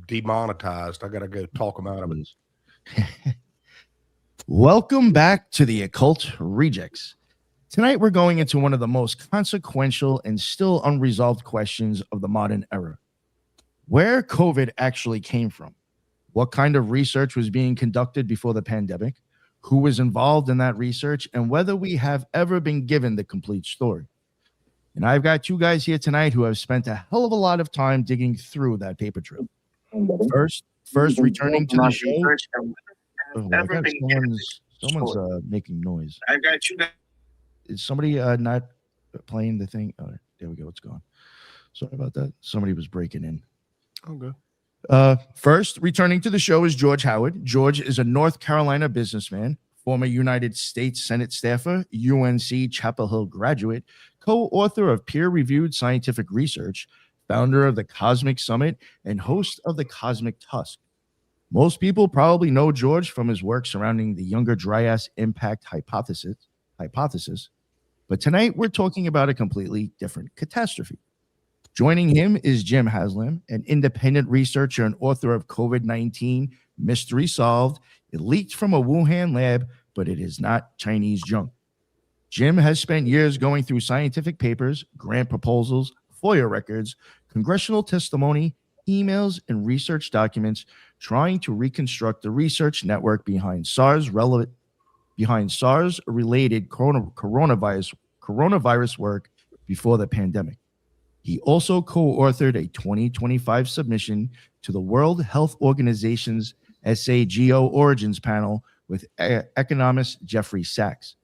demonetized. I got to go talk them out of it. Welcome back to the Occult Rejects. Tonight, we're going into one of the most consequential and still unresolved questions of the modern era. Where COVID actually came from? What kind of research was being conducted before the pandemic? Who was involved in that research? And whether we have ever been given the complete story. And I've got two guys here tonight who have spent a hell of a lot of time digging through that paper trail. First returning to the show. Someone's making noise. I've got you. Is somebody not playing the thing? Oh, there we go. It's gone. Sorry about that. Somebody was breaking in. Okay. First, returning to the show is George Howard. George is a North Carolina businessman, former United States Senate staffer, UNC Chapel Hill graduate, co-author of peer-reviewed scientific research, founder of the Cosmic Summit, and host of the Cosmic Tusk. Most people probably know George from his work surrounding the Younger Dryas impact hypothesis, but tonight we're talking about a completely different catastrophe. Joining him is Jim Haslam, an independent researcher and author of COVID-19 Mystery Solved. It leaked from a Wuhan lab, but it is not Chinese junk. Jim has spent years going through scientific papers, grant proposals, FOIA records, congressional testimony, emails, and research documents, trying to reconstruct the research network behind SARS-related coronavirus work before the pandemic. He also co-authored a 2025 submission to the World Health Organization's SAGO Origins panel with economist Jeffrey Sachs.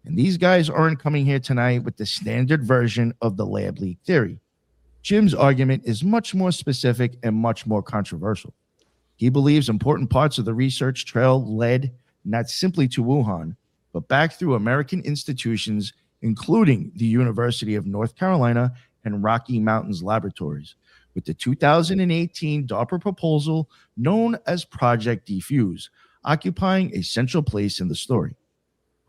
And these guys aren't coming here tonight with the standard version of the lab leak theory. Jim's argument is much more specific and much more controversial. He believes important parts of the research trail led not simply to Wuhan, but back through American institutions, including the University of North Carolina and Rocky Mountains Laboratories, with the 2018 DARPA proposal known as Project Defuse, occupying a central place in the story.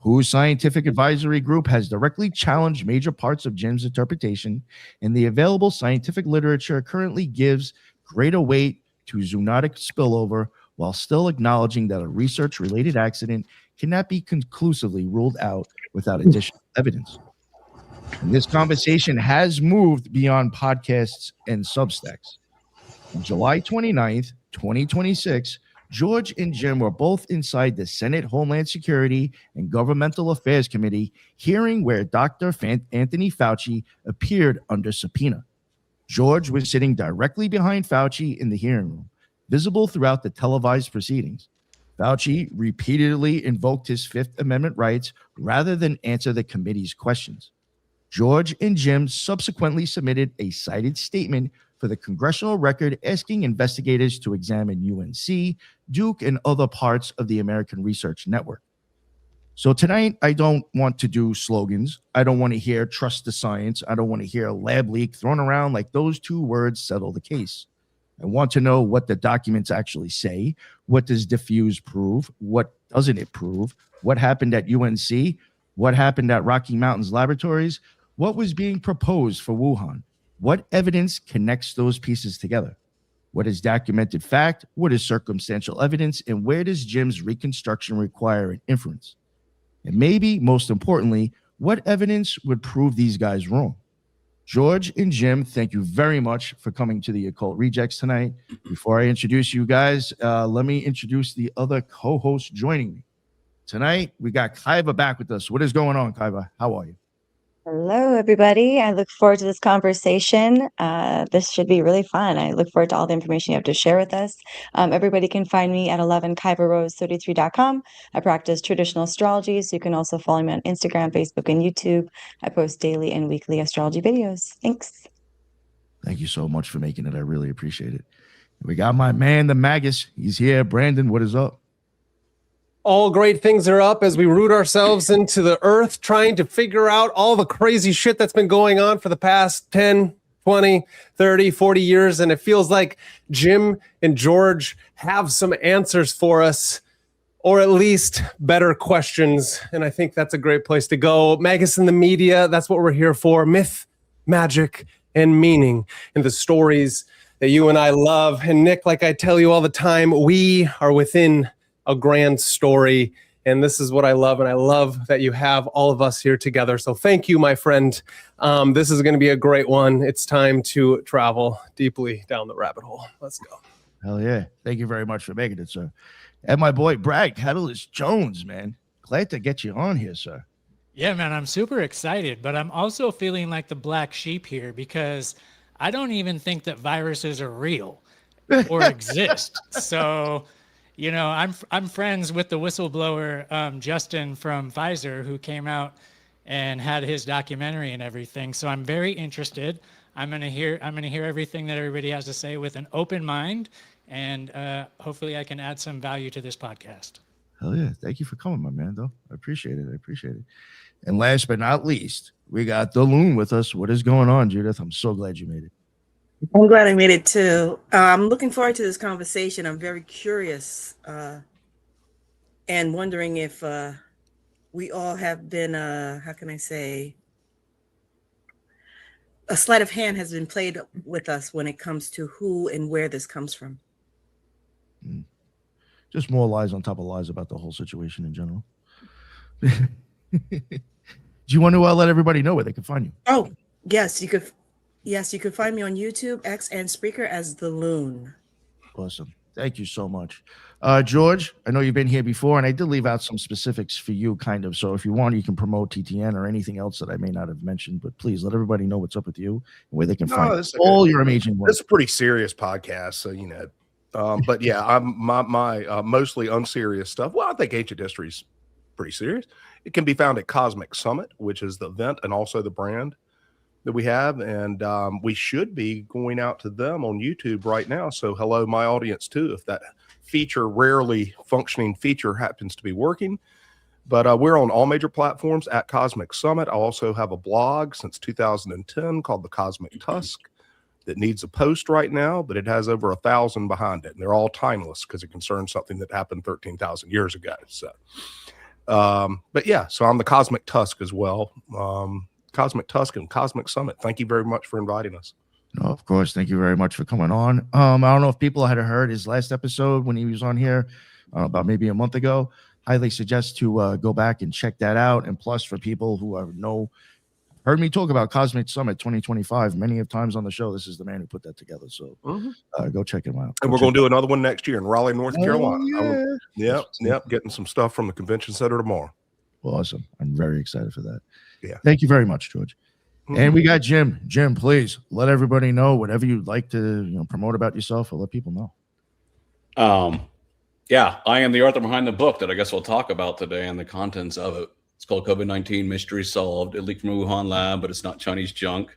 WHO's scientific advisory group has directly challenged major parts of Jim's interpretation, and the available scientific literature currently gives greater weight to zoonotic spillover while still acknowledging that a research-related accident cannot be conclusively ruled out without additional evidence. And this conversation has moved beyond podcasts and Substacks. On July 29th, 2026, George and Jim were both inside the Senate Homeland Security and Governmental Affairs Committee hearing where Dr. Anthony Fauci appeared under subpoena. George was sitting directly behind Fauci in the hearing room, visible throughout the televised proceedings. Fauci repeatedly invoked his Fifth Amendment rights rather than answer the committee's questions. George and Jim subsequently submitted a cited statement for the congressional record asking investigators to examine UNC, Duke, and other parts of the American Research Network. So tonight, I don't want to do slogans. I don't want to hear trust the science. I don't want to hear a lab leak thrown around like those two words settle the case. I want to know what the documents actually say. What does Diffuse prove? What doesn't it prove? What happened at UNC? What happened at Rocky Mountains Laboratories? What was being proposed for Wuhan? What evidence connects those pieces together? What is documented fact? What is circumstantial evidence? And where does Jim's reconstruction require an inference? And maybe, most importantly, what evidence would prove these guys wrong? George and Jim, thank you very much for coming to the Occult Rejects tonight. Before I introduce you guys, let me introduce the other co-hosts joining me. Tonight, we got Kaiva back with us. What is going on, Kaiva? How are you? Hello, everybody. I look forward to this conversation. This should be really fun. I look forward to all the information you have to share with us. Everybody can find me at 11kaivarose33.com. I practice traditional astrology, so you can also follow me on Instagram, Facebook, and YouTube. I post daily and weekly astrology videos. Thanks. Thank you so much for making it. I really appreciate it. We got my man, the Magus. He's here. Brandon, what is up? All great things are up as we root ourselves into the earth, trying to figure out all the crazy shit that's been going on for the past 10, 20, 30, 40 years. And it feels like Jim and George have some answers for us, or at least better questions. And I think that's a great place to go. Magus in the media, that's what we're here for. Myth, magic, and meaning in the stories that you and I love. And Nick, like I tell you all the time, we are within a grand story. And this is what I love. And I love that you have all of us here together. So thank you, my friend. This is going to be a great one. It's time to travel deeply down the rabbit hole. Let's go. Hell yeah. Thank you very much for making it, sir. And my boy, Bragg Catalyst Jones, man. Glad to get you on here, sir. Yeah, man, I'm super excited, but I'm also feeling like the black sheep here because I don't even think that viruses are real or exist. So, you know, I'm friends with the whistleblower Justin from Pfizer, who came out and had his documentary and everything. So I'm very interested. I'm gonna hear everything that everybody has to say with an open mind, and hopefully I can add some value to this podcast. Hell yeah. Thank you for coming, my man, though. I appreciate it. And last but not least, we got the Loon with us. What is going on, Judith? I'm so glad you made it. I'm glad I made it too. I'm looking forward to this conversation. I'm very curious and wondering if we all have been, how can I say, a sleight of hand has been played with us when it comes to who and where this comes from. Just more lies on top of lies about the whole situation in general. Do you want to let everybody know where they can find you? Oh, yes, you could. Yes, you could find me on YouTube, X, and Spreaker as The Loon. Awesome. Thank you so much. George, I know you've been here before, and I did leave out some specifics for you, kind of. So if you want, you can promote TTN or anything else that I may not have mentioned. But please let everybody know what's up with you and where they can find all your amazing work. This is a pretty serious podcast, so you know. But yeah, I'm my mostly unserious stuff. Well, I think ancient history is pretty serious. It can be found at Cosmic Summit, which is the event and also the brand that we have, and we should be going out to them on YouTube right now. So hello, my audience too, if that rarely functioning feature happens to be working. But we're on all major platforms at Cosmic Summit. I also have a blog since 2010 called The Cosmic Tusk that needs a post right now, but it has over 1,000 behind it, and they're all timeless because it concerns something that happened 13,000 years ago. So, but yeah, so I'm the Cosmic Tusk as well. Cosmic Tusk and Cosmic Summit. Thank you very much for inviting us. No, of course. Thank you very much for coming on. I don't know if people had heard his last episode when he was on here about maybe a month ago. Highly suggest to go back and check that out. And plus, for people who heard me talk about Cosmic Summit 2025 many of times on the show, this is the man who put that together. So go check him out. And we're going to do another one next year in Raleigh, North Carolina. Yeah. Yep. Getting some stuff from the convention center tomorrow. Awesome. I'm very excited for that. Yeah. Thank you very much, George. And we got Jim. Jim, please let everybody know whatever you'd like to promote about yourself or let people know. Yeah, I am the author behind the book that I guess we'll talk about today and the contents of it. It's called COVID-19 Mystery Solved. It leaked from a Wuhan lab, but it's not Chinese junk.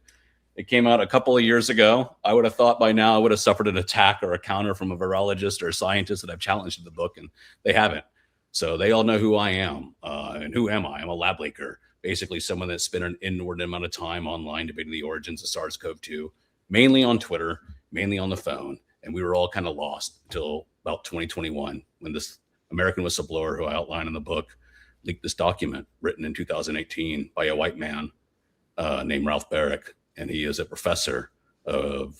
It came out a couple of years ago. I would have thought by now I would have suffered an attack or a counter from a virologist or a scientist that I've challenged in the book, and they haven't. So they all know who I am. And who am I? I'm a lab leaker. Basically someone that spent an inordinate amount of time online debating the origins of SARS-CoV-2, mainly on Twitter, mainly on the phone. And we were all kind of lost until about 2021 when this American whistleblower who I outline in the book leaked this document written in 2018 by a white man named Ralph Barrick. And he is a professor of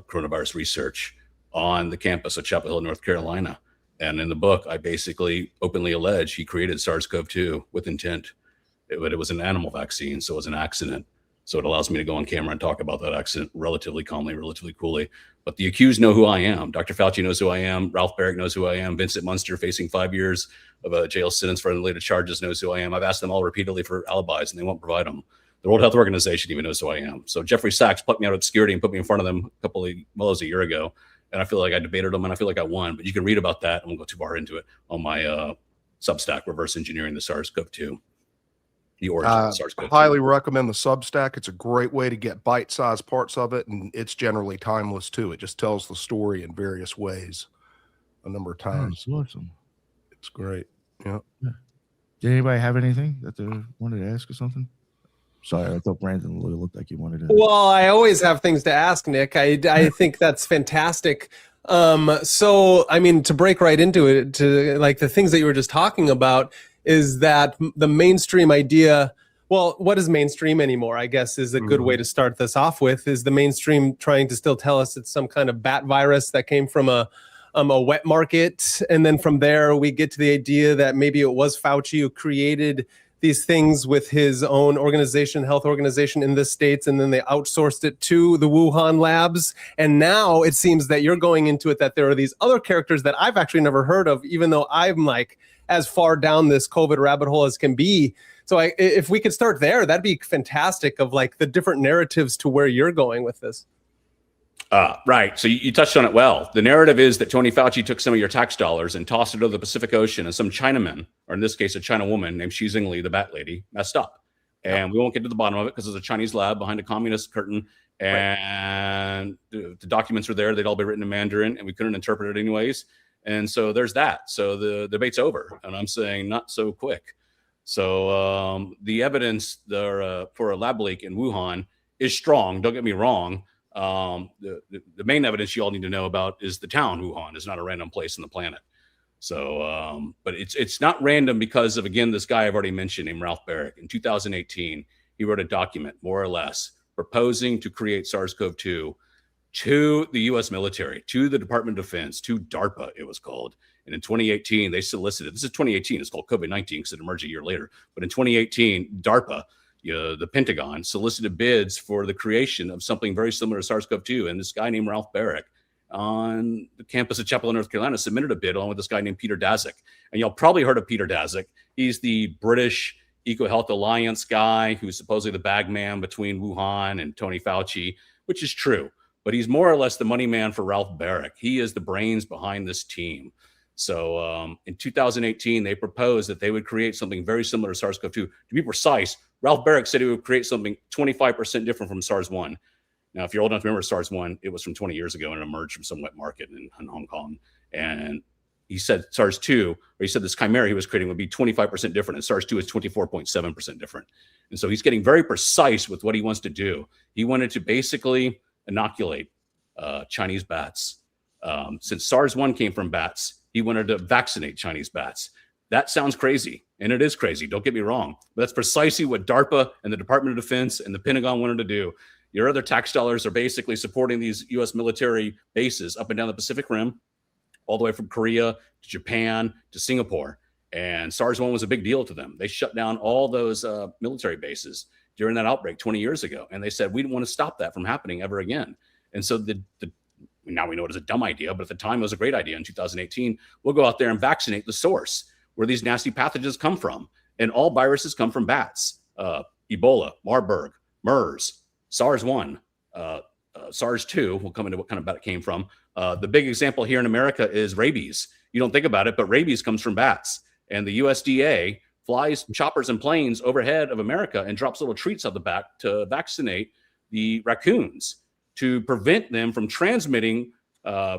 coronavirus research on the campus of Chapel Hill, North Carolina. And in the book, I basically openly allege he created SARS-CoV-2 with intent. But it was an animal vaccine, so it was an accident. So it allows me to go on camera and talk about that accident relatively calmly, relatively coolly. But the accused know who I am. Dr. Fauci knows who I am. Ralph Barrick knows who I am. Vincent Munster, facing 5 years of a jail sentence for unrelated charges, knows who I am. I've asked them all repeatedly for alibis, and they won't provide them. The World Health Organization even knows who I am. So Jeffrey Sachs plucked me out of security and put me in front of them it was a year ago. And I feel like I debated them, and I feel like I won. But you can read about that, and we'll go too far into it, on my Substack, Reverse Engineering the SARS-CoV-2. The origin of SARS-CoV-2. Highly recommend the Substack. It's a great way to get bite-sized parts of it, and it's generally timeless too. It just tells the story in various ways a number of times. That's awesome. It's great. Yeah. Did anybody have anything that they wanted to ask or something? Sorry, I thought Brandon looked like he wanted to. Well, I always have things to ask, Nick. I think that's fantastic. So, I mean, to break right into it, to like the things that you were just talking about, is that the mainstream idea, Well, what is mainstream anymore, I guess, is a good way to start this off with. Is the mainstream trying to still tell us it's some kind of bat virus that came from a wet market? And then from there, we get to the idea that maybe it was Fauci who created these things with his own organization, health organization in the States, and then they outsourced it to the Wuhan labs. And now it seems that you're going into it that there are these other characters that I've actually never heard of, even though I'm like as far down this COVID rabbit hole as can be. So if we could start there, that'd be fantastic, of like the different narratives to where you're going with this. Right. So you touched on it well. The narrative is that Tony Fauci took some of your tax dollars and tossed it over the Pacific Ocean, and some Chinaman, or in this case, a China woman named Xi Jinping, the bat lady, messed up. And we won't get to the bottom of it because there's a Chinese lab behind a communist curtain, and the documents are there. They'd all be written in Mandarin, and we couldn't interpret it anyways. And so there's that. So the debate's over. And I'm saying not so quick. So the evidence there, for a lab leak in Wuhan is strong. Don't get me wrong. The main evidence you all need to know about is the town Wuhan is not a random place on the planet. So, but it's not random because of, again, this guy I've already mentioned named Ralph Barrick. In 2018, he wrote a document, more or less, proposing to create SARS-CoV-2 to the U.S. military, to the Department of Defense, to DARPA, it was called. And in 2018, they solicited, this is 2018, it's called COVID-19 because it emerged a year later. But in 2018, DARPA, the Pentagon, solicited bids for the creation of something very similar to SARS-CoV-2. And this guy named Ralph Barrick on the campus of Chapel Hill, North Carolina, submitted a bid along with this guy named Peter Daszak. And y'all probably heard of Peter Daszak. He's the British EcoHealth Alliance guy who's supposedly the bag man between Wuhan and Tony Fauci, which is true. But he's more or less the money man for Ralph Barrick. He is the brains behind this team. So in 2018, they proposed that they would create something very similar to SARS-CoV-2. To be precise, Ralph Barrick said he would create something 25% different from SARS-1. Now, if you're old enough to remember SARS-1, it was from 20 years ago and it emerged from some wet market in Hong Kong. And he said SARS-2, or he said this chimera he was creating would be 25% different, and SARS-2 is 24.7% different. And so he's getting very precise with what he wants to do. He wanted to basically inoculate Chinese bats. Since SARS-1 came from bats, he wanted to vaccinate Chinese bats. That sounds crazy, and it is crazy. Don't get me wrong. But that's precisely what DARPA and the Department of Defense and the Pentagon wanted to do. Your other tax dollars are basically supporting these U.S. military bases up and down the Pacific Rim, all the way from Korea to Japan to Singapore. And SARS-1 was a big deal to them. They shut down all those military bases during that outbreak 20 years ago. And they said, we didn't want to stop that from happening ever again. And so now we know it was a dumb idea, but at the time it was a great idea. In 2018, we'll go out there and vaccinate the source where these nasty pathogens come from. And all viruses come from bats. Ebola, Marburg, MERS, SARS-1, SARS-2, we'll come into what kind of bat it came from. The big example here in America is rabies. You don't think about it, but rabies comes from bats. And the USDA flies choppers and planes overhead of America and drops little treats out the back to vaccinate the raccoons to prevent them from transmitting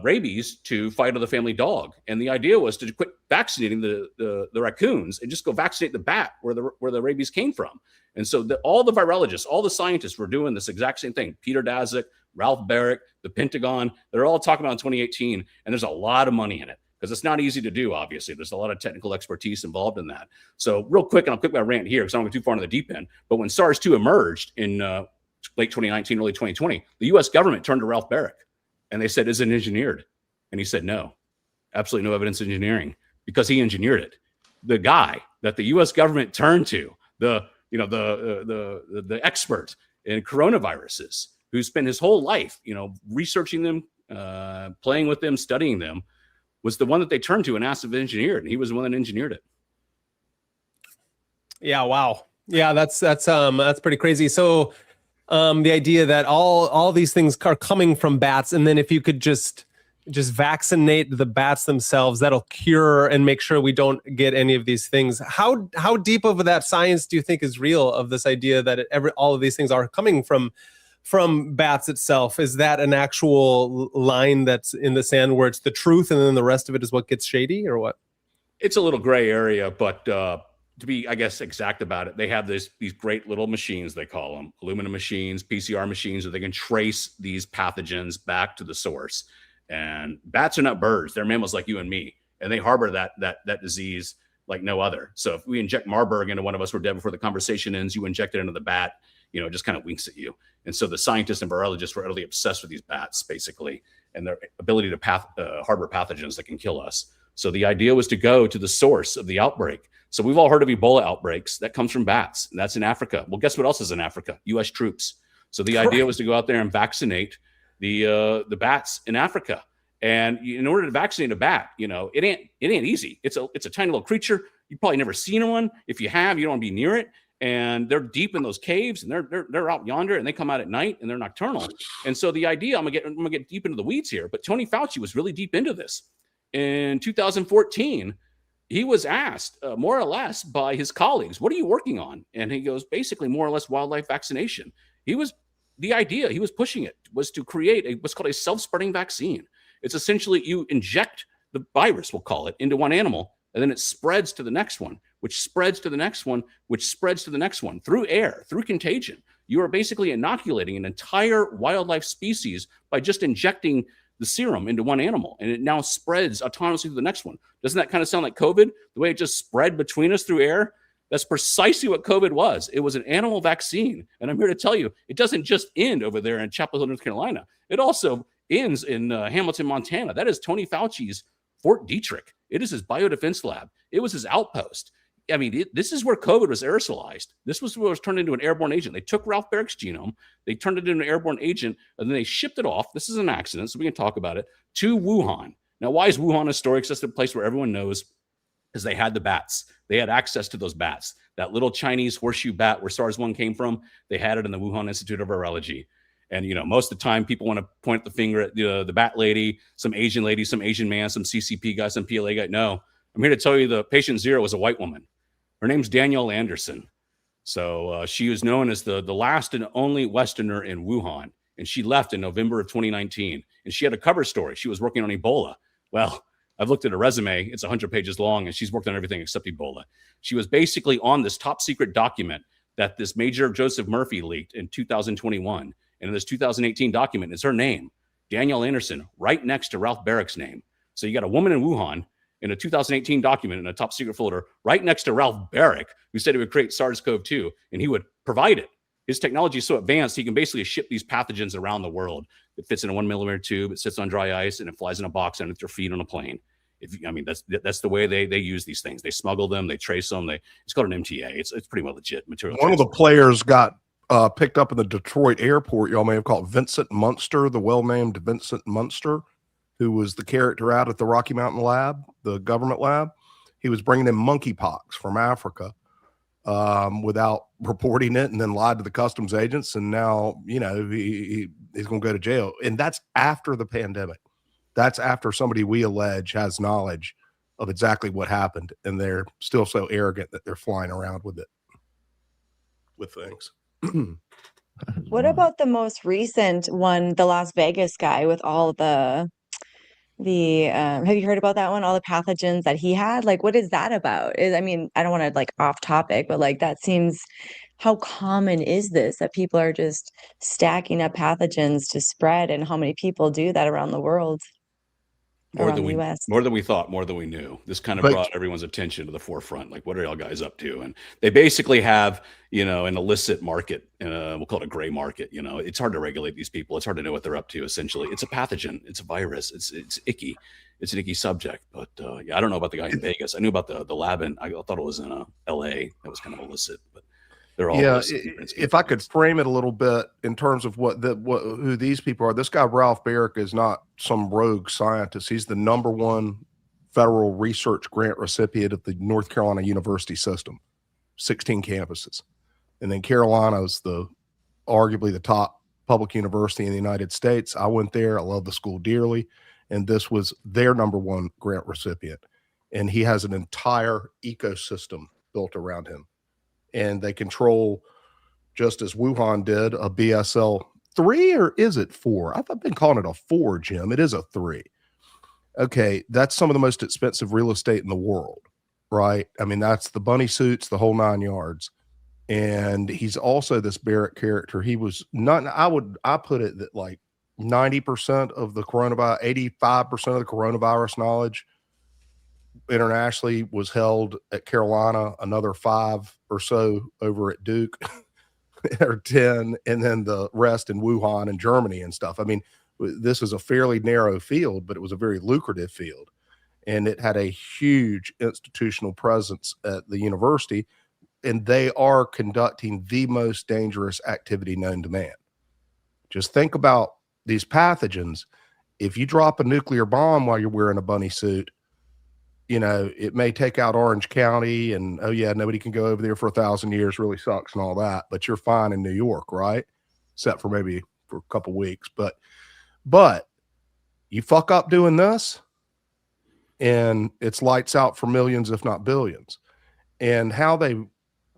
rabies to Fido the family dog. And the idea was to quit vaccinating the raccoons and just go vaccinate the bat where the rabies came from. And so all the virologists, all the scientists were doing this exact same thing. Peter Daszak, Ralph Barrick, the Pentagon, they're all talking about in 2018. And there's a lot of money in it because it's not easy to do, obviously. There's a lot of technical expertise involved in that. So real quick, and I'll quit my rant here because I don't go too far into the deep end. But when SARS-2 emerged in late 2019, early 2020, the U.S. government turned to Ralph Barrick and they said, is it engineered? And he said, no, absolutely no evidence of engineering, because he engineered it. The guy that the U.S. government turned to, the expert in coronaviruses, who spent his whole life, researching them, playing with them, studying them, was the one that they turned to and asked if it engineered, and he was the one that engineered it. Yeah, wow. Yeah, that's pretty crazy. So the idea that all these things are coming from bats, and then if you could just vaccinate the bats themselves, that'll cure and make sure we don't get any of these things. How deep of that science do you think is real, of this idea that all of these things are coming from bats itself? Is that an actual line that's in the sand where it's the truth and then the rest of it is what gets shady, or what? It's a little gray area, but to be, I guess, exact about it, they have these great little machines, they call them aluminum machines, PCR machines, where they can trace these pathogens back to the source. And bats are not birds; they're mammals like you and me, and they harbor that disease like no other. So if we inject Marburg into one of us, we're dead before the conversation ends. You inject it into the bat, it just kind of winks at you. And so the scientists and virologists were utterly obsessed with these bats, basically, and their ability to harbor pathogens that can kill us. So the idea was to go to the source of the outbreak. So we've all heard of Ebola outbreaks. That comes from bats, and that's in Africa. Well, guess what else is in Africa? U.S. troops. So the idea was to go out there and vaccinate the bats in Africa. And in order to vaccinate a bat, it ain't easy. It's a tiny little creature. You've probably never seen one. If you have, you don't want to be near it. And they're deep in those caves, and they're out yonder, and they come out at night, and they're nocturnal. And so the idea, I'm gonna get deep into the weeds here, but Tony Fauci was really deep into this. In 2014, he was asked more or less by his colleagues, "What are you working on?" And he goes, basically more or less wildlife vaccination. The idea he was pushing it was to create what's called a self-spreading vaccine. It's essentially you inject the virus, we'll call it, into one animal, and then it spreads to the next one, which spreads to the next one, which spreads to the next one through air, through contagion. You are basically inoculating an entire wildlife species by just injecting the serum into one animal, and it now spreads autonomously to the next one. Doesn't that kind of sound like COVID? The way it just spread between us through air? That's precisely what COVID was. It was an animal vaccine. And I'm here to tell you, it doesnn't just end over there in Chapel Hill, North Carolina. It also ends in Hamilton, Montana. That is Tony Fauci's Fort Detrick. It is his biodefense lab. It was his outpost. I mean, this is where COVID was aerosolized. This was where it was turned into an airborne agent. They took Ralph Barick's genome, they turned it into an airborne agent, and then they shipped it off. This is an accident, so we can talk about it, to Wuhan. Now, why is Wuhan historic? It's just a place where everyone knows, because they had the bats. They had access to those bats. That little Chinese horseshoe bat where SARS-1 came from, they had it in the Wuhan Institute of Virology. And, most of the time people want to point the finger at the bat lady, some Asian lady, some Asian man, some CCP guy, some PLA guy. No, I'm here to tell you the patient zero was a white woman. Her name's Danielle Anderson. So she was known as the last and only Westerner in Wuhan. And she left in November of 2019. And she had a cover story. She was working on Ebola. Well, I've looked at her resume. It's 100 pages long, and she's worked on everything except Ebola. She was basically on this top secret document that this Major Joseph Murphy leaked in 2021. And in this 2018 document is her name, Danielle Anderson, right next to Ralph Barick's name. So you got a woman in Wuhan in a 2018 document in a top secret folder right next to Ralph Barick, who said he would create SARS-CoV-2, and he would provide it. His technology is so advanced, he can basically ship these pathogens around the world. It fits in a 1 millimeter tube, it sits on dry ice, and it flies in a box underneath your feet on a plane. That's the way they use these things. They smuggle them, they trace them. It's called an MTA. It's pretty well legit material. One of the players got picked up in the Detroit airport. Y'all may have called Vincent Munster, the well-named Vincent Munster, who was the character out at the Rocky Mountain lab, the government lab. He was bringing in monkeypox from Africa without reporting it, and then lied to the customs agents. And now, he's going to go to jail. And that's after the pandemic. That's after somebody we allege has knowledge of exactly what happened, and they're still so arrogant that they're flying around with things. What about the most recent one, the Las Vegas guy with all the have you heard about that one? All the pathogens that he had? Like, what is that about? I don't want to off topic, but that seems, how common is this that people are just stacking up pathogens to spread, and how many people do that around the world? More than we thought, more than we knew. This kind of brought everyone's attention to the forefront. Like, what are y'all guys up to? And they basically have, an illicit market. We'll call it a gray market. It's hard to regulate these people. It's hard to know what they're up to. Essentially, it's a pathogen. It's a virus. It's icky. It's an icky subject. But I don't know about the guy in Vegas. I knew about the lab, and I thought it was in L.A. That was kind of illicit. But they're all if I could frame it a little bit in terms of who these people are. This guy Ralph Barick is not some rogue scientist. He's the #1 federal research grant recipient at the North Carolina University system, 16 campuses. And then Carolina is arguably the top public university in the United States. I went there. I love the school dearly. And this was their #1 grant recipient. And he has an entire ecosystem built around him. And they control, just as Wuhan did, a BSL 3, or is it 4? I've been calling it a 4, Jim. It is a 3. Okay, that's some of the most expensive real estate in the world, right? That's the bunny suits, the whole 9 yards. And he's also this Barrett character. He was not, I put it that 90% of the coronavirus, 85% of the coronavirus knowledge internationally was held at Carolina, another 5 or so over at Duke, or 10, and then the rest in Wuhan and Germany and stuff. I mean, this is a fairly narrow field, but it was a very lucrative field. And it had a huge institutional presence at the university, and they are conducting the most dangerous activity known to man. Just think about these pathogens. If you drop a nuclear bomb while you're wearing a bunny suit, you know, it may take out Orange County, and, oh yeah, nobody can go over there for 1,000 years, really sucks and all that, but you're fine in New York, right? Except for maybe for a couple weeks. But you fuck up doing this, and it's lights out for millions, if not billions. And how they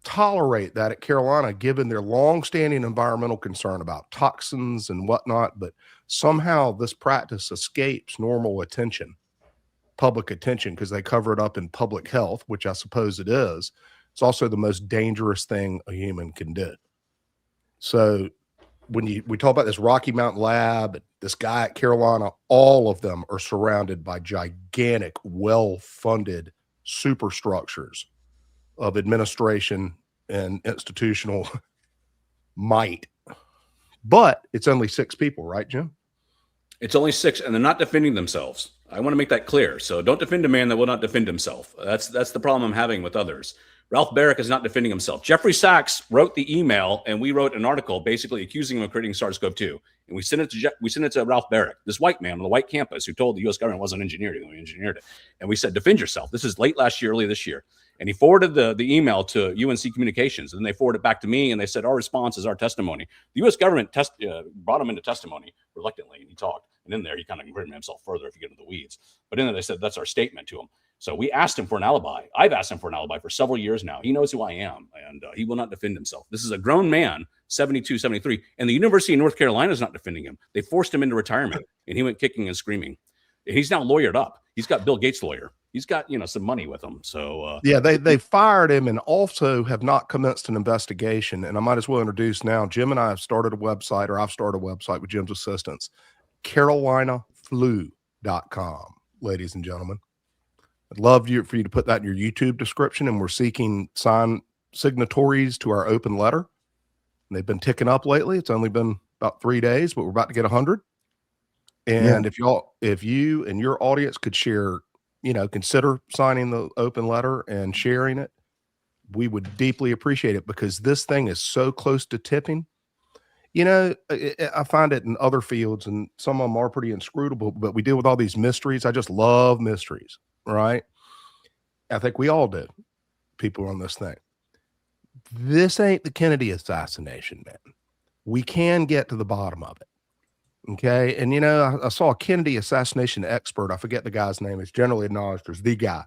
tolerate that at Carolina, given their longstanding environmental concern about toxins and whatnot, but somehow this practice escapes normal attention, public attention, because they cover it up in public health, which I suppose it is. It's also the most dangerous thing a human can do. So when we talk about this Rocky Mountain lab, this guy at Carolina, all of them are surrounded by gigantic, well-funded superstructures of administration and institutional might. But it's only 6 people, right, Jim? It's only 6, and they're not defending themselves. I want to make that clear. So don't defend a man that will not defend himself. That's the problem I'm having with others. Ralph Barrick is not defending himself. Jeffrey Sachs wrote the email, and we wrote an article basically accusing him of creating SARS-CoV-2. And we sent it to Ralph Barrick, this white man on the white campus who told the U.S. government wasn't engineered it. We engineered it. And we said, defend yourself. This is late last year, early this year. And he forwarded the email to UNC Communications, and then they forwarded it back to me, and they said, our response is our testimony. The U.S. government brought him into testimony reluctantly, and he talked. And in there, he kind of incriminated himself further if you get into the weeds. But in there, they said, that's our statement to him. So we asked him for an alibi. I've asked him for an alibi for several years now. He knows who I am, and he will not defend himself. This is a grown man, 72, 73, and the University of North Carolina is not defending him. They forced him into retirement, and he went kicking and screaming. And he's now lawyered up. He's got Bill Gates' lawyer. He's got, some money with him. So yeah, they fired him and also have not commenced an investigation. And I might as well introduce now, Jim and I have started a website, or I've started a website with Jim's assistance, carolinaflu.com, ladies and gentlemen. I'd love for you to put that in your YouTube description, and we're seeking signatories to our open letter. And they've been ticking up lately. It's only been about 3 days, but we're about to get 100. And if you and your audience could share, consider signing the open letter and sharing it, we would deeply appreciate it, because this thing is so close to tipping. I find it in other fields, and some of them are pretty inscrutable, but we deal with all these mysteries. I just love mysteries, right? I think we all do, people on this thing. This ain't the Kennedy assassination, man. We can get to the bottom of it. Okay. And, I saw a Kennedy assassination expert. I forget the guy's name. It's generally acknowledged as the guy.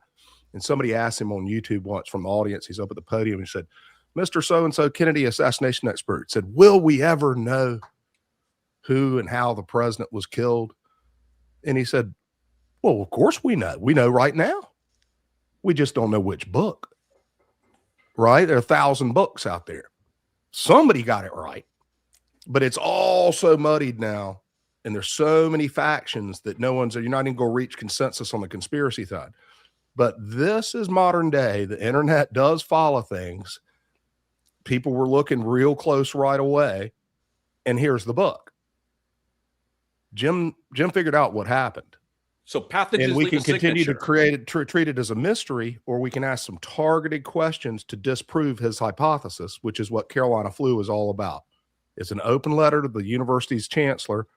And somebody asked him on YouTube once from the audience. He's up at the podium. He said, Mr. So-and-so Kennedy assassination expert, said, will we ever know who and how the president was killed? And he said, well, of course we know. We know right now. We just don't know which book, right? There are 1,000 books out there. Somebody got it right, but it's all so muddied now. And there's so many factions that you're not even going to reach consensus on the conspiracy side. But this is modern day. The internet does follow things. People were looking real close right away. And here's the book. Jim figured out what happened. So pathogens, and we can continue to treat it as a mystery, or we can ask some targeted questions to disprove his hypothesis, which is what Carolina Flu is all about. It's an open letter to the university's chancellor,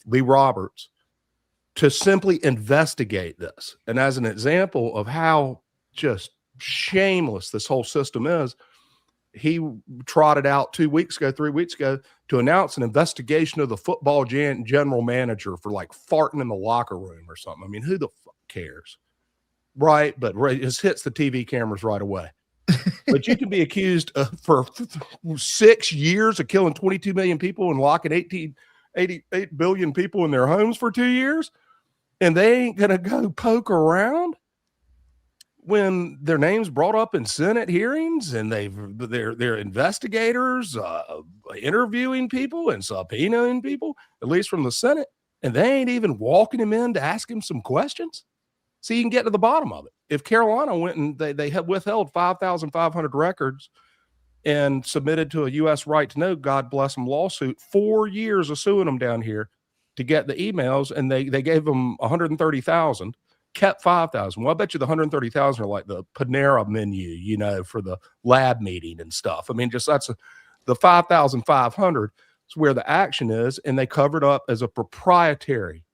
Lee Roberts, to simply investigate this. And as an example of how just shameless this whole system is, he trotted out 3 weeks ago, to announce an investigation of the football general manager for like farting in the locker room or something. I mean, who the fuck cares? Right. But it just hits the TV cameras right away. But you can be accused for 6 years of killing 22 million people and locking 88 billion people in their homes for 2 years. And they ain't going to go poke around when their name's brought up in Senate hearings, and they're investigators interviewing people and subpoenaing people, at least from the Senate, and they ain't even walking him in to ask him some questions. So you can get to the bottom of it. If Carolina went and they had withheld 5,500 records and submitted to a U.S. right to know, God bless them, lawsuit, 4 years of suing them down here to get the emails, and they gave them 130,000, kept 5,000. Well, I bet you the 130,000 are like the Panera menu, you know, for the lab meeting and stuff. I mean, just the 5,500 is where the action is, and they covered up as a proprietary,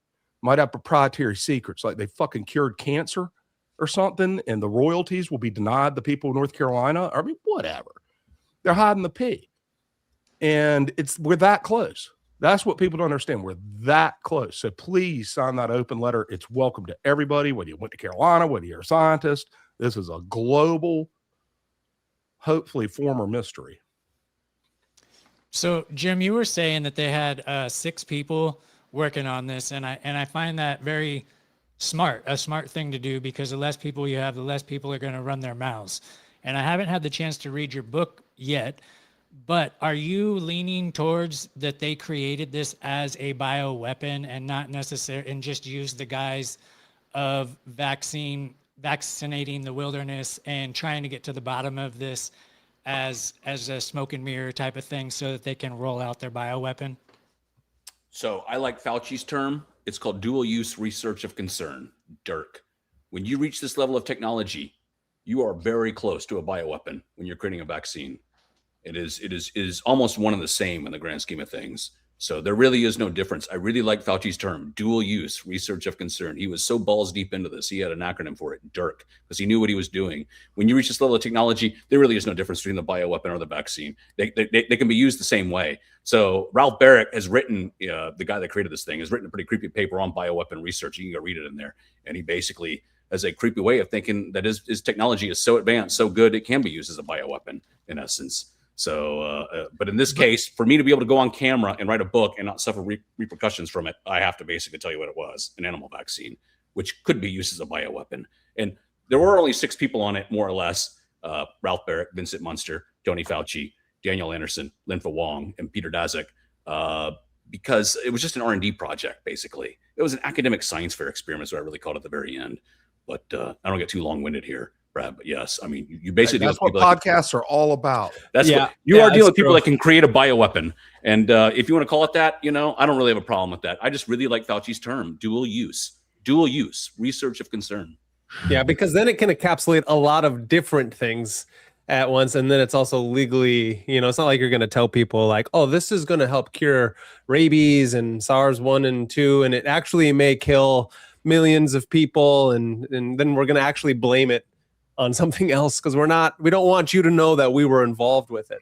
might have proprietary secrets, like they fucking cured cancer or something, and the royalties will be denied the people of North Carolina. I mean, whatever. They're hiding the pee. And we're that close. That's what people don't understand. We're that close. So please sign that open letter. It's welcome to everybody, whether you went to Carolina, whether you're a scientist. This is a global, hopefully former mystery. So, Jim, you were saying that they had 6 people working on this, and I find that very smart, a smart thing to do, because the less people you have, the less people are going to run their mouths. And I haven't had the chance to read your book yet, but are you leaning towards that they created this as a bioweapon and not necessarily, and just used the guise of vaccinating the wilderness and trying to get to the bottom of this as a smoke and mirror type of thing so that they can roll out their bioweapon? So I like Fauci's term. It's called dual use research of concern, DIRC. When you reach this level of technology, you are very close to a bioweapon when you're creating a vaccine. It is almost one and the same in the grand scheme of things. So there really is no difference. I really like Fauci's term, dual use research of concern. He was so balls deep into this. He had an acronym for it, DIRC, because he knew what he was doing. When you reach this level of technology, there really is no difference between the bioweapon or the vaccine. They can be used the same way. So Ralph Barrick has written, the guy that created this thing, has written a pretty creepy paper on bioweapon research. You can go read it in there. And he basically has a creepy way of thinking that his technology is so advanced, so good, it can be used as a bioweapon in essence. So, but in this case, for me to be able to go on camera and write a book and not suffer repercussions from it, I have to basically tell you what it was, an animal vaccine, which could be used as a bioweapon. And there were only 6 people on it, more or less. Ralph Barrick, Vincent Munster, Tony Fauci, Daniel Anderson, Linfa Wong, and Peter Daszak, because it was just an R&D project, basically. It was an academic science fair experiment, so I really called it at the very end. But I don't get too long-winded here, Brad. But yes, I mean, you basically that's what podcasts are all about. That's what you are dealing with, people that can create a bioweapon. And if you want to call it that, I don't really have a problem with that. I just really like Fauci's term, dual use research of concern. Yeah, because then it can encapsulate a lot of different things at once. And then it's also legally, it's not like you're going to tell people like, oh, this is going to help cure rabies and SARS 1 and 2. And it actually may kill millions of people. And then we're going to actually blame it on something else because we don't want you to know that we were involved with it,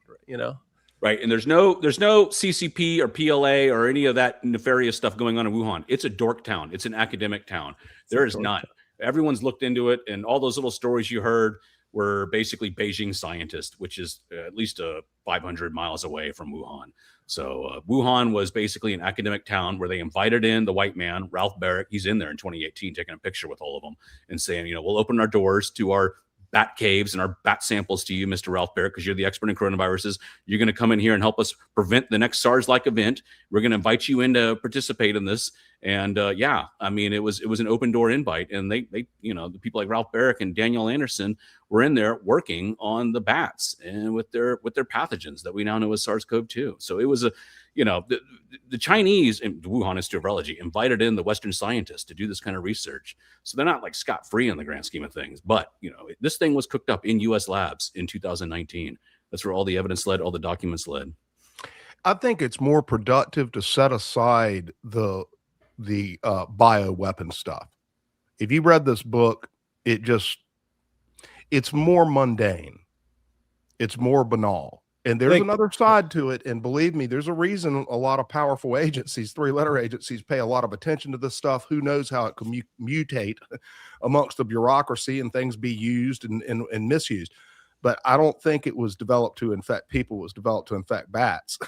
Right. And there's no CCP or PLA or any of that nefarious stuff going on in Wuhan. It's a dork town. It's an academic town. There is none. Everyone's looked into it. And all those little stories you heard were basically Beijing scientists, which is at least 500 miles away from Wuhan. So Wuhan was basically an academic town where they invited in the white man, Ralph Barrick. He's in there in 2018 taking a picture with all of them and saying, we'll open our doors to our bat caves and our bat samples to you, Mr. Ralph Barrick, because you're the expert in coronaviruses. You're going to come in here and help us prevent the next SARS-like event. We're going to invite you in to participate in this. And it was an open door invite. And they the people like Ralph Barrick and Daniel Anderson were in there working on the bats and with their pathogens that we now know as SARS-CoV-2. So it was the Chinese, and Wuhan Institute of Virology, invited in the Western scientists to do this kind of research. So they're not like scot-free in the grand scheme of things. But, this thing was cooked up in U.S. labs in 2019. That's where all the evidence led, all the documents led. I think it's more productive to set aside the bioweapon stuff. If you read this book, it's more mundane. It's more banal. And there's another side to it. And believe me, there's a reason a lot of powerful agencies, 3-letter agencies, pay a lot of attention to this stuff. Who knows how it can mutate amongst the bureaucracy and things be used and misused. But I don't think it was developed to infect people. It was developed to infect bats.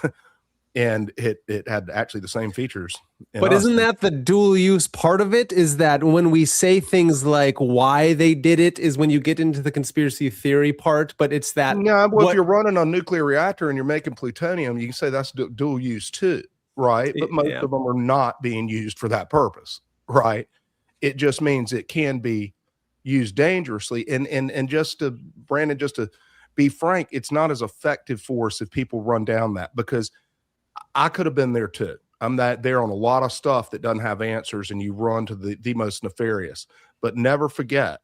And it had actually the same features. But isn't that the dual use part of it? Is that when we say things like why they did it is when you get into the conspiracy theory part, but it's that. Yeah, well, if you're running a nuclear reactor and you're making plutonium, you can say that's dual use too, right? But most of them are not being used for that purpose, right? It just means it can be used dangerously. And just to Brandon, just to be frank, it's not as effective force if people run down that, because I could have been there too. I'm there on a lot of stuff that doesn't have answers, and you run to the most nefarious. But never forget,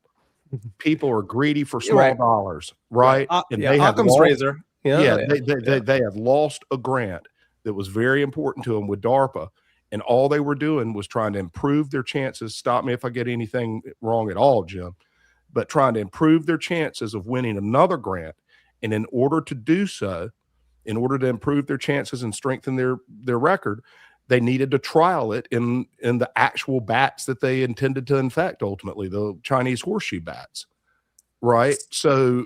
people are greedy for small dollars, right? And they have Occam's razor. They had lost a grant that was very important to them with DARPA, and all they were doing was trying to improve their chances. Stop me if I get anything wrong at all, Jim, but trying to improve their chances of winning another grant. And in order to do so, in order to improve their chances and strengthen their record, they needed to trial it in the actual bats that they intended to infect, ultimately, the Chinese horseshoe bats. Right. So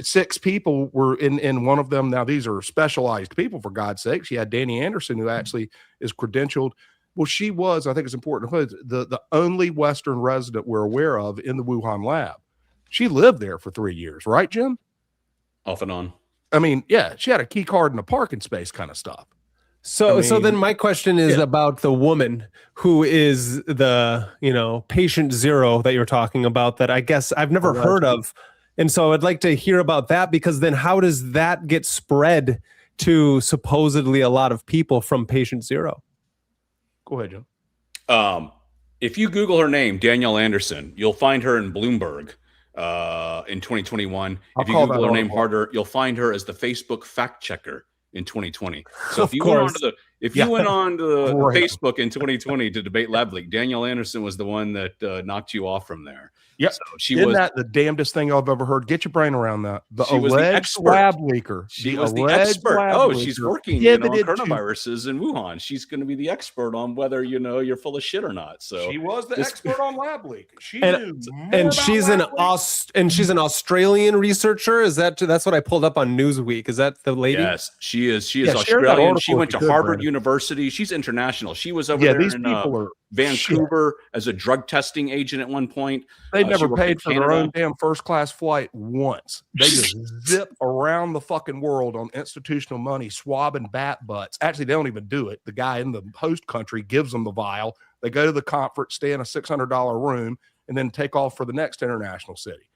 6 people were in one of them. Now, these are specialized people, for God's sakes. You had Danny Anderson, who actually is credentialed. Well, she was, I think it's important to put, the only Western resident we're aware of in the Wuhan lab. She lived there for 3 years, right, Jim? Off and on. I mean, yeah, she had a key card in a parking space kind of stuff. So then my question is about the woman who is the, patient zero that you're talking about, that I guess I've never heard of. And so I'd like to hear about that, because then how does that get spread to supposedly a lot of people from patient zero? Go ahead, Jim. If you Google her name, Danielle Anderson, you'll find her in Bloomberg in 2021. If you Google her name harder, you'll find her as the Facebook fact checker in 2020. So if you went on to the Facebook in 2020 to debate Lab Leak, Danielle Anderson was the one that knocked you off from there. Yeah, so she Isn't was that the damnedest thing I've ever heard? Get your brain around that. The she was the alleged expert. lab leaker. She was the expert. Oh, she's working on coronaviruses in Wuhan. She's going to be the expert on whether you're full of shit or not. So she was the expert on lab leak. She knew and she's an Australian researcher. Is that's what I pulled up on Newsweek? Is that the lady? Yes, she is. She is Australian. She went to Harvard University. She's international. She was over there in Vancouver as a drug testing agent at one point. They never paid for their own damn first-class flight once. They just zip around the fucking world on institutional money, swabbing bat butts. Actually, they don't even do it. The guy in the host country gives them the vial. They go to the conference, stay in a $600 room, and then take off for the next international city.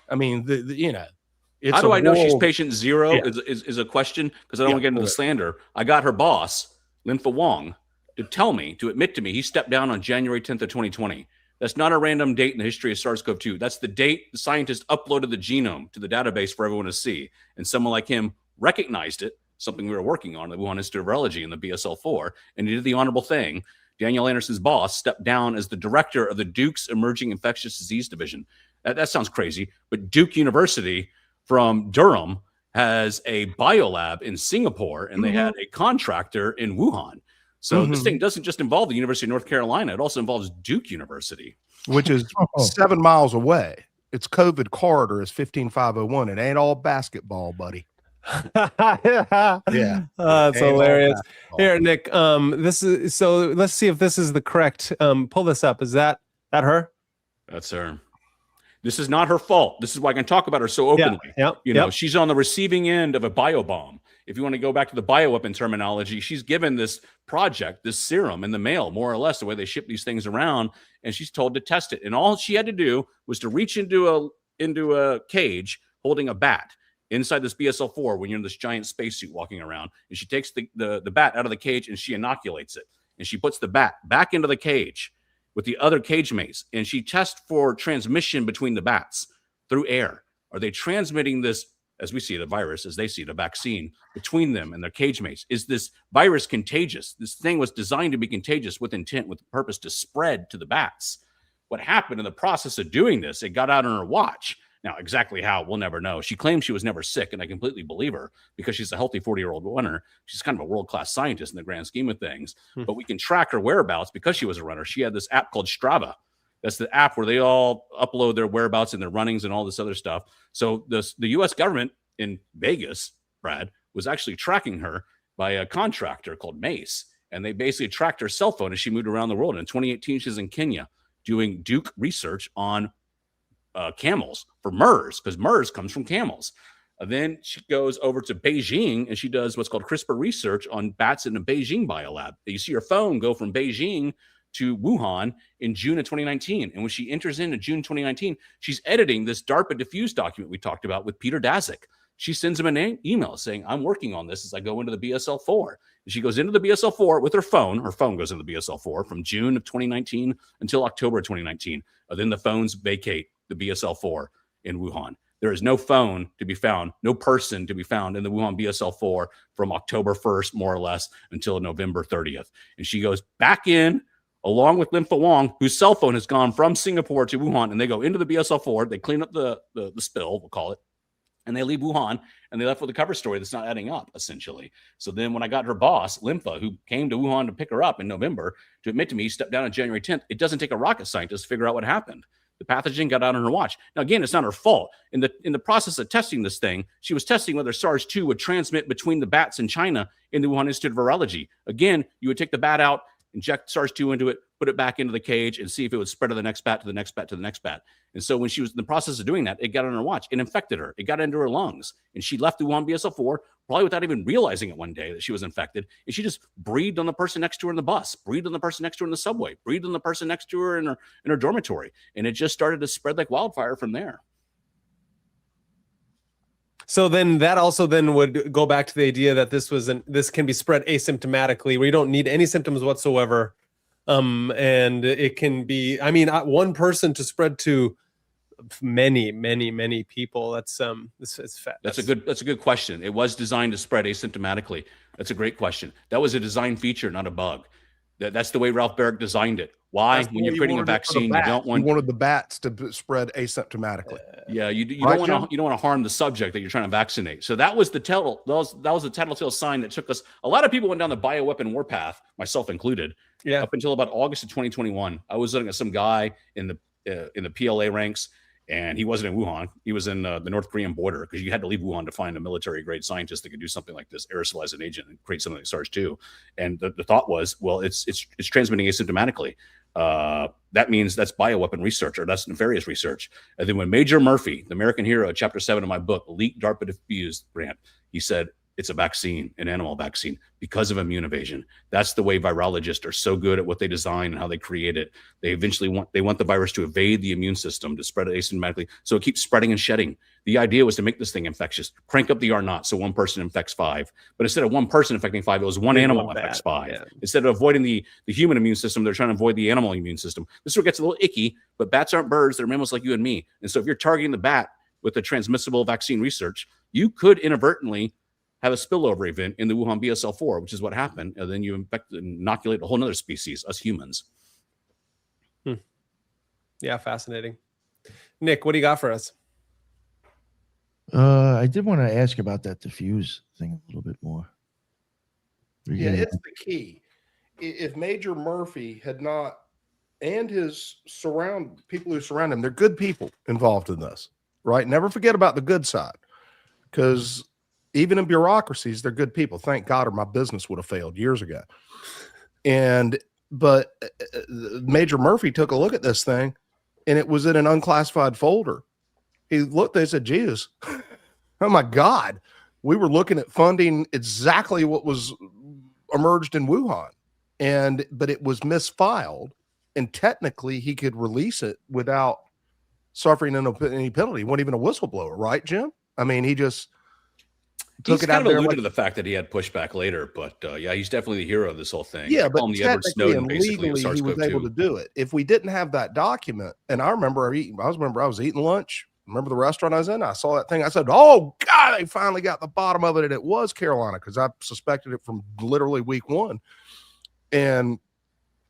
I mean, it's how do I know she's patient zero is a question, because I don't want to get into the slander. I got her boss, Linfa Wong, to admit to me he stepped down on January 10th of 2020. That's not a random date in the history of SARS-CoV-2. That's the date the scientist uploaded the genome to the database for everyone to see. And someone like him recognized it, something we were working on, the Wuhan Institute of Virology and the BSL-4, and he did the honorable thing. Danielle Anderson's boss stepped down as the director of the Duke's Emerging Infectious Disease Division. That sounds crazy, but Duke University from Durham has a biolab in Singapore, and they had a contractor in Wuhan. So this thing doesn't just involve the University of North Carolina. It also involves Duke University, which is 7 miles away. Its COVID corridor is 15501. It ain't all basketball, buddy. Yeah, that's hilarious. Here, Nick, this is so. Let's see if this is the correct. Pull this up. Is that her? That's her. This is not her fault. This is why I can talk about her so openly. She's on the receiving end of a biobomb. If you want to go back to the bioweapon terminology, she's given this project, this serum in the mail, more or less the way they ship these things around, and she's told to test it. And all she had to do was to reach into a cage holding a bat inside this BSL-4 when you're in this giant spacesuit walking around. And she takes the bat out of the cage and she inoculates it. And she puts the bat back into the cage with the other cage mates. And she tests for transmission between the bats through air. Are they transmitting this, as we see the virus, as they see the vaccine, between them and their cage mates? Is this virus contagious? This thing was designed to be contagious with intent, with the purpose to spread to the bats. What happened in the process of doing this, it got out on her watch. Now, exactly how, we'll never know. She claims she was never sick, and I completely believe her because she's a healthy 40-year-old runner. She's kind of a world-class scientist in the grand scheme of things. But we can track her whereabouts because she was a runner. She had this app called Strava. That's the app where they all upload their whereabouts and their runnings and all this other stuff. So the U.S. government in Vegas, Brad, was actually tracking her by a contractor called Mace. And they basically tracked her cell phone as she moved around the world. And in 2018, she's in Kenya doing Duke research on camels for MERS, because MERS comes from camels. Then she goes over to Beijing and she does what's called CRISPR research on bats in a Beijing biolab. You see your phone go from Beijing to Wuhan in June of 2019. And when she enters into June 2019, she's editing this DARPA diffuse document we talked about with Peter Daszak. She sends him an email saying, I'm working on this as I go into the BSL-4. And she goes into the BSL-4 with her phone. Her phone goes into the BSL-4 from June of 2019 until October of 2019. Then the phones vacate the BSL-4 in Wuhan. There is no phone to be found, no person to be found in the Wuhan BSL-4 from October 1st, more or less, until November 30th. And she goes back in along with Lim Wang, whose cell phone has gone from Singapore to Wuhan, and they go into the BSL-4. They clean up the spill, we'll call it, and they leave Wuhan, and they left with a cover story that's not adding up, essentially. So then when I got her boss, Limfa, who came to Wuhan to pick her up in November, to admit to me, he stepped down on January 10th. It doesn't take a rocket scientist to figure out what happened. The pathogen got out on her watch. Now, again, it's not her fault. In the process of testing this thing, she was testing whether SARS-2 would transmit between the bats in China in the Wuhan Institute of Virology. Again, you would take the bat out, inject SARS-2 into it, put it back into the cage, and see if it would spread to the next bat, to the next bat, to the next bat. And so when she was in the process of doing that, it got on her watch. It infected her. It got into her lungs. And she left the Wuhan BSL-4 probably without even realizing it one day that she was infected. And she just breathed on the person next to her in the bus, breathed on the person next to her in the subway, breathed on the person next to her in her dormitory. And it just started to spread like wildfire from there. So then that also then would go back to the idea that this can be spread asymptomatically, where you don't need any symptoms whatsoever. And it can be, I mean, one person to spread to many people. That's That's a good question. It was designed to spread asymptomatically. That's a great question. That was a design feature, not a bug. That's the way Ralph Barrick designed it. Why? When you're creating a vaccine, you don't want the bats to spread asymptomatically. Yeah, you don't want to harm the subject that you're trying to vaccinate. So that was the tattletale sign that took us. A lot of people went down the bioweapon warpath, myself included. Yeah. Up until about August of 2021, I was looking at some guy in the PLA ranks, and he wasn't in Wuhan. He was in the North Korean border, because you had to leave Wuhan to find a military-grade scientist that could do something like this, aerosolize an agent and create something like SARS-2. And the thought was, well, it's transmitting asymptomatically. That means that's bioweapon research, or that's nefarious research. And then when Major Murphy, the American hero, chapter 7 of my book, leaked DARPA diffused grant, he said, it's a vaccine, an animal vaccine, because of immune evasion. That's the way virologists are so good at what they design and how they create it. They eventually want the virus to evade the immune system, to spread it asymptomatically, so it keeps spreading and shedding. The idea was to make this thing infectious, crank up the R0, so one person infects 5. But instead of one person infecting 5, it was one animal infects 5. Yeah. Instead of avoiding the human immune system, they're trying to avoid the animal immune system. This is where it gets a little icky, but bats aren't birds. They're mammals like you and me. And so if you're targeting the bat with the transmissible vaccine research, you could inadvertently have a spillover event in the Wuhan BSL-4, which is what happened. And then you inoculate a whole other species, us humans. Yeah, fascinating. Nick, what do you got for us? I did want to ask about that diffuse thing a little bit more. Yeah, it's the key. If Major Murphy had not, and his people who surround him, they're good people involved in this, right? Never forget about the good side, because even in bureaucracies, they're good people. Thank God, or my business would have failed years ago. But Major Murphy took a look at this thing, and it was in an unclassified folder. He looked, they said, Jesus, oh my God, we were looking at funding exactly what was emerged in Wuhan. But it was misfiled, and technically he could release it without suffering any penalty. He wasn't even a whistleblower, right, Jim? I mean, he just took it out there. Alluded to the fact that he had pushback later, but yeah, he's definitely the hero of this whole thing. Yeah, but the Edward Snowden, legally, he was able to do it. If we didn't have that document, and I remember I was eating lunch. Remember the restaurant I was in? I saw that thing. I said, "Oh God, they finally got the bottom of it," and it was Carolina, because I suspected it from literally week 1. And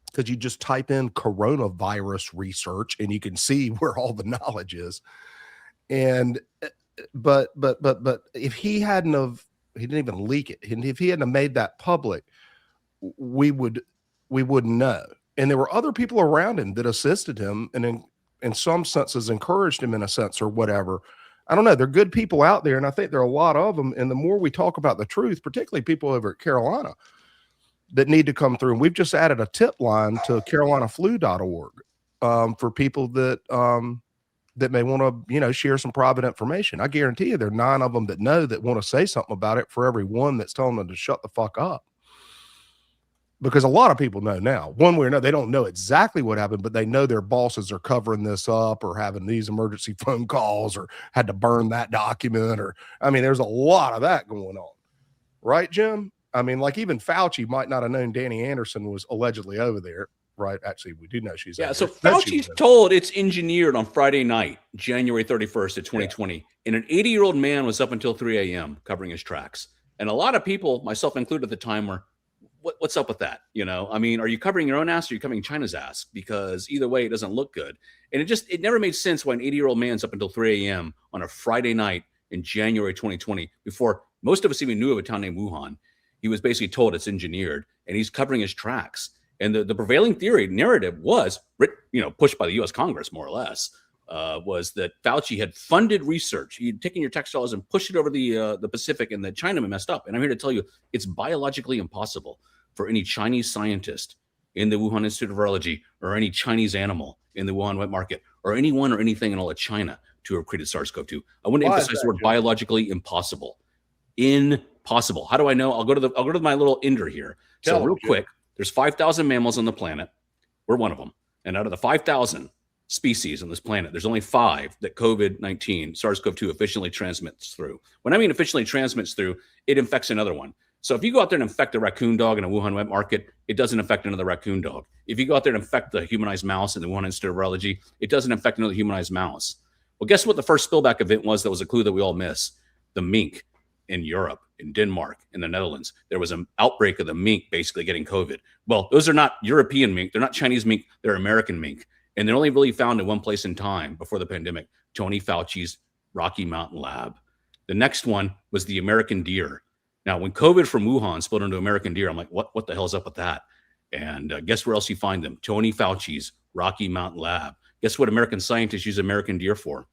because you just type in coronavirus research and you can see where all the knowledge is. And but if he didn't even leak it, and if he hadn't made that public, we wouldn't know. And there were other people around him that assisted him, and in some senses encouraged him in a sense, or whatever. I don't know. They're good people out there, and I think there are a lot of them. And the more we talk about the truth, particularly people over at Carolina that need to come through. And we've just added a tip line to carolinaflu.org for people that may want to, share some private information. I guarantee you there are 9 of them that know, that want to say something about it, for every one that's telling them to shut the fuck up. because a lot of people know now, one way or another. They don't know exactly what happened, but they know their bosses are covering this up or having these emergency phone calls or had to burn that document. Or, I mean, there's a lot of that going on. Right, Jim? I mean, like even Fauci might not have known Danny Anderson was allegedly over there. Right. Actually, we do know she's. Yeah. So Fauci's told it's engineered on Friday night, January 31st of 2020. And an 80-year-old man was up until 3 a.m. covering his tracks. And a lot of people, myself included at the time, were, what's up with that? You know, I mean, are you covering your own ass or are you covering China's ass? Because either way, it doesn't look good. And it never made sense why an 80-year-old man's up until 3 a.m. on a Friday night in January 2020, before most of us even knew of a town named Wuhan. He was basically told it's engineered and he's covering his tracks. And the prevailing theory narrative was, pushed by the U.S. Congress, more or less, was that Fauci had funded research. He'd taken your tax dollars and pushed it over the Pacific, and that China messed up. And I'm here to tell you, it's biologically impossible for any Chinese scientist in the Wuhan Institute of Virology or any Chinese animal in the Wuhan wet market or anyone or anything in all of China to have created SARS-CoV-2. I want to emphasize the word biologically impossible. Impossible. How do I know? I'll go to my little ender here. So real quick. There's 5,000 mammals on the planet. We're one of them. And out of the 5,000 species on this planet, there's only 5 that COVID-19, SARS-CoV-2 efficiently transmits through. When I mean efficiently transmits through, it infects another one. So if you go out there and infect a raccoon dog in a Wuhan wet market, it doesn't infect another raccoon dog. If you go out there and infect the humanized mouse in the Wuhan Institute of Virology, it doesn't infect another humanized mouse. Well, guess what the first spillback event was that was a clue that we all miss? The mink in Europe, in Denmark, in the Netherlands. There was an outbreak of the mink basically getting COVID. Well, those are not European mink. They're not Chinese mink. They're American mink. And they're only really found in one place in time before the pandemic, Tony Fauci's Rocky Mountain lab. The next one was the American deer. Now, when COVID from Wuhan spilled into American deer, I'm like, what the hell's up with that? And guess where else you find them? Tony Fauci's Rocky Mountain lab. Guess what American scientists use American deer for?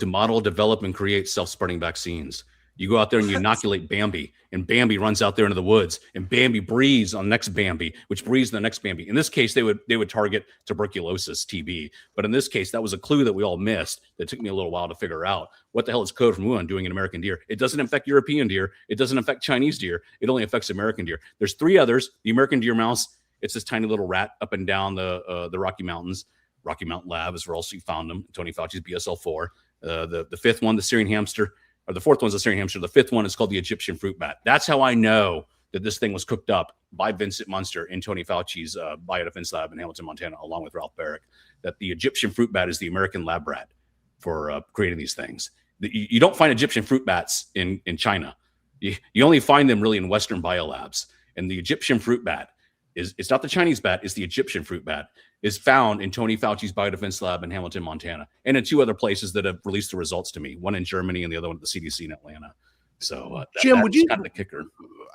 To model, develop, and create self-spreading vaccines. You go out there and you inoculate Bambi, and Bambi runs out there into the woods, and Bambi breathes on the next Bambi, which breathes on the next Bambi. In this case, they would target tuberculosis, TB. But in this case, that was a clue that we all missed that took me a little while to figure out. What the hell is COVID from Wuhan doing in American deer? It doesn't affect European deer. It doesn't affect Chinese deer. It only affects American deer. There's 3 others. The American deer mouse, it's this tiny little rat up and down the Rocky Mountains. Rocky Mountain Lab is where else you found them. Tony Fauci's BSL-4. The 5th one, the Syrian hamster, or the 4th one's the Syrian hamster. The 5th one is called the Egyptian fruit bat. That's how I know that this thing was cooked up by Vincent Munster in Tony Fauci's biodefense lab in Hamilton, Montana, along with Ralph Barrick. That the Egyptian fruit bat is the American lab rat for creating these things. You don't find Egyptian fruit bats in China. You only find them really in Western biolabs. And the Egyptian fruit bat it's not the Chinese bat, it's the Egyptian fruit bat, is found in Tony Fauci's biodefense lab in Hamilton, Montana, and in 2 other places that have released the results to me, one in Germany and the other one at the CDC in Atlanta. So Jim, would you kind of the kicker?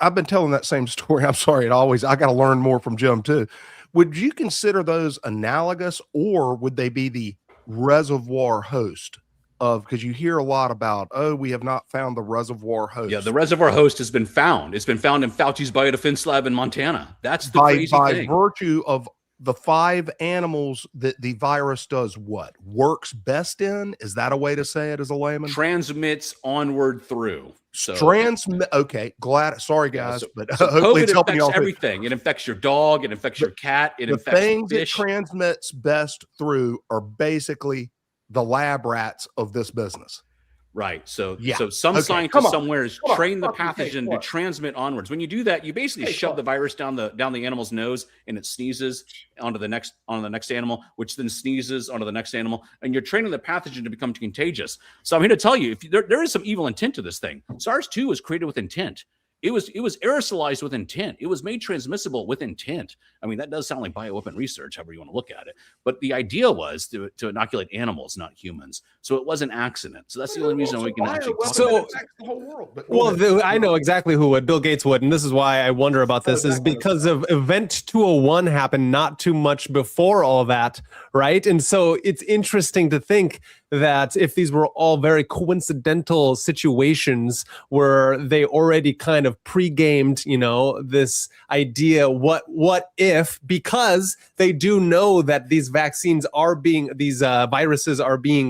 I've been telling that same story. I'm sorry. I got to learn more from Jim too. Would you consider those analogous, or would they be the reservoir host of, because you hear a lot about, we have not found the reservoir host. Yeah, the reservoir host has been found. It's been found in Fauci's biodefense lab in Montana. That's the crazy thing. By virtue of the 5 animals that the virus does what? Works best in? Is that a way to say it as a layman? Transmits onward through. So okay, glad. Sorry guys, but so hopefully it's COVID helping affects you everything. It infects your dog. It infects your cat. It the infects things fish. It transmits best through are basically the lab rats of this business. Right. So some scientist somewhere has trained the pathogen to transmit onwards. When you do that, you basically shove the virus down the animal's nose, and it sneezes onto the next animal, which then sneezes onto the next animal, and you're training the pathogen to become contagious. So I'm here to tell you, if there is some evil intent to this thing. SARS-2 was created with intent. It was aerosolized with intent. It was made transmissible with intent. I mean, that does sound like bioweapon research, however you want to look at it. But the idea was to inoculate animals, not humans. So it was an accident. So that's the only reason we can actually talk about the whole world. I know exactly who would. Bill Gates would. And this is why I wonder about this, is because of Event 201 happened not too much before all that, right? And so it's interesting to think that if these were all very coincidental situations where they already kind of pre-gamed, this idea, what if, because they do know that these viruses are being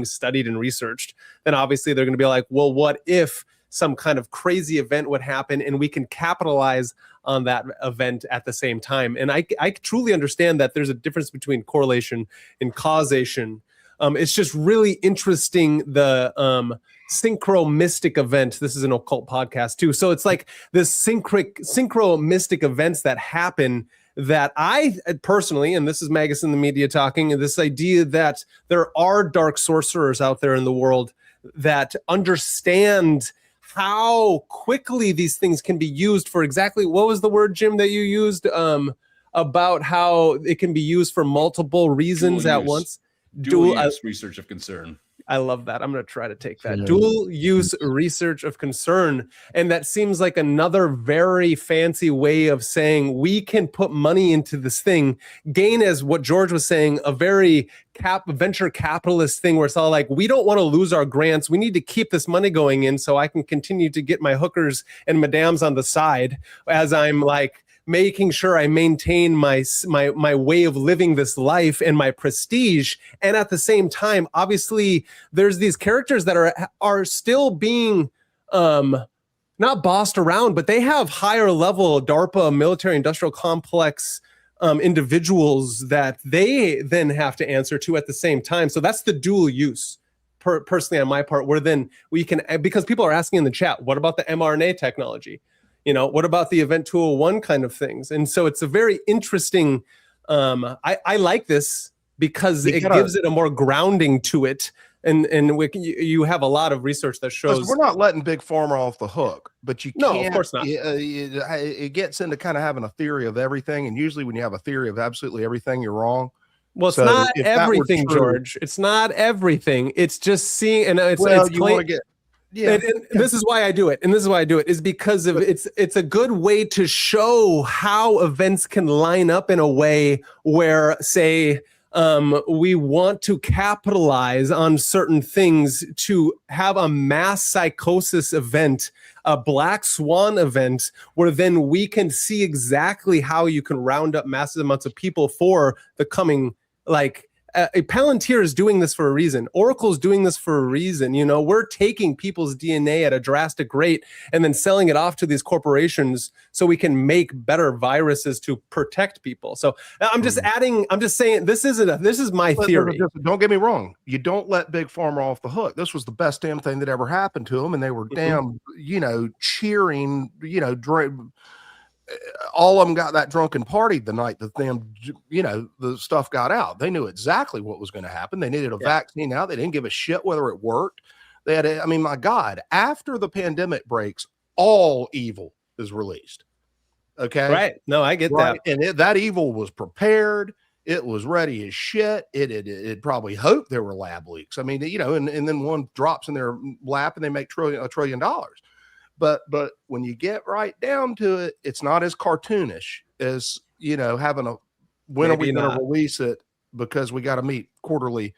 studied and researched, then obviously they're going to be like, well, what if some kind of crazy event would happen and we can capitalize on that event at the same time. And I truly understand that there's a difference between correlation and causation. It's just really interesting, the synchro mystic event. This is an occult podcast too. So it's like this synchro mystic events that happen that I personally, and this is Magus in the Media talking, and this idea that there are dark sorcerers out there in the world that understand how quickly these things can be used for exactly, what was the word, Jim, that you used about how it can be used for multiple reasons at once? Dual use research of concern. I love that. I'm going to try to take that. Dual use research of concern. And that seems like another very fancy way of saying we can put money into this thing, gain, as what George was saying, a very venture capitalist thing where it's all like, we don't want to lose our grants. We need to keep this money going in so I can continue to get my hookers and madams on the side as I'm like making sure I maintain my way of living this life and my prestige. And at the same time, obviously, there's these characters that are still being not bossed around, but they have higher level DARPA military industrial complex individuals that they then have to answer to at the same time. So that's the dual use. Personally, on my part, where then we can, because people are asking in the chat, what about the mRNA technology? You know, what about the Event 201 kind of things? And so it's a very interesting, I like this because it gives it a more grounding to it. And you have a lot of research that shows. We're not letting Big Pharma off the hook, but you can't. No, of course not. It gets into kind of having a theory of everything. And usually when you have a theory of absolutely everything, you're wrong. Well, it's not everything, George. It's not everything. It's just seeing, and it's you want to get. Yeah, and this is why I do it. And this is why I do it is because of it's a good way to show how events can line up in a way where, say, we want to capitalize on certain things to have a mass psychosis event, a black swan event, where then we can see exactly how you can round up massive amounts of people for the coming, like, a Palantir is doing this for a reason. Oracle's doing this for a reason. You know, we're taking people's DNA at a drastic rate and then selling it off to these corporations so we can make better viruses to protect people. So I'm just I'm just saying, this is my theory. Don't get me wrong. You don't let Big Pharma off the hook. This was the best damn thing that ever happened to them. And they were damn, cheering, all of them got that drunken party the night that the stuff got out. They knew exactly what was going to happen. They needed a vaccine out. They didn't give a shit whether it worked. They had, my God, after the pandemic breaks, all evil is released. Okay. Right. No, I get that. And that evil was prepared. It was ready as shit. It probably hoped there were lab leaks. I mean, and then one drops in their lap and they make $1 trillion. But when you get right down to it, it's not as cartoonish as, having when are we going to release it because we got to meet quarterly.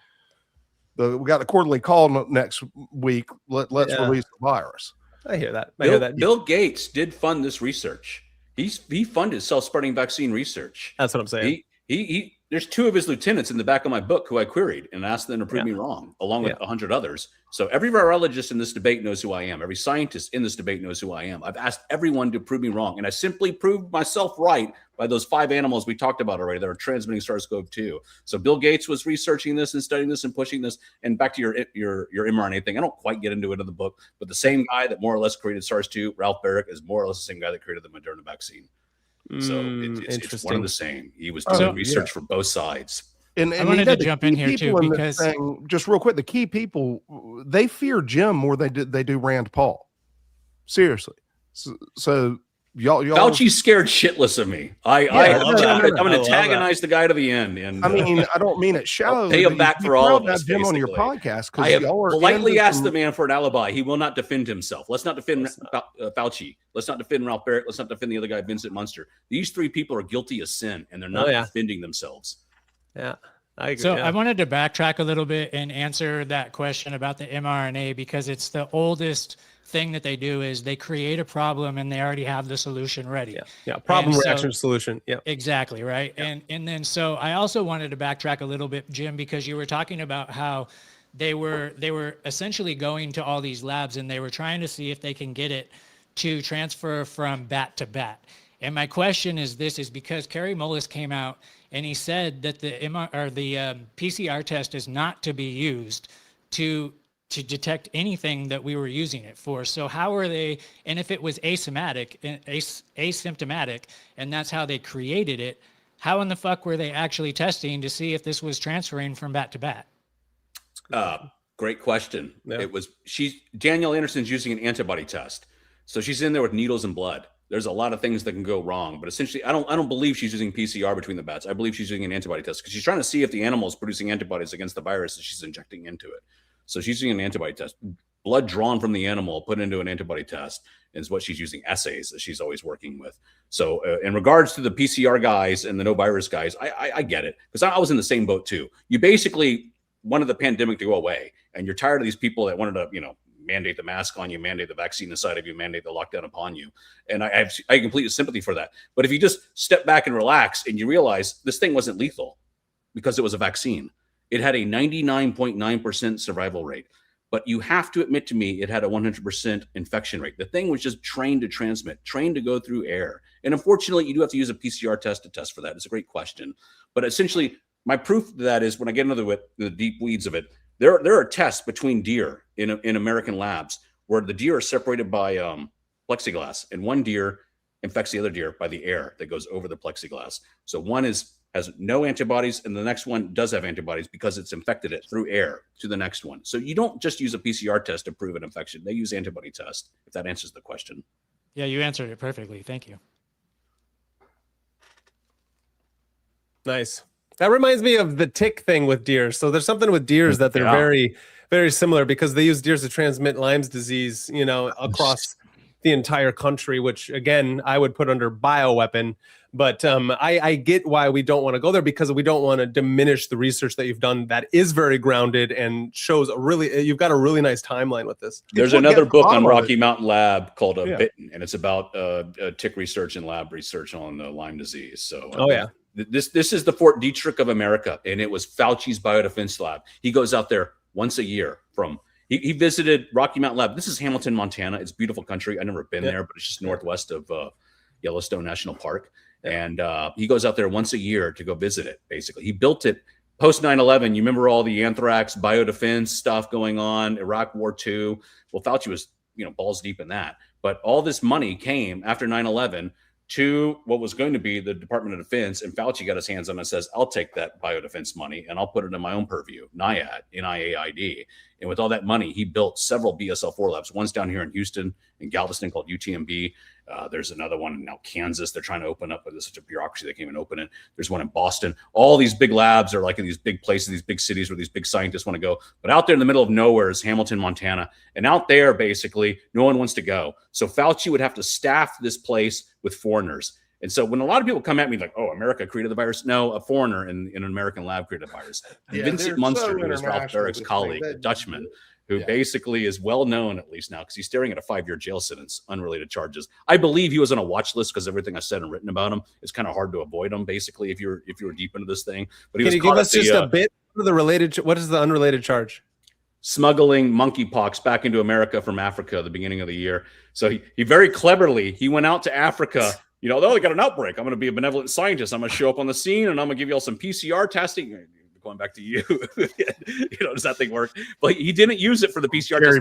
We got the quarterly call next week. Let's release the virus. I hear that. Bill Gates did fund this research. He funded self-spreading vaccine research. That's what I'm saying. He there's two of his lieutenants in the back of my book who I queried and asked them to prove me wrong, along with 100 others. So every virologist in this debate knows who I am. Every scientist in this debate knows who I am. I've asked everyone to prove me wrong, and I simply proved myself right by those 5 animals we talked about already that are transmitting SARS-CoV-2. So Bill Gates was researching this and studying this and pushing this. And back to your mRNA thing, I don't quite get into it in the book, but the same guy that more or less created SARS-2, Ralph Barrick, is more or less the same guy that created the Moderna vaccine. So it's one and the same. He was doing research for both sides. And I wanted to jump in here too, because just real quick, the key people, they fear Jim more than they do Rand Paul. Seriously. So y'all Fauci's scared shitless of me. I'm going to antagonize the guy to the end. And I mean, I don't mean it shallow. Pay him back for all of us. Him on your podcast, I have politely asked the man for an alibi. He will not defend himself. Let's not defend Fauci. Let's not defend Ralph Barrett. Let's not defend the other guy, Vincent Munster. These 3 people are guilty of sin, and they're not defending themselves. Yeah. I agree. So I wanted to backtrack a little bit and answer that question about the mRNA, because it's the oldest thing that they do is they create a problem and they already have the solution ready. Problem, reaction, solution. Exactly. Right. And then so I also wanted to backtrack a little bit, Jim, because you were talking about how they were essentially going to all these labs and they were trying to see if they can get it to transfer from bat to bat. And my question is this, is because Kerry Mullis came out and he said that the PCR test is not to be used to detect anything that we were using it for. So how are they, and if it was asymptomatic, and that's how they created it, how in the fuck were they actually testing to see if this was transferring from bat to bat? Great question. Yeah. Danielle Anderson's using an antibody test. So she's in there with needles and blood. There's a lot of things that can go wrong, but essentially I don't believe she's using PCR between the bats. I believe she's using an antibody test because she's trying to see if the animal is producing antibodies against the virus that she's injecting into it. So she's using an antibody test. Blood drawn from the animal, put into an antibody test, is what she's using, assays that she's always working with. So in regards to the PCR guys and the no virus guys, I get it, because I was in the same boat too. You basically wanted the pandemic to go away, and you're tired of these people that wanted to, mandate the mask on you, mandate the vaccine inside of you, mandate the lockdown upon you. And I have complete sympathy for that. But if you just step back and relax and you realize this thing wasn't lethal because it was a vaccine, it had a 99.9% survival rate. But you have to admit to me, it had a 100% infection rate. The thing was just trained to transmit, trained to go through air. And unfortunately, you do have to use a PCR test to test for that. It's a great question. But essentially, my proof of that is when I get into the deep weeds of it, there are tests between deer in American labs where the deer are separated by plexiglass, and one deer infects the other deer by the air that goes over the plexiglass. So one has no antibodies, and the next one does have antibodies because it's infected it through air to the next one. So you don't just use a PCR test to prove an infection. They use antibody test, if that answers the question. Yeah, you answered it perfectly. Thank you. Nice. That reminds me of the tick thing with deer. So there's something with deers that they're very, very similar because they use deers to transmit Lyme's disease, across the entire country, which again, I would put under bioweapon. But I get why we don't want to go there, because we don't want to diminish the research that you've done that is very grounded and shows you've got a really nice timeline with this. There's another book on Rocky Mountain Lab called Bitten, and it's about tick research and lab research on Lyme disease. So, This is the Fort Detrick of America, and it was Fauci's biodefense lab. He goes out there once a year he visited Rocky Mountain Lab. This is Hamilton, Montana. It's a beautiful country. I've never been there, but it's just northwest of Yellowstone National Park. And he goes out there once a year to go visit it, basically. He built it post 9/11. You remember all the anthrax, biodefense stuff going on, Iraq War II. Well, Fauci was, balls deep in that. But all this money came after 9/11 to what was going to be the Department of Defense, and Fauci got his hands on it and says, I'll take that biodefense money and I'll put it in my own purview, NIAID, NIAID. And with all that money, he built several BSL-4 labs. One's down here in Houston, in Galveston, called UTMB. There's another one in now Kansas. They're trying to open up, but there's such a bureaucracy they can't even open it. There's one in Boston. All these big labs are like in these big places, these big cities where these big scientists want to go. But out there in the middle of nowhere is Hamilton, Montana. And out there, basically, no one wants to go. So Fauci would have to staff this place with foreigners. And so when a lot of people come at me like, oh, America created the virus. No, a foreigner in an American lab created the virus. Vincent Munster, who was Ralph Barrick's colleague, a Dutchman, who basically is well known, at least now, because he's staring at a 5-year jail sentence, unrelated charges. I believe he was on a watch list because everything I said and written about him, it's kind of hard to avoid him, basically, if you were deep into this thing. But he Can you give us just a bit of the related? What is the unrelated charge? Smuggling monkeypox back into America from Africa at the beginning of the year. So he very cleverly, he went out to Africa. They got an outbreak. I'm going to be a benevolent scientist. I'm going to show up on the scene and I'm going to give you all some PCR testing. Going back to you, does that thing work? But he didn't use it for the PCR test.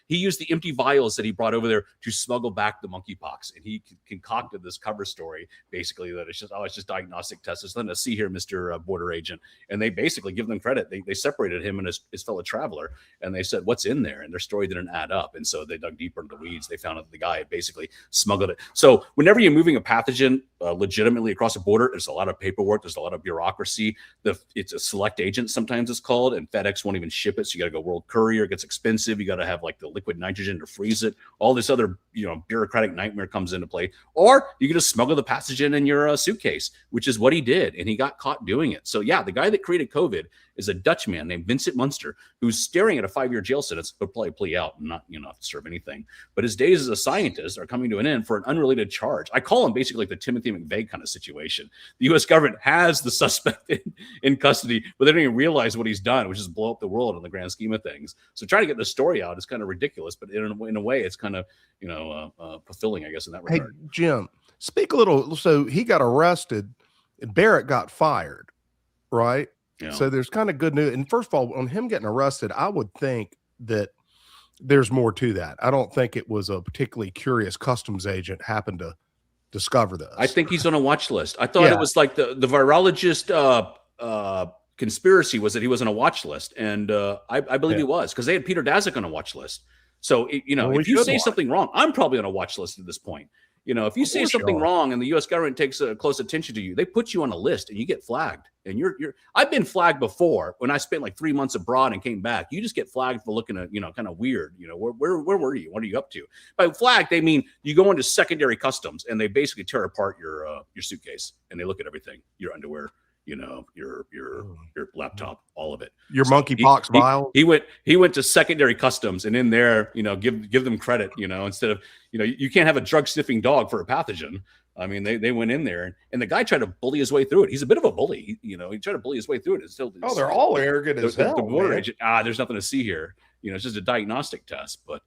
He used the empty vials that he brought over there to smuggle back the monkeypox. And he concocted this cover story, basically, that it's just diagnostic tests. It's nothing to see here, Mr. Border Agent. And they basically give them credit. They separated him and his fellow traveler, and they said, what's in there? And their story didn't add up. And so they dug deeper into the weeds. They found out that the guy had basically smuggled it. So whenever you're moving a pathogen legitimately across a border, there's a lot of paperwork. There's a lot of bureaucracy. It's a select agent, sometimes it's called, and FedEx won't even ship it. So you got to go world courier. It gets expensive. You got to have like the liquid nitrogen to freeze it. All this other, bureaucratic nightmare comes into play. Or you can just smuggle the pathogen in your suitcase, which is what he did. And he got caught doing it. So yeah, the guy that created COVID is a Dutch man named Vincent Munster, who's staring at a 5-year jail sentence. He'll probably plea out and not, have to serve anything. But his days as a scientist are coming to an end for an unrelated charge. I call him basically like the Timothy McVeigh kind of situation. The U.S. government has the suspect in custody custody, but they don't even realize what he's done, which is blow up the world in the grand scheme of things. So trying to get the story out is kind of ridiculous, but in a way, it's kind of, fulfilling, I guess, in that regard. Hey, Jim, speak a little. So he got arrested and Barrett got fired, right? Yeah. So there's kind of good news. And first of all, on him getting arrested, I would think that there's more to that. I don't think it was a particularly curious customs agent happened to discover this. I think he's on a watch list. I thought it was like the virologist conspiracy was that he was on a watch list. And I believe he was, because they had Peter Daszak on a watch list. So, if you say something wrong, I'm probably on a watch list at this point. If you say something wrong and the U.S. government takes a close attention to you, they put you on a list and you get flagged. And I've been flagged before when I spent like 3 months abroad and came back. You just get flagged for looking at, kind of weird. Where were you? What are you up to? By flag, they mean you go into secondary customs and they basically tear apart your suitcase and they look at everything, your underwear, your laptop, all of it. Your monkeypox vial. He went to secondary customs, and in there, give them credit, instead of, you can't have a drug sniffing dog for a pathogen. I mean, they went in there and the guy tried to bully his way through it. He's a bit of a bully. He tried to bully his way through it. It's still, they're all arrogant as hell. The border agent, there's nothing to see here. It's just a diagnostic test, but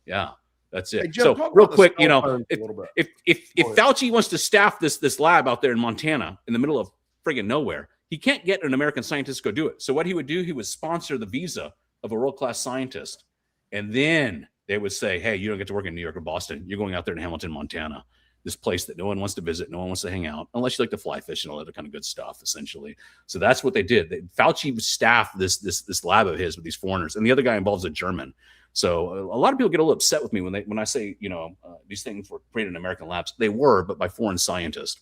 yeah. That's it. Hey, Jim, so real quick, if Fauci wants to staff this lab out there in Montana in the middle of friggin' nowhere, he can't get an American scientist to go do it. So what he would do, he would sponsor the visa of a world-class scientist. And then they would say, hey, you don't get to work in New York or Boston. You're going out there in Hamilton, Montana, this place that no one wants to visit, no one wants to hang out, unless you like to fly fish and all that other kind of good stuff, essentially. So that's what they did. Fauci staffed this lab of his with these foreigners. And the other guy involves a German. So a lot of people get a little upset with me when I say, these things were created in American labs. They were, but by foreign scientists.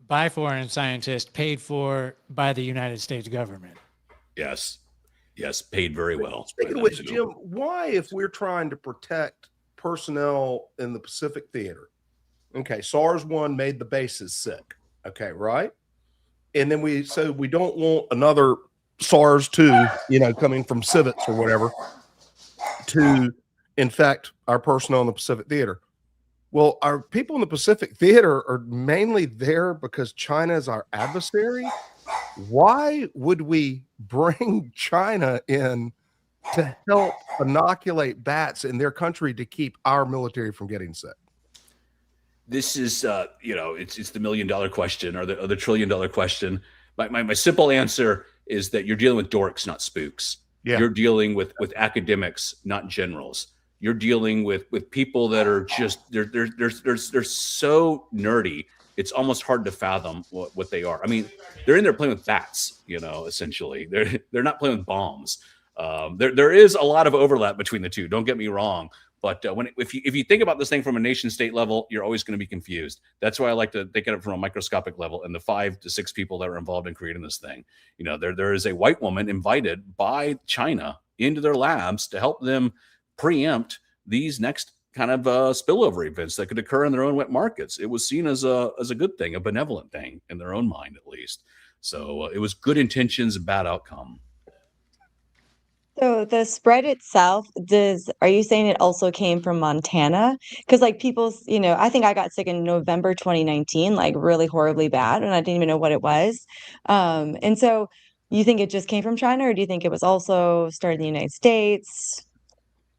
By foreign scientists, paid for by the United States government. Yes, paid very well. Speaking of which, Jim, why, if we're trying to protect personnel in the Pacific Theater, okay, SARS-1 made the bases sick, okay, right? And then we don't want another SARS-2, coming from civets or whatever, to infect our personnel in the Pacific Theater. Well, our people in the Pacific Theater are mainly there because China is our adversary. Why would we bring China in to help inoculate bats in their country to keep our military from getting sick? This is, it's the $1 million question or the $1 trillion question. My simple answer is that you're dealing with dorks, not spooks. Yeah. You're dealing with academics, not generals. You're dealing with people that are just they're so nerdy. It's almost hard to fathom what they are. I mean, they're in there playing with bats, essentially. They're not playing with bombs. There is a lot of overlap between the two. Don't get me wrong. But if you think about this thing from a nation state level, you're always going to be confused. That's why I like to think of it from a microscopic level and the 5 to 6 people that are involved in creating this thing. There is a white woman invited by China into their labs to help them preempt these next kind of spillover events that could occur in their own wet markets. It was seen as a good thing, a benevolent thing in their own mind, at least. So it was good intentions, bad outcome. So the spread itself, are you saying it also came from Montana? Because people, I think I got sick in November 2019, like really horribly bad, and I didn't even know what it was. And so you think it just came from China, or do you think it was also started in the United States?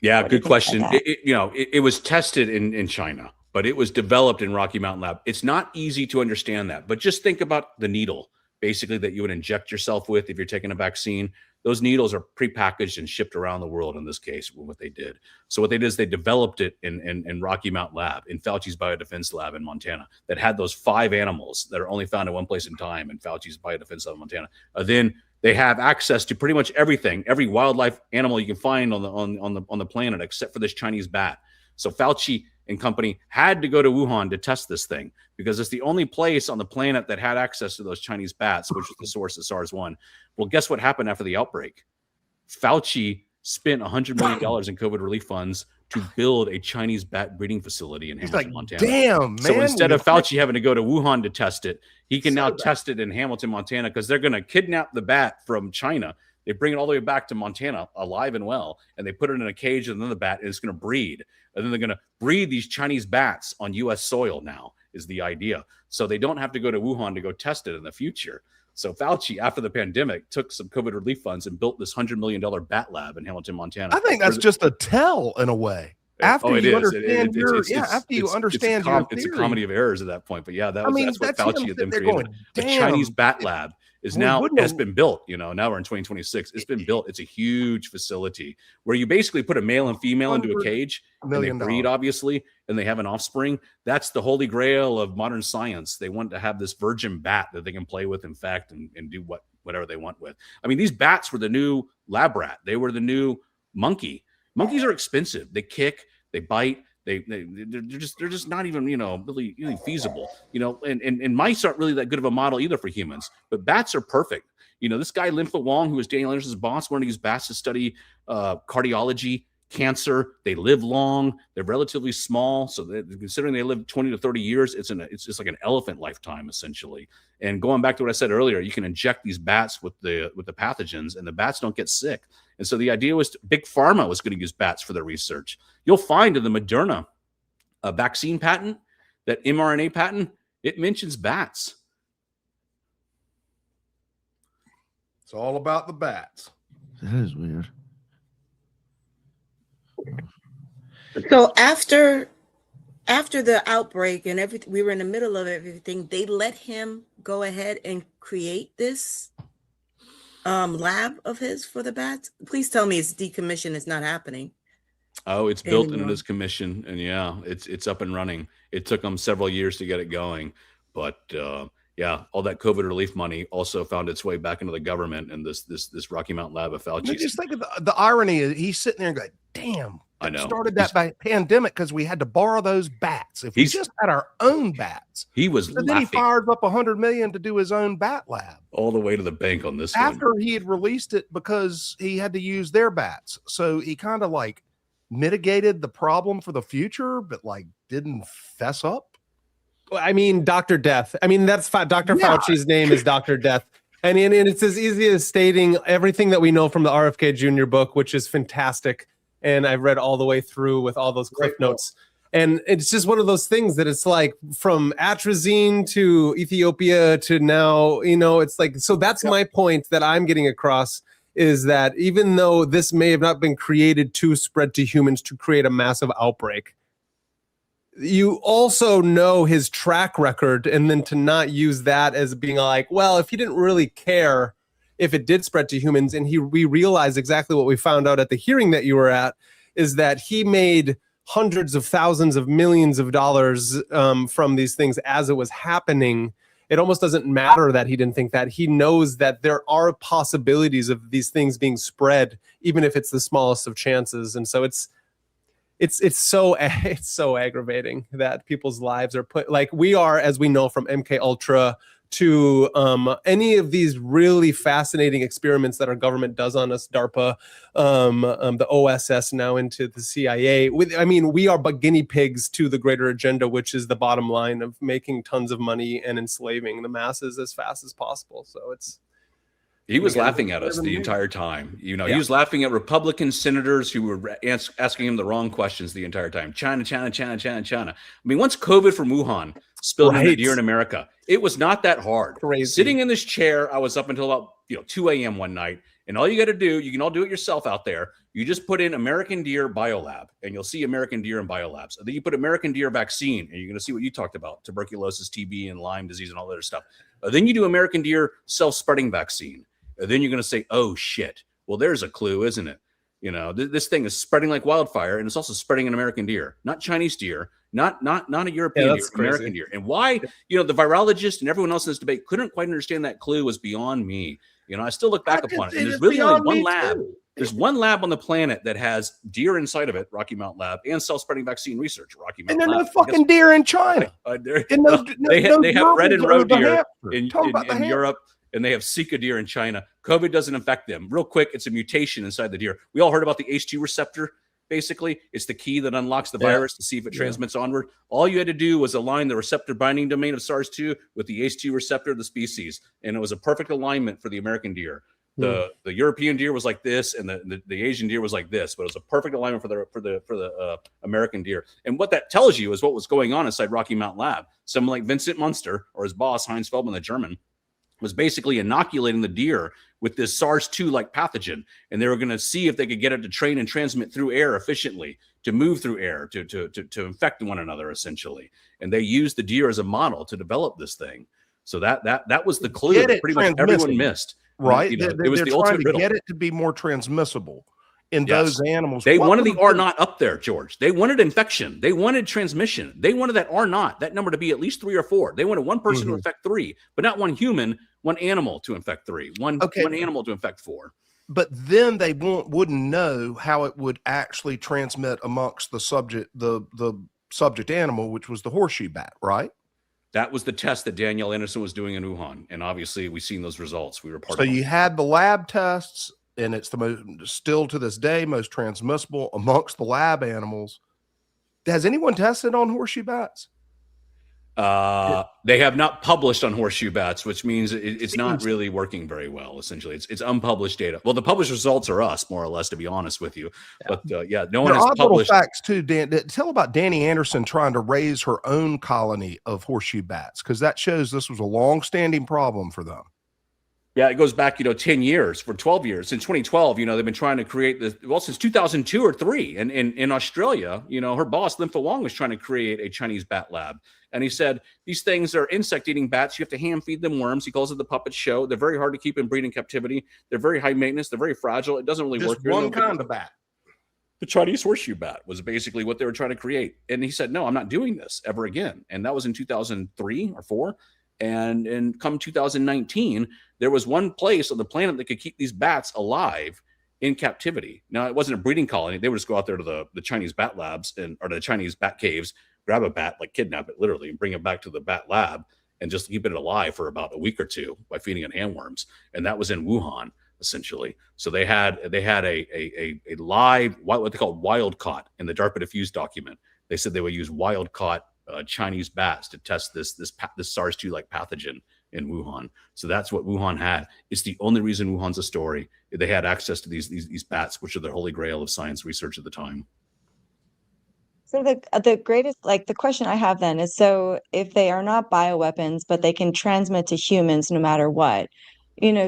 Yeah, good question. It was tested in China, but it was developed in Rocky Mountain Lab. It's not easy to understand that, but just think about the needle, basically, that you would inject yourself with if you're taking a vaccine. Those needles are prepackaged and shipped around the world in this case, what they did. So what they did is they developed it in Rocky Mountain Lab, in Fauci's Biodefense Lab in Montana, that had those 5 animals that are only found in one place in time in Fauci's Biodefense Lab in Montana. Then they have access to pretty much everything, every wildlife animal you can find on the planet, except for this Chinese bat. So Fauci and company had to go to Wuhan to test this thing because it's the only place on the planet that had access to those Chinese bats, which was the source of SARS-1. Well, guess what happened after the outbreak? Fauci spent $100 million in COVID relief funds to build a Chinese bat breeding facility in Hamilton, Montana. Damn, man. So instead of Fauci having to go to Wuhan to test it, he can now test it in Hamilton, Montana, because they're going to kidnap the bat from China. They bring it all the way back to Montana, alive and well, and they put it in a cage, and then the bat is going to breed. And then they're going to breed these Chinese bats on U.S. soil now. is the idea. So they don't have to go to Wuhan to go test it in the future. So Fauci, after the pandemic, took some COVID relief funds and built this $100 million bat lab in Hamilton, Montana. I think that's just a tell in a way. After you understand it's a comedy of errors at that point. But yeah, that's what Fauci had them created. The Chinese bat lab is now has been built. You know, now we're in 2026. It's been built. It's a huge facility where you basically put a male and female into a cage and they breed, obviously, and they have an offspring. That's the holy grail of modern science. They want to have this virgin bat that they can play with, in fact, and do whatever they want with. I mean, these bats were the new lab rat. They were the new monkey. Monkeys are expensive. They kick, they bite. They're just not even, really feasible, and mice aren't really that good of a model either for humans, but bats are perfect. This guy, Linfa Wong, who was Daniel Anderson's boss, wanted to use bats to study cardiology, cancer. They live long. They're relatively small. So considering they live 20 to 30 years, it's just like an elephant lifetime, essentially. And going back to what I said earlier, you can inject these bats with the pathogens and the bats don't get sick. And so the idea was Big Pharma was going to use bats for their research. You'll find in the Moderna vaccine patent, that mRNA patent, it mentions bats. It's all about the bats. That is weird. So after the outbreak and everything, we were in the middle of everything, they let him go ahead and create this lab of his for the bats. Please tell me it's decommissioned. It's not happening. Oh, it's built and it is commissioned, and yeah, it's up and running. It took them several years to get it going, but yeah, all that COVID relief money also found its way back into the government and this Rocky Mountain lab of Fauci. Just think of the irony is he's sitting there and going, damn, I know. Started that pandemic because we had to borrow those bats. If we just had our own bats, he was and then he fired up $100 million to do his own bat lab all the way to the bank on this after he had released it because he had to use their bats. So he kind of like mitigated the problem for the future, but like didn't fess up. I mean, Dr. Death. I mean, that's Dr. Fauci's name is Dr. Death. And it's as easy as stating everything that we know from the RFK Jr. book, which is fantastic. And I've read all the way through with all those cliff notes. And it's just one of those things that it's like from atrazine to Ethiopia to now, it's like, so that's my point that I'm getting across is that even though this may have not been created to spread to humans to create a massive outbreak, you also know his track record, and then to not use that as being like, well, if he didn't really care if it did spread to humans, and we realized exactly what we found out at the hearing that you were at, is that he made hundreds of thousands of millions of dollars from these things as it was happening. It almost doesn't matter that he didn't think that. He knows that there are possibilities of these things being spread, even if it's the smallest of chances. And so it's so aggravating that people's lives are put, like we are, as we know from MK Ultra, to any of these really fascinating experiments that our government does on us, DARPA, the OSS, now into the CIA. We are but guinea pigs to the greater agenda, which is the bottom line of making tons of money and enslaving the masses as fast as possible. So he was laughing at us the entire time. He was laughing at Republican senators who were asking him the wrong questions the entire time. China. I mean, once COVID from Wuhan spilled into deer in America, it was not that hard. Crazy. Sitting in this chair, I was up until about 2 a.m. one night, and all you got to do, you can all do it yourself out there. You just put in American Deer Biolab, and you'll see American Deer in Biolabs. And then you put American Deer Vaccine, and you're going to see what you talked about, tuberculosis, TB, and Lyme disease, and all that other stuff. Then you do American Deer Self-Spreading Vaccine. And then you're going to say, oh, shit. Well, there's a clue, isn't it? This thing is spreading like wildfire, and it's also spreading in American deer, not Chinese deer, not a European deer, American deer. And why, the virologist and everyone else in this debate couldn't quite understand that clue was beyond me. I still look back upon it. And there's really only one lab. There's one lab on the planet that has deer inside of it, Rocky Mountain Lab, and self-spreading vaccine research, Rocky Mountain Lab. And there's no fucking deer in China. They have red and roe deer in Europe. And they have Zika deer in China. COVID doesn't affect them. Real quick, it's a mutation inside the deer. We all heard about the ACE2 receptor, basically. It's the key that unlocks the virus to see if it transmits onward. All you had to do was align the receptor binding domain of SARS-2 with the ACE2 receptor of the species. And it was a perfect alignment for the American deer. The European deer was like this, and the Asian deer was like this, but it was a perfect alignment for the American deer. And what that tells you is what was going on inside Rocky Mountain Lab. Someone like Vincent Munster or his boss Heinz Feldman, the German, was basically inoculating the deer with this SARS-2 like pathogen, and they were going to see if they could get it to train and transmit through air efficiently, to move through air, to infect one another essentially. And they used the deer as a model to develop this thing. So that was the clue that pretty much everyone missed. Right. You know, They're it was the trying ultimate to riddle. get it to be more transmissible in Yes. those animals. They What wanted would the R naught up there, George. They wanted infection. They wanted transmission. They wanted that R naught, that number to be at least 3 or 4. They wanted one person to infect 3, but not one human, one animal to infect 3, one animal to infect 4. But then they wouldn't know how it would actually transmit amongst the subject animal, which was the horseshoe bat, right? That was the test that Danielle Anderson was doing in Wuhan. And obviously we've seen those results. We were part So of them. you had the lab tests, and it's the most, still to this day, most transmissible amongst the lab animals. Has anyone tested on horseshoe bats? They have not published on horseshoe bats, which means it's not really working very well. Essentially, it's unpublished data. Well, the published results are us, more or less, to be honest with you. Yeah. But no one has odd published. Little facts too, Dan. Tell about Danny Anderson trying to raise her own colony of horseshoe bats, because that shows this was a long-standing problem for them. Yeah, it goes back, 10 years, for 12 years. Since 2012, they've been trying to create this, since 2002 or 3. And in Australia, her boss, Lim Fa Wong, was trying to create a Chinese bat lab. And he said, these things are insect-eating bats. You have to hand feed them worms. He calls it the puppet show. They're very hard to keep and breed in captivity. They're very high maintenance. They're very fragile. It doesn't really work. Just one kind of bat. The Chinese horseshoe bat was basically what they were trying to create. And he said, no, I'm not doing this ever again. And that was in 2003 or 4. And come 2019, there was one place on the planet that could keep these bats alive in captivity. Now, it wasn't a breeding colony. They would just go out there to the Chinese bat labs or the Chinese bat caves, grab a bat, like kidnap it literally, and bring it back to the bat lab and just keep it alive for about a week or 2 by feeding it handworms. And that was in Wuhan, essentially. So they had a live, what they call wild caught in the DARPA diffuse document. They said they would use wild caught Chinese bats to test this SARS-2 like pathogen in Wuhan. So that's what Wuhan had. It's the only reason Wuhan's a story. They had access to these bats, which are the holy grail of science research at the time. So the greatest, the question I have then is, so if they are not bioweapons, but they can transmit to humans no matter what,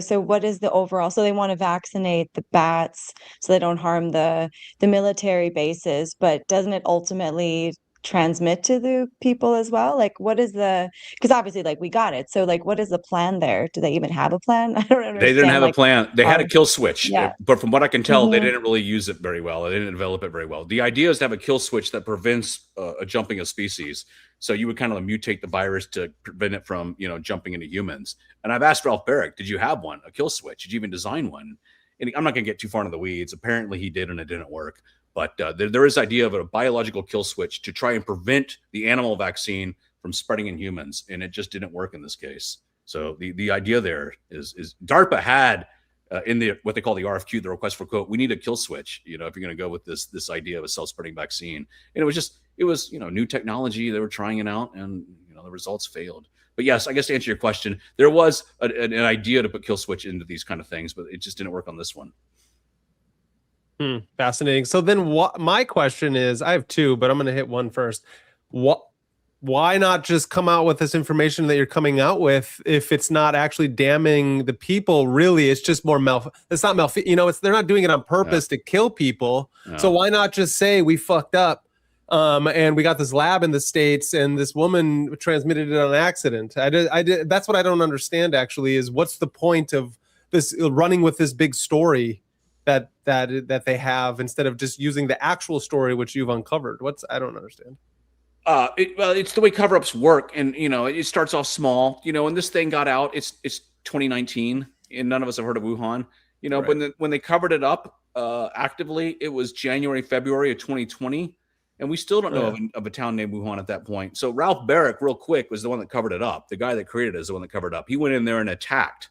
so what is the overall? So they want to vaccinate the bats so they don't harm the military bases, but doesn't it ultimately transmit to the people as well? What is because obviously we got it. So what is the plan there? Do they even have a plan? I don't understand. They didn't have a plan. They had a kill switch, but from what I can tell, they didn't really use it very well. They didn't develop it very well. The idea is to have a kill switch that prevents a jumping of species. So you would kind of mutate the virus to prevent it from, jumping into humans. And I've asked Ralph Barrick, did you have one, a kill switch? Did you even design one? And I'm not going to get too far into the weeds. Apparently he did, and it didn't work. But there is idea of a biological kill switch to try and prevent the animal vaccine from spreading in humans, and it just didn't work in this case. So the idea there is DARPA had in the what they call the RFQ, the request for quote, we need a kill switch. If you're going to go with this idea of a self-spreading vaccine, and it was new technology. They were trying it out, and the results failed. But yes, I guess to answer your question, there was an idea to put kill switch into these kind of things, but it just didn't work on this one. Fascinating. So then my question is, I have 2, but I'm going to hit one first. Why not just come out with this information that you're coming out with if it's not actually damning the people? Really, it's just more it's not they're not doing it on purpose to kill people. No. So why not just say we fucked up and we got this lab in the States and this woman transmitted it on accident? I did. That's what I don't understand actually, is what's the point of this running with this big story that they have instead of just using the actual story which you've uncovered? I don't understand. It's the way cover-ups work, and it starts off small. When this thing got out, it's 2019, and none of us have heard of Wuhan. Right. When they covered it up actively, it was January, February of 2020, and we still don't know of a town named Wuhan at that point. So Ralph Barrick, real quick, was the one that covered it up. The guy that created it is the one that covered it up. He went in there and attacked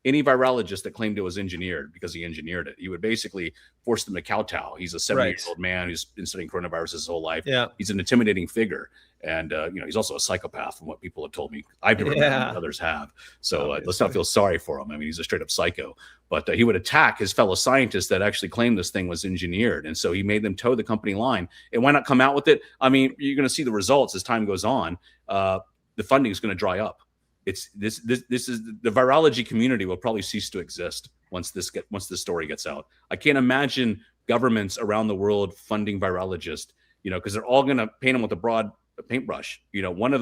any virologist that claimed it was engineered because he engineered it. He would basically force them to kowtow. He's a 70-year-old man who's been studying coronavirus his whole life. Yeah. He's an intimidating figure. And, he's also a psychopath from what people have told me. I've never met him, others have. So let's not feel sorry for him. I mean, he's a straight up psycho. But he would attack his fellow scientists that actually claimed this thing was engineered. And so he made them toe the company line. And why not come out with it? I mean, you're going to see the results as time goes on. The funding is going to dry up. This is the virology community will probably cease to exist once this story gets out. I can't imagine governments around the world funding virologists, because they're all going to paint them with a broad paintbrush. One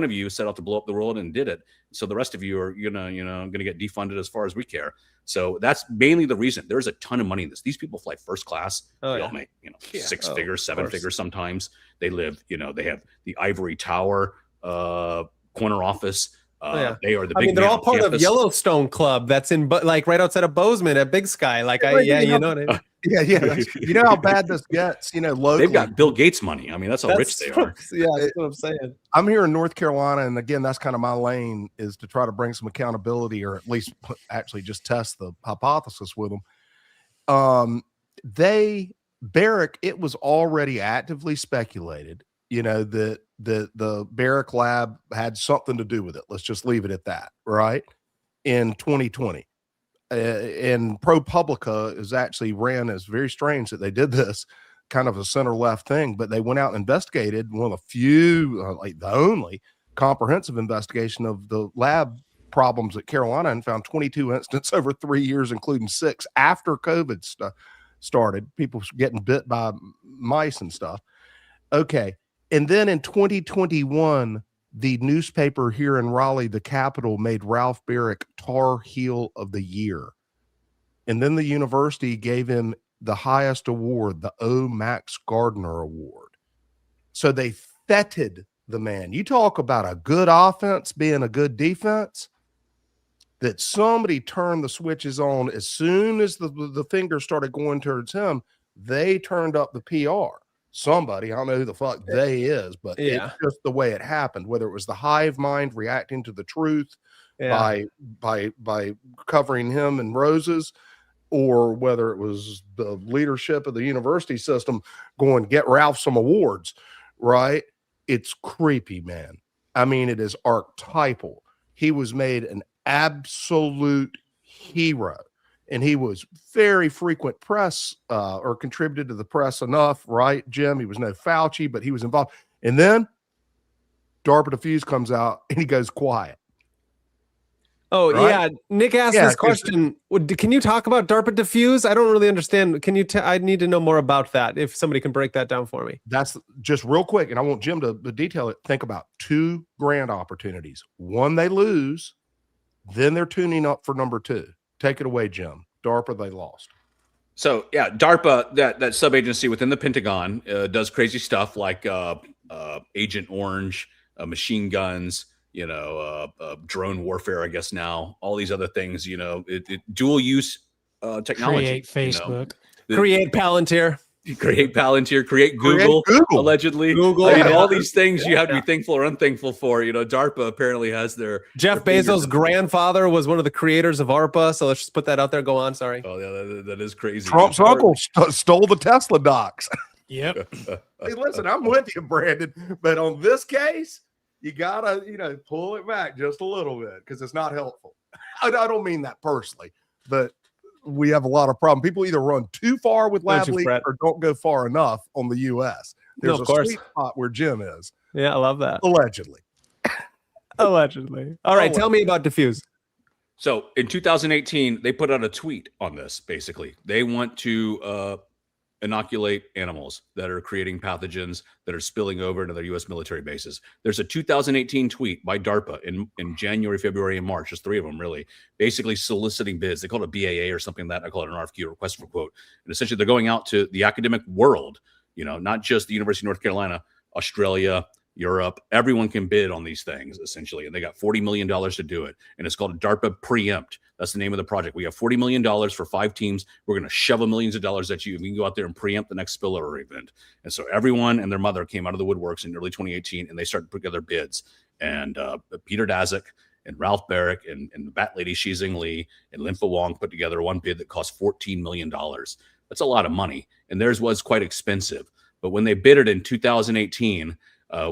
of you set out to blow up the world and did it. So the rest of you are going to get defunded as far as we care. So that's mainly the reason. There's a ton of money in this. These people fly first class. They all make 6 figures, 7 figures sometimes. They live, they have the ivory tower, corner office. They are the big. They're all part of Yellowstone Club. That's in right outside of Bozeman at Big Sky. You know what I mean? Yeah. You know how bad this gets. Locally. They've got Bill Gates money. I mean, that's how rich they are. Yeah, that's what I'm saying. I'm here in North Carolina, and again, that's kind of my lane, is to try to bring some accountability, or at least actually just test the hypothesis with them. Barrick, it was already actively speculated, that the Barrick lab had something to do with it. Let's just leave it at that, right? In 2020. And ProPublica is actually ran as very strange that they did this, kind of a center-left thing, but they went out and investigated, one of the few, the only comprehensive investigation of the lab problems at Carolina, and found 22 incidents over 3 years, including 6 after COVID started, people getting bit by mice and stuff. Okay. And then in 2021, the newspaper here in Raleigh, the capital, made Ralph Barrick Tar Heel of the Year. And then the university gave him the highest award, the O. Max Gardner Award. So they feted the man. You talk about a good offense being a good defense, that somebody turned the switches on as soon as the finger started going towards him. They turned up the PR. Somebody, I don't know who the fuck they is, but it's just the way it happened, whether it was the hive mind reacting to the truth by covering him in roses, or whether it was the leadership of the university system going, get Ralph some awards, right? It's creepy, man. I mean, it is archetypal. He was made an absolute hero. And he was very frequent press, or contributed to the press enough, right, Jim? He was no Fauci, but he was involved. And then DARPA Diffuse comes out and he goes quiet. Oh, right? Yeah. Nick asked this question. Can you talk about DARPA Diffuse? I don't really understand. Can you I need to know more about that, if somebody can break that down for me. That's just real quick, and I want Jim to detail it. Think about 2 grant opportunities. One they lose, then they're tuning up for number 2. Take it away, Jim. DARPA, they lost. So, DARPA, that sub-agency within the Pentagon, does crazy stuff like Agent Orange, machine guns, drone warfare, I guess now, all these other things, dual use technology. Create Facebook. Create Palantir. Create Palantir, create Google, allegedly. Google. I mean, all these things you have to be thankful or unthankful for. DARPA apparently has their Jeff Bezos' grandfather was one of the creators of ARPA. So let's just put that out there. Go on. Sorry. Oh, yeah, that is crazy. Trump's uncle stole the Tesla docs. Yep. Hey, listen, I'm with you, Brandon. But on this case, you gotta, pull it back just a little bit, because it's not helpful. I don't mean that personally, but we have a lot of problem. People either run too far with lab leaks or don't go far enough on the U.S. There's a sweet spot where Jim is. Yeah, I love that. Allegedly. Allegedly. All right, tell me about Diffuse. So in 2018, they put out a tweet on this. Basically, they want to inoculate animals that are creating pathogens that are spilling over into their U.S. military bases. There's a 2018 tweet by DARPA in January, February, and March. There's 3 of them, really, basically soliciting bids. They call it a BAA or something like that. I call it an RFQ, request for quote. And essentially, they're going out to the academic world, not just the University of North Carolina, Australia, Europe. Everyone can bid on these things, essentially. And they got $40 million to do it. And it's called DARPA Preempt. That's the name of the project. We have $40 million for 5 teams. We're going to shovel millions of dollars at you. We can go out there and preempt the next spillover event. And so everyone and their mother came out of the woodworks in early 2018, and they started to put together bids. And Peter Daszak And Ralph Barrick and the Bat Lady Xi Li and Linfa Wong put together one bid that cost $14 million. That's a lot of money. And theirs was quite expensive. But when they bid it in 2018,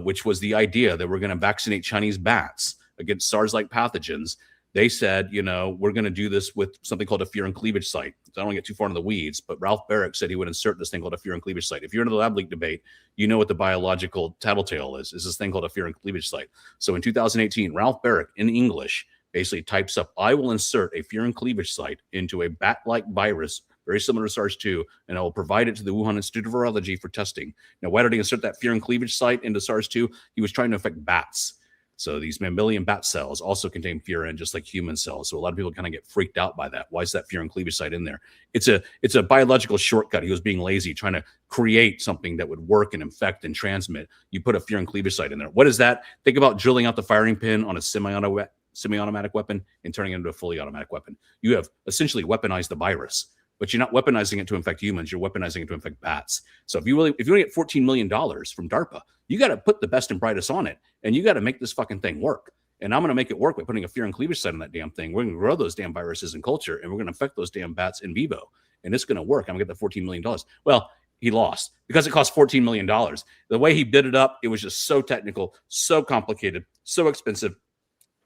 which was the idea that we're going to vaccinate Chinese bats against SARS-like pathogens, they said, we're going to do this with something called a fear and cleavage site. So I don't want to get too far into the weeds, but Ralph Barrick said he would insert this thing called a fear and cleavage site. If you're into the lab leak debate, you know what the biological tattletale is this thing called a fear and cleavage site. So in 2018, Ralph Barrick in English basically types up, I will insert a fear and cleavage site into a bat-like virus, very similar to SARS-2, and I will provide it to the Wuhan Institute of Virology for testing. Now, why did he insert that fear and cleavage site into SARS-2? He was trying to affect bats. So these mammalian bat cells also contain furin, just like human cells. So a lot of people kind of get freaked out by that. Why is that furin cleavage site in there? It's a biological shortcut. He was being lazy, trying to create something that would work and infect and transmit. You put a furin cleavage site in there. What is that? Think about drilling out the firing pin on a semi-automatic weapon and turning it into a fully automatic weapon. You have essentially weaponized the virus, but you're not weaponizing it to infect humans. You're weaponizing it to infect bats. So if you want to get $14 million from DARPA, you got to put the best and brightest on it, and you got to make this fucking thing work. And I'm going to make it work by putting a fear and cleavage site on that damn thing. We're going to grow those damn viruses in culture, and we're going to infect those damn bats in vivo. And it's going to work. I'm going to get the $14 million. Well, he lost because it cost $14 million. The way he bid it up, it was just so technical, so complicated, so expensive.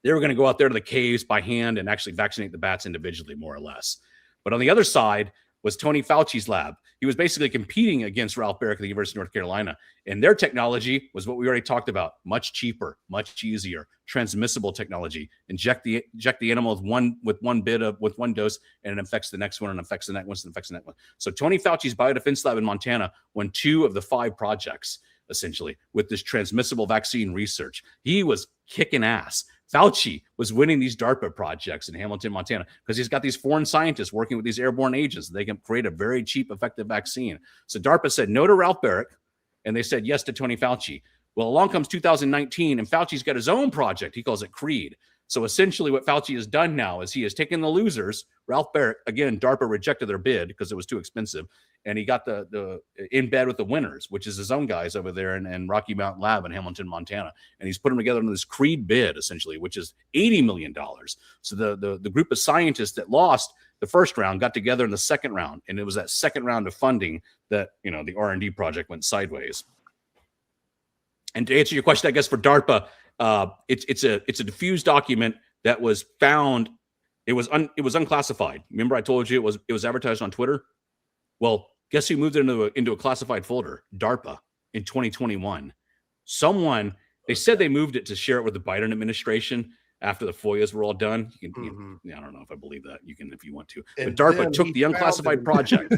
They were going to go out there to the caves by hand and actually vaccinate the bats individually, more or less. But on the other side was Tony Fauci's lab. He was basically competing against Ralph Barrick at the University of North Carolina. And their technology was what we already talked about. Much cheaper, much easier, transmissible technology. Inject the animal with one dose, and it infects the next one and infects the next one and infects the next one. So Tony Fauci's biodefense lab in Montana won 2 of the 5 projects, essentially, with this transmissible vaccine research. He was kicking ass. Fauci was winning these DARPA projects in Hamilton, Montana, because he's got these foreign scientists working with these airborne agents. They can create a very cheap, effective vaccine. So DARPA said no to Ralph Barrick, and they said yes to Tony Fauci. Well, along comes 2019, and Fauci's got his own project. He calls it CREED. So essentially what Fauci has done now is he has taken the losers. Ralph Barrick, again, DARPA rejected their bid because it was too expensive. And he got the in bed with the winners, which is his own guys over there in Rocky Mountain Lab in Hamilton, Montana. And he's put them together into this CREED bid, essentially, which is $80 million. So the group of scientists that lost the first round got together in the second round. And it was that second round of funding that, the R&D project went sideways. And to answer your question, I guess, for DARPA, it's a diffused document that was found. It was unclassified. Remember I told you it was advertised on Twitter? Well, guess who moved it into a classified folder? DARPA in 2021. They said they moved it to share it with the Biden administration after the FOIAs were all done. I don't know if I believe that. You can if you want to. But DARPA took the unclassified project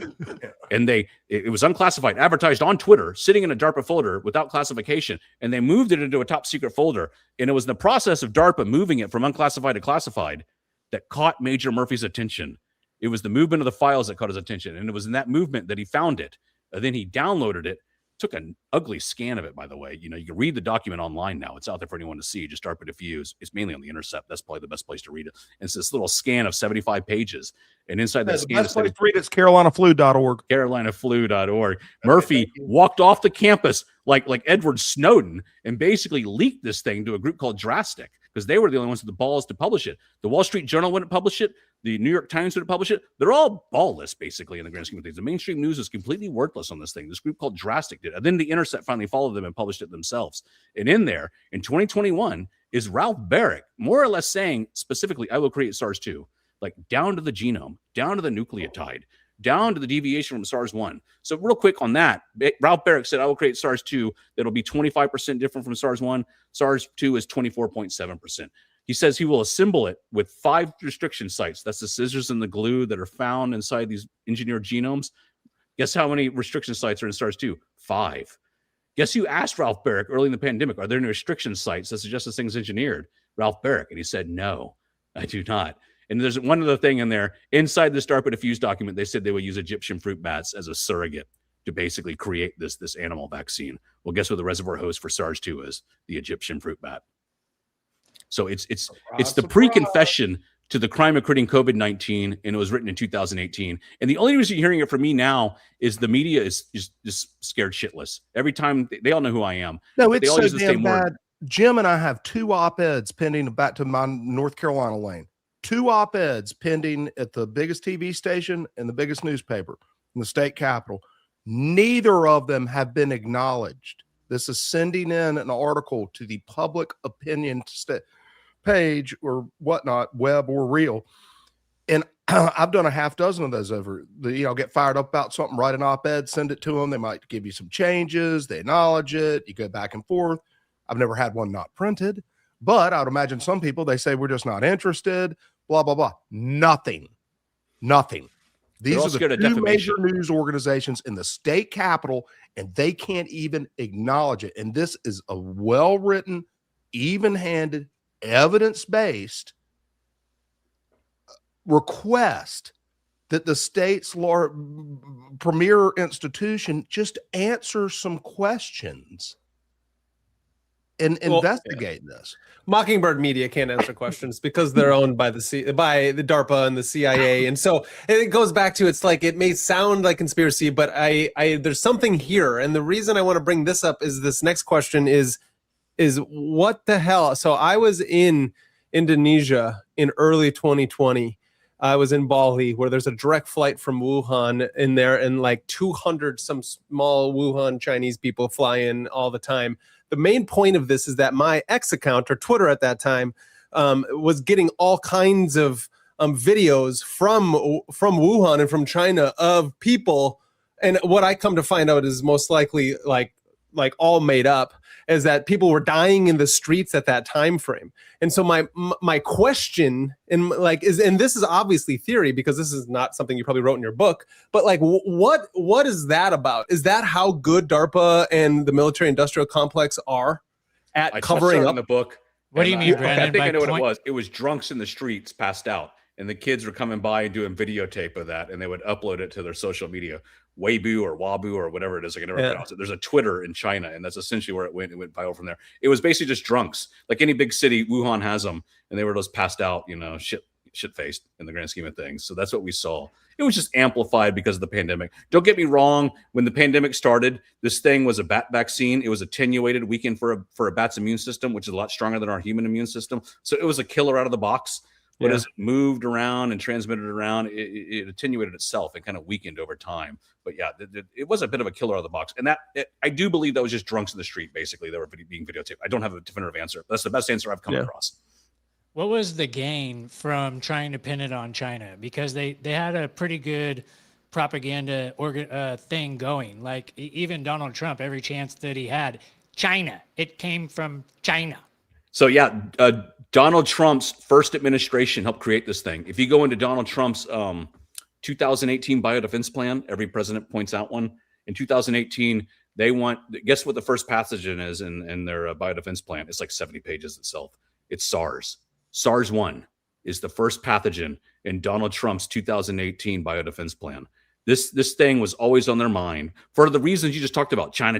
and it was unclassified, advertised on Twitter, sitting in a DARPA folder without classification, and they moved it into a top secret folder. And it was in the process of DARPA moving it from unclassified to classified that caught Major Murphy's attention. It was the movement of the files that caught his attention, and it was in that movement that he found it. Then he downloaded it, took an ugly scan of it, by the way. You can read the document online now. It's out there for anyone to see. Just DARPA diffuse. It's mainly on the Intercept. That's probably the best place to read it. And it's this little scan of 75 pages. And inside that scan, the best place to read it's carolinaflu.org. Carolinaflu.org. Murphy walked off the campus like Edward Snowden and basically leaked this thing to a group called Drastic, because they were the only ones with the balls to publish it. The Wall Street Journal wouldn't publish it. The New York Times wouldn't publish it. They're all ballless, basically, in the grand scheme of things. The mainstream news is completely worthless on this thing. This group called Drastic did. And then the Intercept finally followed them and published it themselves. And in there, in 2021, is Ralph Barrick more or less saying, specifically, I will create SARS-2, like down to the genome, down to the nucleotide, down to the deviation from SARS-1. So real quick on that, Ralph Barrick said, I will create SARS-2 that'll be 25% different from SARS-1. SARS-2 is 24.7%. He says he will assemble it with 5 restriction sites. That's the scissors and the glue that are found inside these engineered genomes. Guess how many restriction sites are in SARS-2? 5. Guess who asked Ralph Barrick early in the pandemic, are there any restriction sites that suggest this thing's engineered? Ralph Barrick. And he said, no, I do not. And there's one other thing in there. Inside this DARPA diffuse document, they said they would use Egyptian fruit bats as a surrogate to basically create this animal vaccine. Well, guess what the reservoir host for SARS-2 is? The Egyptian fruit bat. So it's the pre-confession to the crime of creating COVID-19, and it was written in 2018. And the only reason you're hearing it from me now is the media is just scared shitless. Every time they all know who I am. No, it's they all so use the damn same bad. word. Jim and I have 2 op-eds pending back to my North Carolina lane. 2 op-eds pending at the biggest TV station and the biggest newspaper in the state capitol. Neither of them have been acknowledged. This is sending in an article to the public opinion page or whatnot, web or real. And I've done a half dozen of those over the, get fired up about something, write an op-ed, send it to them. They might give you some changes. They acknowledge it. You go back and forth. I've never had one not printed, but I would imagine some people, they say, we're just not interested, blah, blah, blah. Nothing. These are the 2 major news organizations in the state capitol, and they can't even acknowledge it. And this is a well-written, even-handed, evidence-based request that the state's premier institution just answer some questions and investigate this. Mockingbird Media can't answer questions because they're owned by by the DARPA and the CIA, and so it goes back to, it's like, it may sound like conspiracy, but there's something here, and the reason I want to bring this up is this next question is what the hell? So I was in Indonesia in early 2020. I was in Bali, where there's a direct flight from Wuhan in there, and like 200 some small Wuhan Chinese people fly in all the time. The main point of this is that my X account, or Twitter at that time, was getting all kinds of videos from Wuhan and from China of people. And what I come to find out is most likely like all made up, is that people were dying in the streets at that time frame. And so my question, and this is obviously theory, because this is not something you probably wrote in your book, but like, what is that about? Is that how good DARPA and the military industrial complex are at covering up in the book? What do you mean, Brandon? I think I know what it was. It was drunks in the streets passed out, and the kids were coming by and doing videotape of that, and they would upload it to their social media, Weibo or Wabu or whatever it is. I can never pronounce it. There's a Twitter in China, and that's essentially where it went. It went viral from there. It was basically just drunks, like any big city. Wuhan has them, and they were just passed out, shit faced in the grand scheme of things. So that's what we saw. It was just amplified because of the pandemic. Don't get me wrong. When the pandemic started, this thing was a bat vaccine. It was attenuated, weakened for a bat's immune system, which is a lot stronger than our human immune system. So it was a killer out of the box. But as it moved around and transmitted around, it attenuated itself and kind of weakened over time. But yeah, it was a bit of a killer out of the box. And I do believe that was just drunks in the street, basically, that were being videotaped. I don't have a definitive answer. That's the best answer I've come across. What was the gain from trying to pin it on China? Because they had a pretty good propaganda thing going. Like even Donald Trump, every chance that he had, China, it came from China. So yeah, Donald Trump's first administration helped create this thing. If you go into Donald Trump's 2018 biodefense plan, every president points out one. In 2018, guess what the first pathogen is in their biodefense plan? It's like 70 pages itself. It's SARS. SARS-1 is the first pathogen in Donald Trump's 2018 biodefense plan. This thing was always on their mind for the reasons you just talked about. China.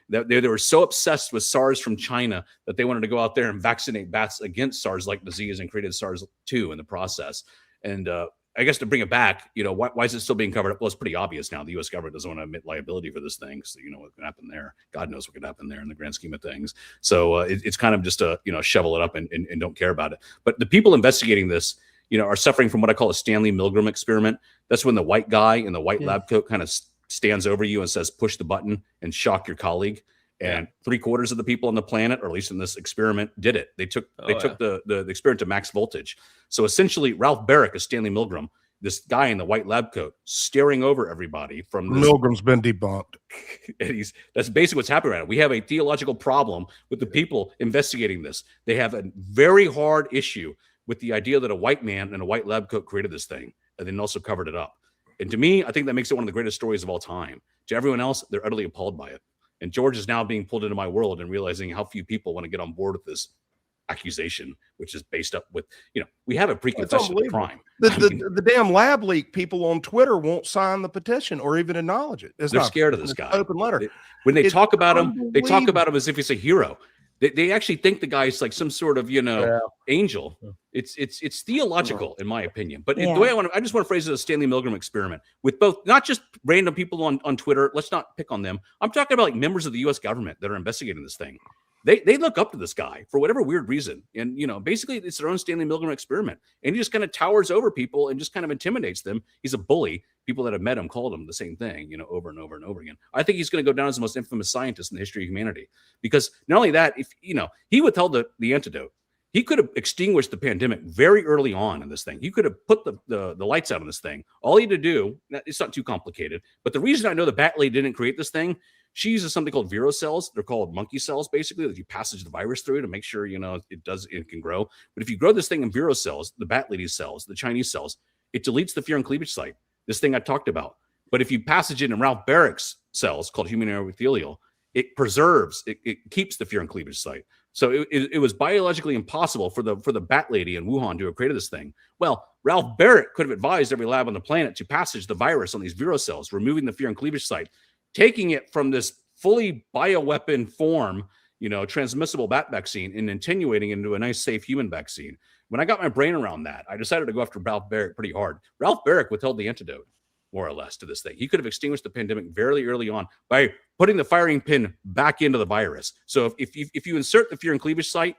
They were so obsessed with SARS from China that they wanted to go out there and vaccinate bats against SARS-like disease and created SARS-2 in the process. And I guess to bring it back, why is it still being covered up? Well, it's pretty obvious now. The U.S. government doesn't want to admit liability for this thing. So what can happen there? God knows what could happen there in the grand scheme of things. So it's kind of just a, shovel it up and don't care about it. But the people investigating this, are suffering from what I call a Stanley Milgram experiment. That's when the white guy in the white lab coat kind of stands over you and says, push the button and shock your colleague. And 3/4 of the people on the planet, or at least in this experiment, did it. They took the experiment to max voltage. So essentially, Ralph Barrick is Stanley Milgram, this guy in the white lab coat, staring over everybody from this. Milgram's been debunked. And that's basically what's happening right now. We have a theological problem with the people investigating this. They have a very hard issue with the idea that a white man in a white lab coat created this thing and then also covered it up. And to me, I think that makes it one of the greatest stories of all time. To everyone else, they're utterly appalled by it. And George is now being pulled into my world and realizing how few people want to get on board with this accusation, which is based up with, we have a pre-confession of crime. The damn lab leak people on Twitter won't sign the petition or even acknowledge it. They're scared of this guy. Open letter. When they talk about him, they talk about him as if he's a hero. They actually think the guy's like some sort of, angel. It's theological in my opinion. But the way I just want to phrase it as a Stanley Milgram experiment with both, not just random people on Twitter. Let's not pick on them. I'm talking about like members of the U.S. government that are investigating this thing. They look up to this guy for whatever weird reason. And, basically it's their own Stanley Milgram experiment. And he just kind of towers over people and just kind of intimidates them. He's a bully. People that have met him called him the same thing, over and over and over again. I think he's going to go down as the most infamous scientist in the history of humanity, because not only that, if, he withheld the antidote, he could have extinguished the pandemic very early on in this thing. He could have put the lights out on this thing. All he had to do, it's not too complicated, but the reason I know the Bat Lady didn't create this thing, she uses something called vero cells. They're called monkey cells, basically, that you passage the virus through to make sure, it can grow. But if you grow this thing in vero cells, the Bat Lady cells, the Chinese cells, it deletes the fear and cleavage site, this thing I talked about. But if you passage it in Ralph Barrick's cells called human epithelial, it preserves, it keeps the fear and cleavage site. So it was biologically impossible for the Bat Lady in Wuhan to have created this thing. Well, Ralph Barrick could have advised every lab on the planet to passage the virus on these vero cells, removing the fear and cleavage site, taking it from this fully bioweapon form, transmissible bat vaccine, and attenuating into a nice, safe human vaccine. When I got my brain around that, I decided to go after Ralph Barrick pretty hard. Ralph Barrick withheld the antidote, more or less, to this thing. He could have extinguished the pandemic very early on by putting the firing pin back into the virus. So if you insert the fear and cleavage site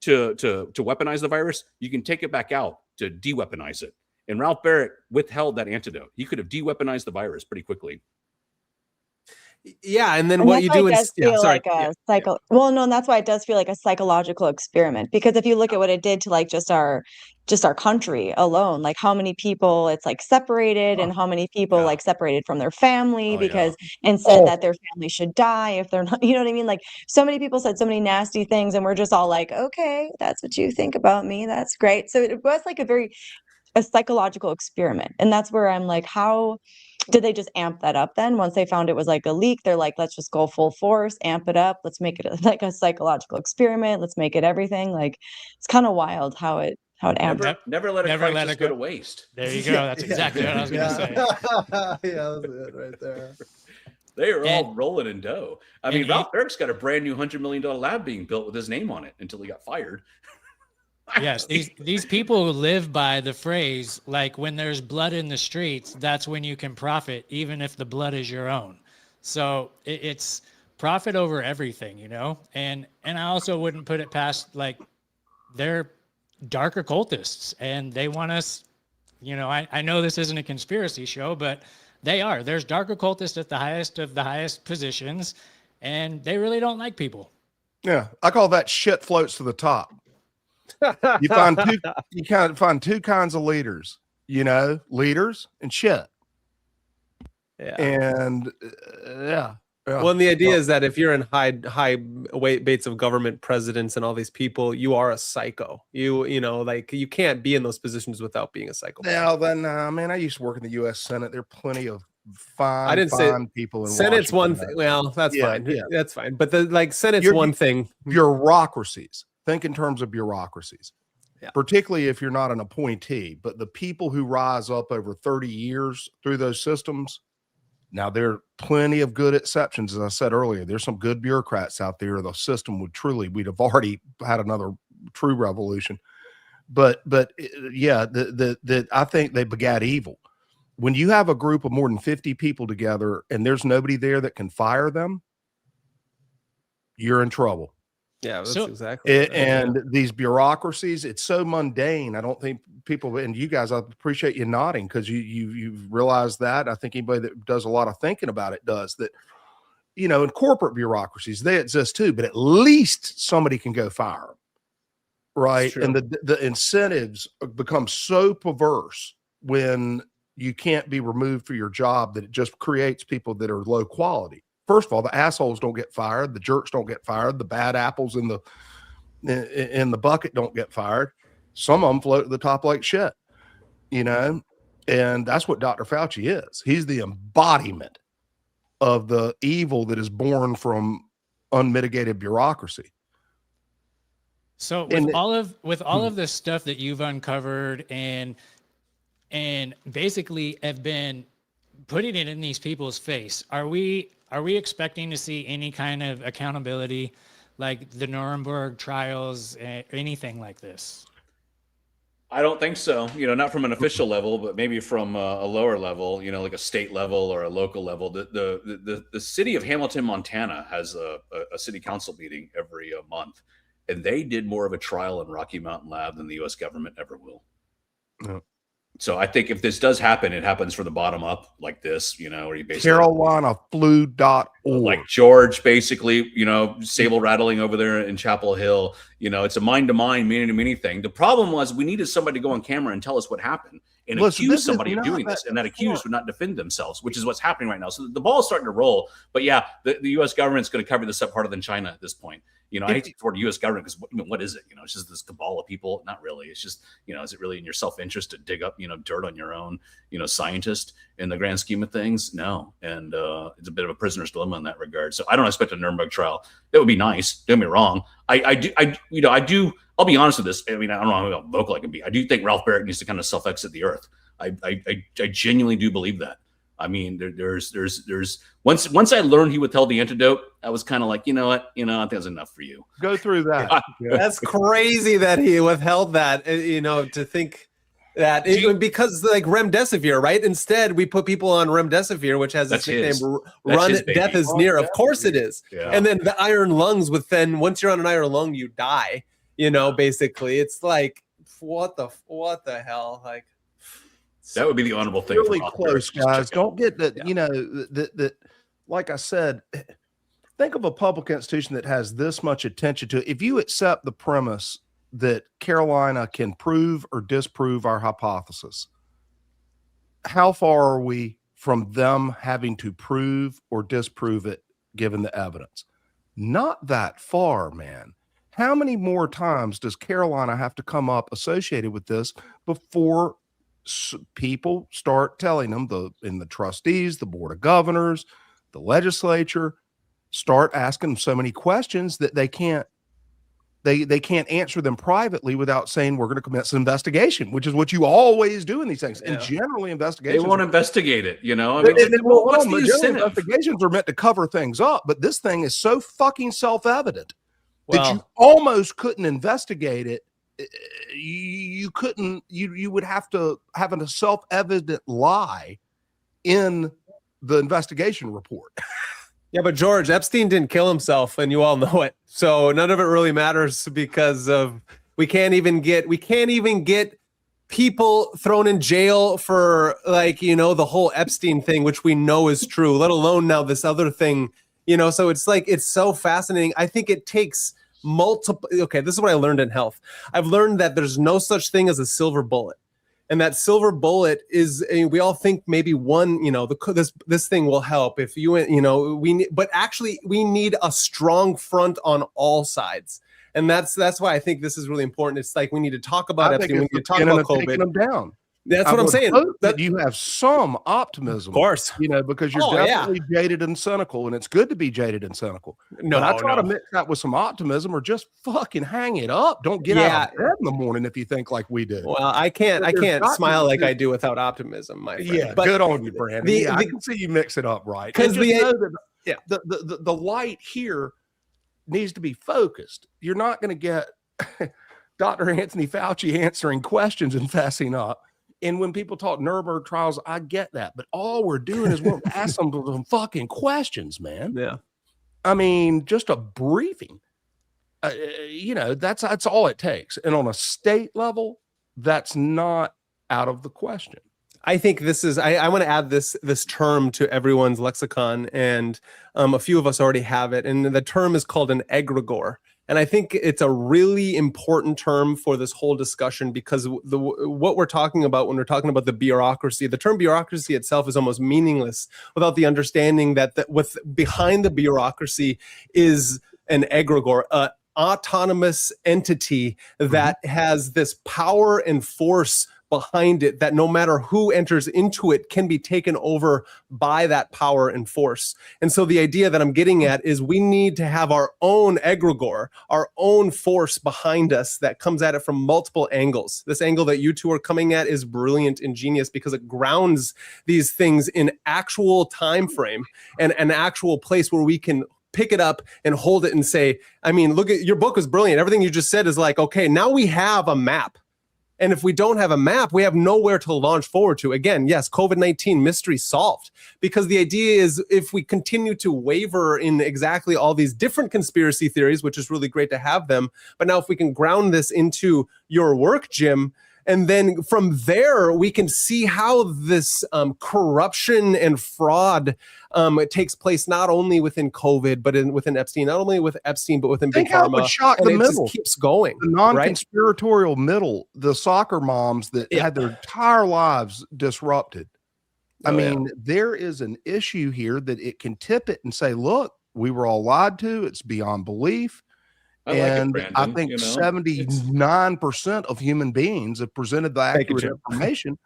to weaponize the virus, you can take it back out to de-weaponize it. And Ralph Barrick withheld that antidote. He could have de-weaponized the virus pretty quickly. Yeah, and then what you do is well, no, and that's why it does feel like a psychological experiment, because if you look at what it did to like just our country alone, like how many people it's like separated and how many people like separated from their family because and said that their family should die if they're not, you know what I mean? Like so many people said so many nasty things and we're just all like, okay, that's what you think about me. That's great. So it was like a psychological experiment. And that's where I'm like, how did they just amp that up then? Once they found it was like a leak, they're like, let's just go full force, amp it up. Let's make it like a psychological experiment. Let's make it everything. Like it's kind of wild how it amped up. Never let a crisis go to waste. There you go. That's exactly what I was going to say. Yeah, that was it right there. They are all rolling in dough. I mean, Ralph Barrick's got a brand new $100 million lab being built with his name on it until he got fired. Yes, these people live by the phrase, like, when there's blood in the streets, that's when you can profit, even if the blood is your own. So it's profit over everything, And I also wouldn't put it past, like, they're dark occultists, and they want us, I know this isn't a conspiracy show, but they are. There's dark occultists at the highest of the highest positions, and they really don't like people. Yeah, I call that shit floats to the top. You kind of find two kinds of leaders, leaders and shit. Yeah. And Well, and the idea is that if you're in high weights of government, presidents, and all these people, you are a psycho. Like you can't be in those positions without being a psychopath. Now then, man, I used to work in the U.S. Senate. There are plenty of fine people in Senate's Washington. one thing. Well, that's fine. Yeah. That's fine. But Senate's one thing. Bureaucracies. Think in terms of bureaucracies, particularly if you're not an appointee, but the people who rise up over 30 years through those systems. Now, there are plenty of good exceptions. As I said earlier, there's some good bureaucrats out there. The system we'd have already had another true revolution. But I think they begat evil. When you have a group of more than 50 people together and there's nobody there that can fire them, you're in trouble. Yeah, that's exactly right. And these bureaucracies, it's so mundane. I don't think people, and you guys, I appreciate you nodding because you've realized that. I think anybody that does a lot of thinking about it does that. In corporate bureaucracies, they exist too, but at least somebody can go fire them, right? And the incentives become so perverse when you can't be removed for your job that it just creates people that are low quality. First of all, the assholes don't get fired. The jerks don't get fired. The bad apples in the bucket don't get fired. Some of them float to the top like shit, and that's what Dr. Fauci is. He's the embodiment of the evil that is born from unmitigated bureaucracy. So with all of this stuff that you've uncovered and basically have been putting it in these people's face, are we expecting to see any kind of accountability? like the Nuremberg trials, anything like this? I don't think so. Not from an official level, but maybe from a lower level. Like a state level or a local level. The city of Hamilton, Montana, has a city council meeting every month, and they did more of a trial in Rocky Mountain Lab than the U.S. government ever will. No. So I think if this does happen, it happens from the bottom up, like this. Where you basically CarolinaFlu.org. like George, basically, sable rattling over there in Chapel Hill. It's a mind-to-mind, many thing. The problem was we needed somebody to go on camera and tell us what happened and accuse somebody of doing this, and that accused would not defend themselves, which is what's happening right now. So the ball is starting to roll. But yeah, the U.S. government's going to cover this up harder than China at this point. I hate to support the U.S. government because what is it? It's just this cabal of people. Not really. It's just, is it really in your self-interest to dig up, dirt on your own, scientist in the grand scheme of things? No. And it's a bit of a prisoner's dilemma in that regard. So I don't expect a Nuremberg trial. That would be nice. Don't get me wrong. I do. I'll be honest with this. I don't know how vocal I can be. I do think Ralph Barrett needs to kind of self-exit the earth. I genuinely do believe that. There's once I learned he withheld the antidote, I was kind of like, I think that's enough for you. Go through that. That's crazy that he withheld that, to think that because like remdesivir, right? Instead, we put people on remdesivir, which has this nickname, death is near. Of course it is. Yeah. And then the iron lungs once you're on an iron lung, you die, basically. It's like, what the hell? Like, that would be the honorable thing. Really close, guys. Don't get that. That like I said, think of a public institution that has this much attention to it. If you accept the premise that Carolina can prove or disprove our hypothesis, how far are we from them having to prove or disprove it given the evidence? Not that far, man. How many more times does Carolina have to come up associated with this before people start telling them, the trustees, the board of governors, the legislature, start asking them so many questions that they can't answer them privately without saying we're going to commence an investigation, which is what you always do in these things. Yeah. And generally investigations, they won't investigate it. Investigations are meant to cover things up, but this thing is so fucking self-evident that you almost couldn't investigate it. You couldn't. You would have to have a self-evident lie in the investigation report. Yeah, but George, Epstein didn't kill himself, and you all know it. So none of it really matters because of we can't even get people thrown in jail for the whole Epstein thing, which we know is true, let alone now this other thing, so it's like, it's so fascinating. I think it takes multiple. Okay, this is what I learned in health. I've learned that there's no such thing as a silver bullet. And that silver bullet is, we all think maybe one, this thing will help if but actually we need a strong front on all sides. And that's why I think this is really important. It's like, we need to talk about Epstein, we need to talk about COVID. Taking them down. That's what I'm saying. That you have some optimism, of course, because you're definitely jaded and cynical, and it's good to be jaded and cynical. No, I try to mix that with some optimism, or just fucking hang it up. Don't get out of bed in the morning if you think like we do. Well, I can't smile like I do without optimism, my friend. Yeah, but good on you, Brandon. I can see you mix it up right. Because the light here needs to be focused. You're not going to get Dr. Anthony Fauci answering questions and fessing up. And when people talk Nuremberg trials, I get that. But all we're doing is we're asking them some fucking questions, man. Yeah. I mean, just a briefing. That's all it takes. And on a state level, that's not out of the question. I think this is, I want to add this term to everyone's lexicon, and a few of us already have it. And the term is called an egregore. And I think it's a really important term for this whole discussion, because what we're talking about when we're talking about the bureaucracy, the term bureaucracy itself is almost meaningless without the understanding that behind the bureaucracy is an egregore, an autonomous entity that has this power and force behind it, that no matter who enters into it can be taken over by that power and force. And so the idea that I'm getting at is we need to have our own egregore, our own force behind us that comes at it from multiple angles. This angle that you two are coming at is brilliant and genius because it grounds these things in actual time frame and an actual place where we can pick it up and hold it and say, I mean, look at your book was brilliant. Everything you just said is like, okay, now we have a map. And if we don't have a map, we have nowhere to launch forward to. Again, yes, COVID-19 mystery solved. Because the idea is if we continue to waver in exactly all these different conspiracy theories, which is really great to have them, but now if we can ground this into your work, Jim, and then from there, we can see how this corruption and fraud it takes place not only within COVID, but within Epstein, not only with Epstein, but within Big Pharma. Would shock and the it middle. just keeps going. The non-conspiratorial middle, the soccer moms that had their entire lives disrupted. I mean, there is an issue here that it can tip it and say, look, we were all lied to. It's beyond belief. I think 79% of human beings have presented the accurate information.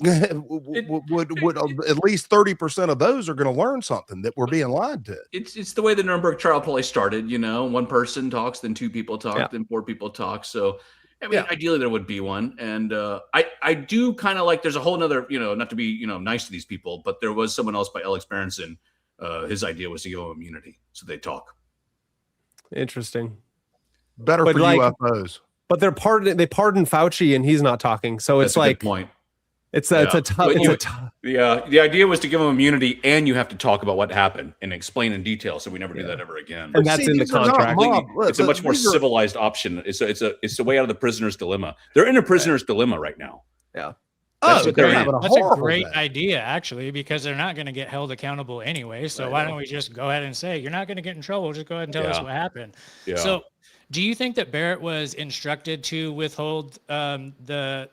would at least 30% of those are going to learn something that we're being lied to. It's the way the Nuremberg trial probably started. One person talks, then two people talk, then four people talk. So I mean, ideally there would be one. And I do kind of like, there's a whole nother, not to be, nice to these people, but there was someone else by Alex Berenson. His idea was to give them immunity so they talk. Interesting. Better for UFOs. But they pardoned Fauci and he's not talking. So it's like, point. It's a tough. The idea was to give them immunity, and you have to talk about what happened and explain in detail, so we never do that ever again. And that's in the contract. It's a much more civilized option. It's a way out of the prisoner's dilemma. They're in a prisoner's dilemma right now. Yeah. That's a great idea, actually, because they're not going to get held accountable anyway. So why don't we just go ahead and say, you're not going to get in trouble. Just go ahead and tell us what happened. Yeah. So do you think that Barrett was instructed to withhold the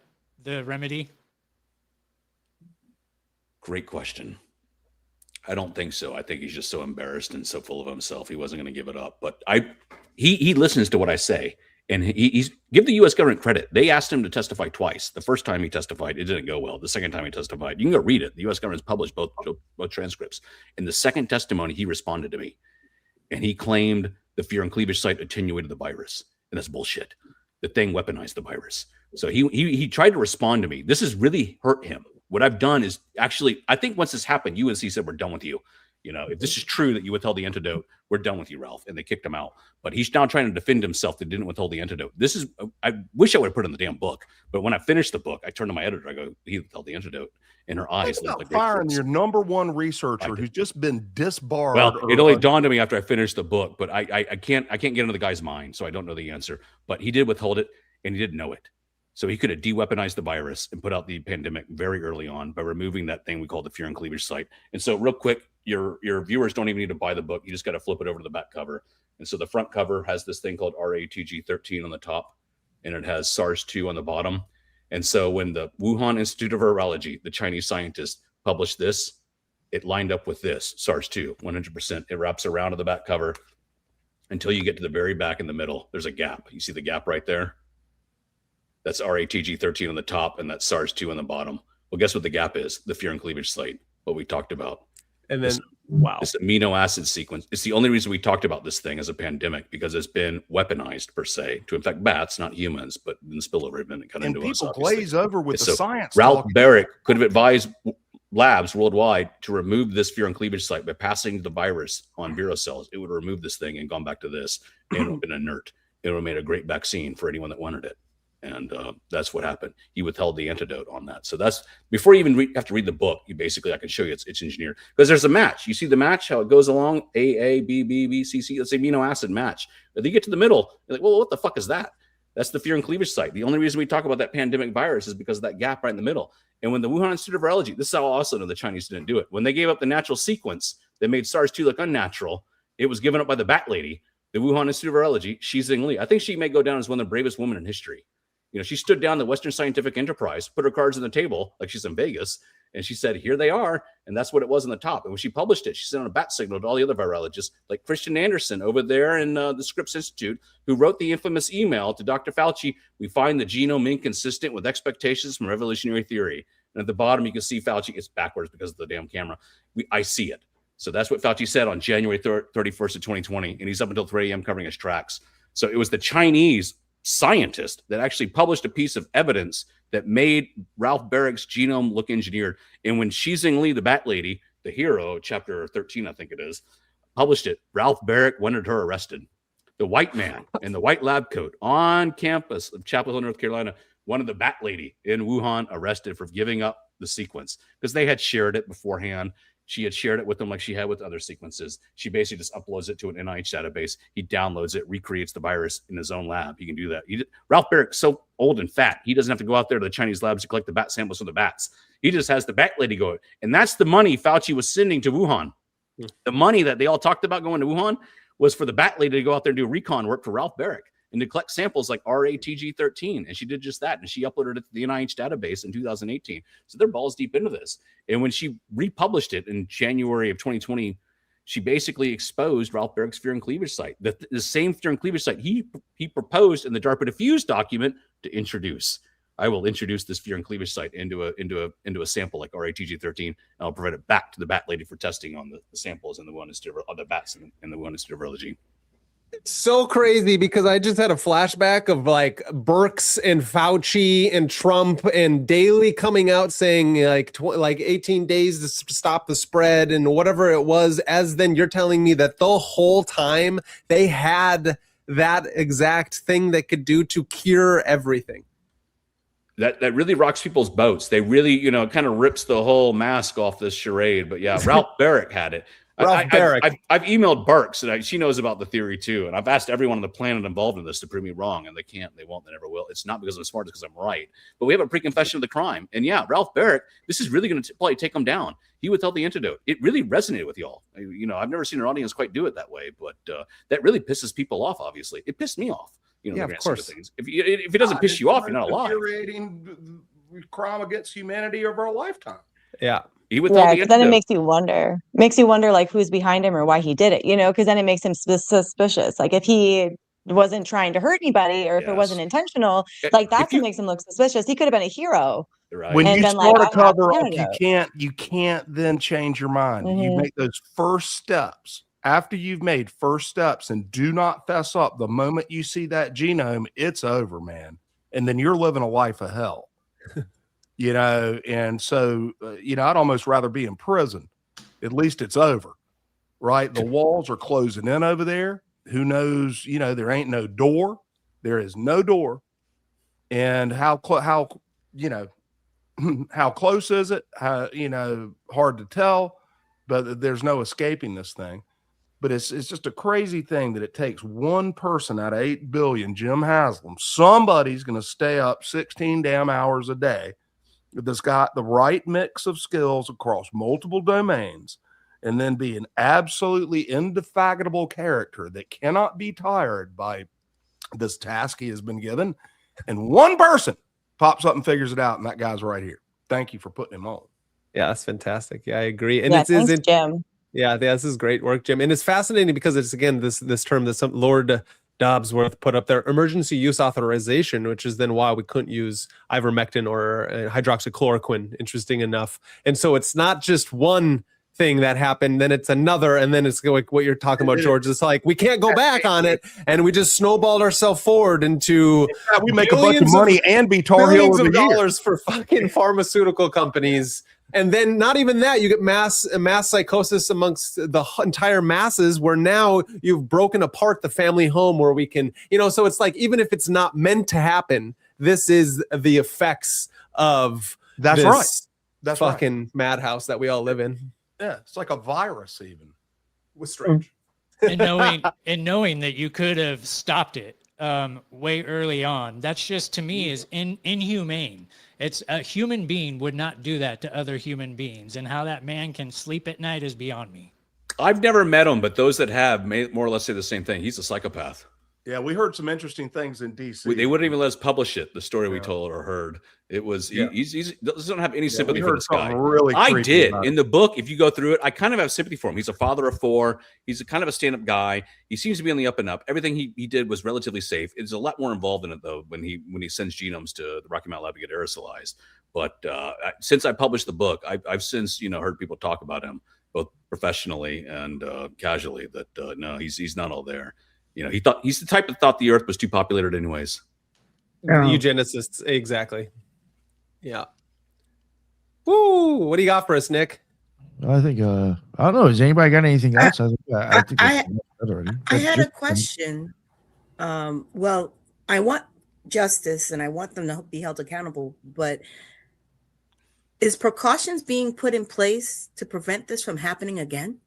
remedy? Great question. I don't think so. I think he's just so embarrassed and so full of himself. He wasn't going to give it up. But he listens to what I say. And he's give the U.S. government credit. They asked him to testify twice. The first time he testified, it didn't go well. The second time he testified, you can go read it. The U.S. government's published both transcripts. In the second testimony, he responded to me. And he claimed the fear and cleavage site attenuated the virus. And that's bullshit. The thing weaponized the virus. So he tried to respond to me. This has really hurt him. What I've done is actually, I think once this happened, UNC said, we're done with you. If this is true that you withheld the antidote, we're done with you, Ralph. And they kicked him out. But he's now trying to defend himself that didn't withhold the antidote. I wish I would have put it in the damn book. But when I finished the book, I turned to my editor. I go, he withheld the antidote. And her eyes looked like firing your number one researcher who's just been disbarred. Well, it only dawned on me after I finished the book. But I can't get into the guy's mind. So I don't know the answer. But he did withhold it, and he didn't know it. So he could have de-weaponized the virus and put out the pandemic very early on by removing that thing we call the fear and cleavage site. And so real quick, your viewers don't even need to buy the book. You just got to flip it over to the back cover. And so the front cover has this thing called RATG13 on the top, and it has SARS-2 on the bottom. And so when the Wuhan Institute of Virology, the Chinese scientists, published this, it lined up with this, SARS-2, 100%. It wraps around to the back cover until you get to the very back in the middle. There's a gap. You see the gap right there? That's RATG13 on the top, and that's SARS-2 on the bottom. Well, guess what the gap is? The fear and cleavage site, what we talked about. And then, this amino acid sequence. It's the only reason we talked about this thing as a pandemic, because it's been weaponized, per se, to infect bats, not humans, but then spillover event and kind of into us. People glaze over with the science. Ralph Barrett could have advised labs worldwide to remove this fear and cleavage site by passing the virus on vero cells. It would have removed this thing and gone back to this, and it would have been inert. It would have made a great vaccine for anyone that wanted it. And that's what happened. He withheld the antidote on that. So that's before you even have to read the book. I can show you it's engineered, because there's a match. You see the match, how it goes along, A, B, B, B, C, C. It's an amino acid match. But you get to the middle, you're like, well, what the fuck is that? That's the fear and cleavage site. The only reason we talk about that pandemic virus is because of that gap right in the middle. And when the Wuhan Institute of Virology, this is how I also know the Chinese didn't do it. When they gave up the natural sequence that made SARS-2 look unnatural, it was given up by the bat lady, the Wuhan Institute of Virology, Xi Zhengli. I think she may go down as one of the bravest women in history. She stood down the Western scientific enterprise, put her cards on the table like she's in Vegas, and she said, here they are. And that's what it was on the top. And when she published it, she sent out a bat signal to all the other virologists, like Christian Anderson over there in the Scripps Institute, who wrote the infamous email to Dr. Fauci, we find the genome inconsistent with expectations from evolutionary theory. And at the bottom, you can see Fauci, it's backwards because of the damn camera. I see it. So that's what Fauci said on January 31st of 2020. And he's up until 3 a.m. covering his tracks. So it was the Chinese scientist that actually published a piece of evidence that made Ralph Barrick's genome look engineered. And when Xi Zhengli, the bat lady, the hero, chapter 13, I think it is, published it. Ralph Barrick wanted her arrested. The white man in the white lab coat on campus of Chapel Hill, North Carolina, wanted the bat lady in Wuhan arrested for giving up the sequence because they had shared it beforehand. She had shared it with them like she had with other sequences. She basically just uploads it to an NIH database. He downloads it, recreates the virus in his own lab. He can do that. Ralph Barrick's so old and fat, he doesn't have to go out there to the Chinese labs to collect the bat samples from the bats. He just has the bat lady go. And that's the money Fauci was sending to Wuhan. The money that they all talked about going to Wuhan was for the bat lady to go out there and do recon work for Ralph Barrick and to collect samples like RATG13. And she did just that. And she uploaded it to the NIH database in 2018. So they're balls deep into this. And when she republished it in January of 2020, she basically exposed Ralph Barrick's fear and cleavage site. The same fear and cleavage site he proposed in the DARPA Diffuse document to introduce. I will introduce this fear and cleavage site into a sample like RATG13, and I'll provide it back to the bat lady for testing on the samples and the one of the bats and the one is virology. So crazy because I just had a flashback of like Birx and Fauci and Trump and Daley coming out saying like 18 days to stop the spread and whatever it was. As then you're telling me that the whole time they had that exact thing they could do to cure everything. That really rocks people's boats. They really, kind of rips the whole mask off this charade. But yeah, Ralph Barrick had it. I've emailed Birx, and she knows about the theory too. And I've asked everyone on the planet involved in this to prove me wrong, and they can't, they won't, they never will. It's not because I'm smart, it's because I'm right. But we have a pre-confession of the crime. And yeah, Ralph Barrick, this is really going to probably take him down. He would tell the antidote. It really resonated with y'all. I've never seen an audience quite do it that way, but that really pisses people off, obviously. It pissed me off. Of course. If it doesn't piss you off, you're not alive. Infuriating crime against humanity over a lifetime. Yeah. He would tell the then it antidote. makes you wonder like who's behind him or why he did it, because then it makes him suspicious. Like if he wasn't trying to hurt anybody or if it wasn't intentional, like that's what makes him look suspicious. He could have been a hero. Right. When and you been start like, a cover up, antidote. you can't then change your mind. You make those first steps. After you've made first steps and do not fess up, the moment you see that genome, it's over, man. And then you're living a life of hell, and so, I'd almost rather be in prison. At least it's over, right? The walls are closing in over there. Who knows, there ain't no door. There is no door. And how close is it? Hard to tell, but there's no escaping this thing. But it's just a crazy thing that it takes one person out of 8 billion, Jim Haslam. Somebody's going to stay up 16 damn hours a day that's got the right mix of skills across multiple domains and then be an absolutely indefatigable character that cannot be tired by this task he has been given. And one person pops up and figures it out, and that guy's right here. Thank you for putting him on. Yeah, that's fantastic. Yeah, I agree. And thanks, Jim. Yeah, this is great work, Jim. And it's fascinating because it's, again, this term that some Lord Dobbsworth put up there, emergency use authorization, which is then why we couldn't use ivermectin or hydroxychloroquine, interesting enough. And so it's not just one thing that happened, then it's another, and then it's like what you're talking about, George. It's like we can't go back on it, and we just snowballed ourselves forward into we make a bunch of money and be Tar Heel billions of dollars for fucking pharmaceutical companies. And then not even that, you get mass psychosis amongst the entire masses where now you've broken apart the family home where we can, so it's like, even if it's not meant to happen, this is the effects of this fucking madhouse that we all live in. Yeah, it's like a virus even. Was strange. And knowing that you could have stopped it way early on, that's just, to me, is inhumane. It's a human being would not do that to other human beings, and how that man can sleep at night is beyond me. I've never met him, but those that have may more or less say the same thing. He's a psychopath. Yeah, we heard some interesting things in DC. They wouldn't even let us publish it. The story we told or heard, it was he doesn't have any sympathy for this guy. Really, I did in the book. If you go through it, I kind of have sympathy for him. He's a father of 4. He's a kind of a stand-up guy. He seems to be on the up and up. Everything he did was relatively safe. It's a lot more involved in it though when he sends genomes to the Rocky Mountain Lab to get aerosolized. But since I published the book, I've since heard people talk about him both professionally and casually. That no, he's not all there. He's the type that thought the Earth was too populated anyways. Eugenicists, exactly. Yeah. Woo! What do you got for us, Nick? I think I don't know. Has anybody got anything else? I think that's good already. I had a question. Well, I want justice and I want them to be held accountable, but is precautions being put in place to prevent this from happening again?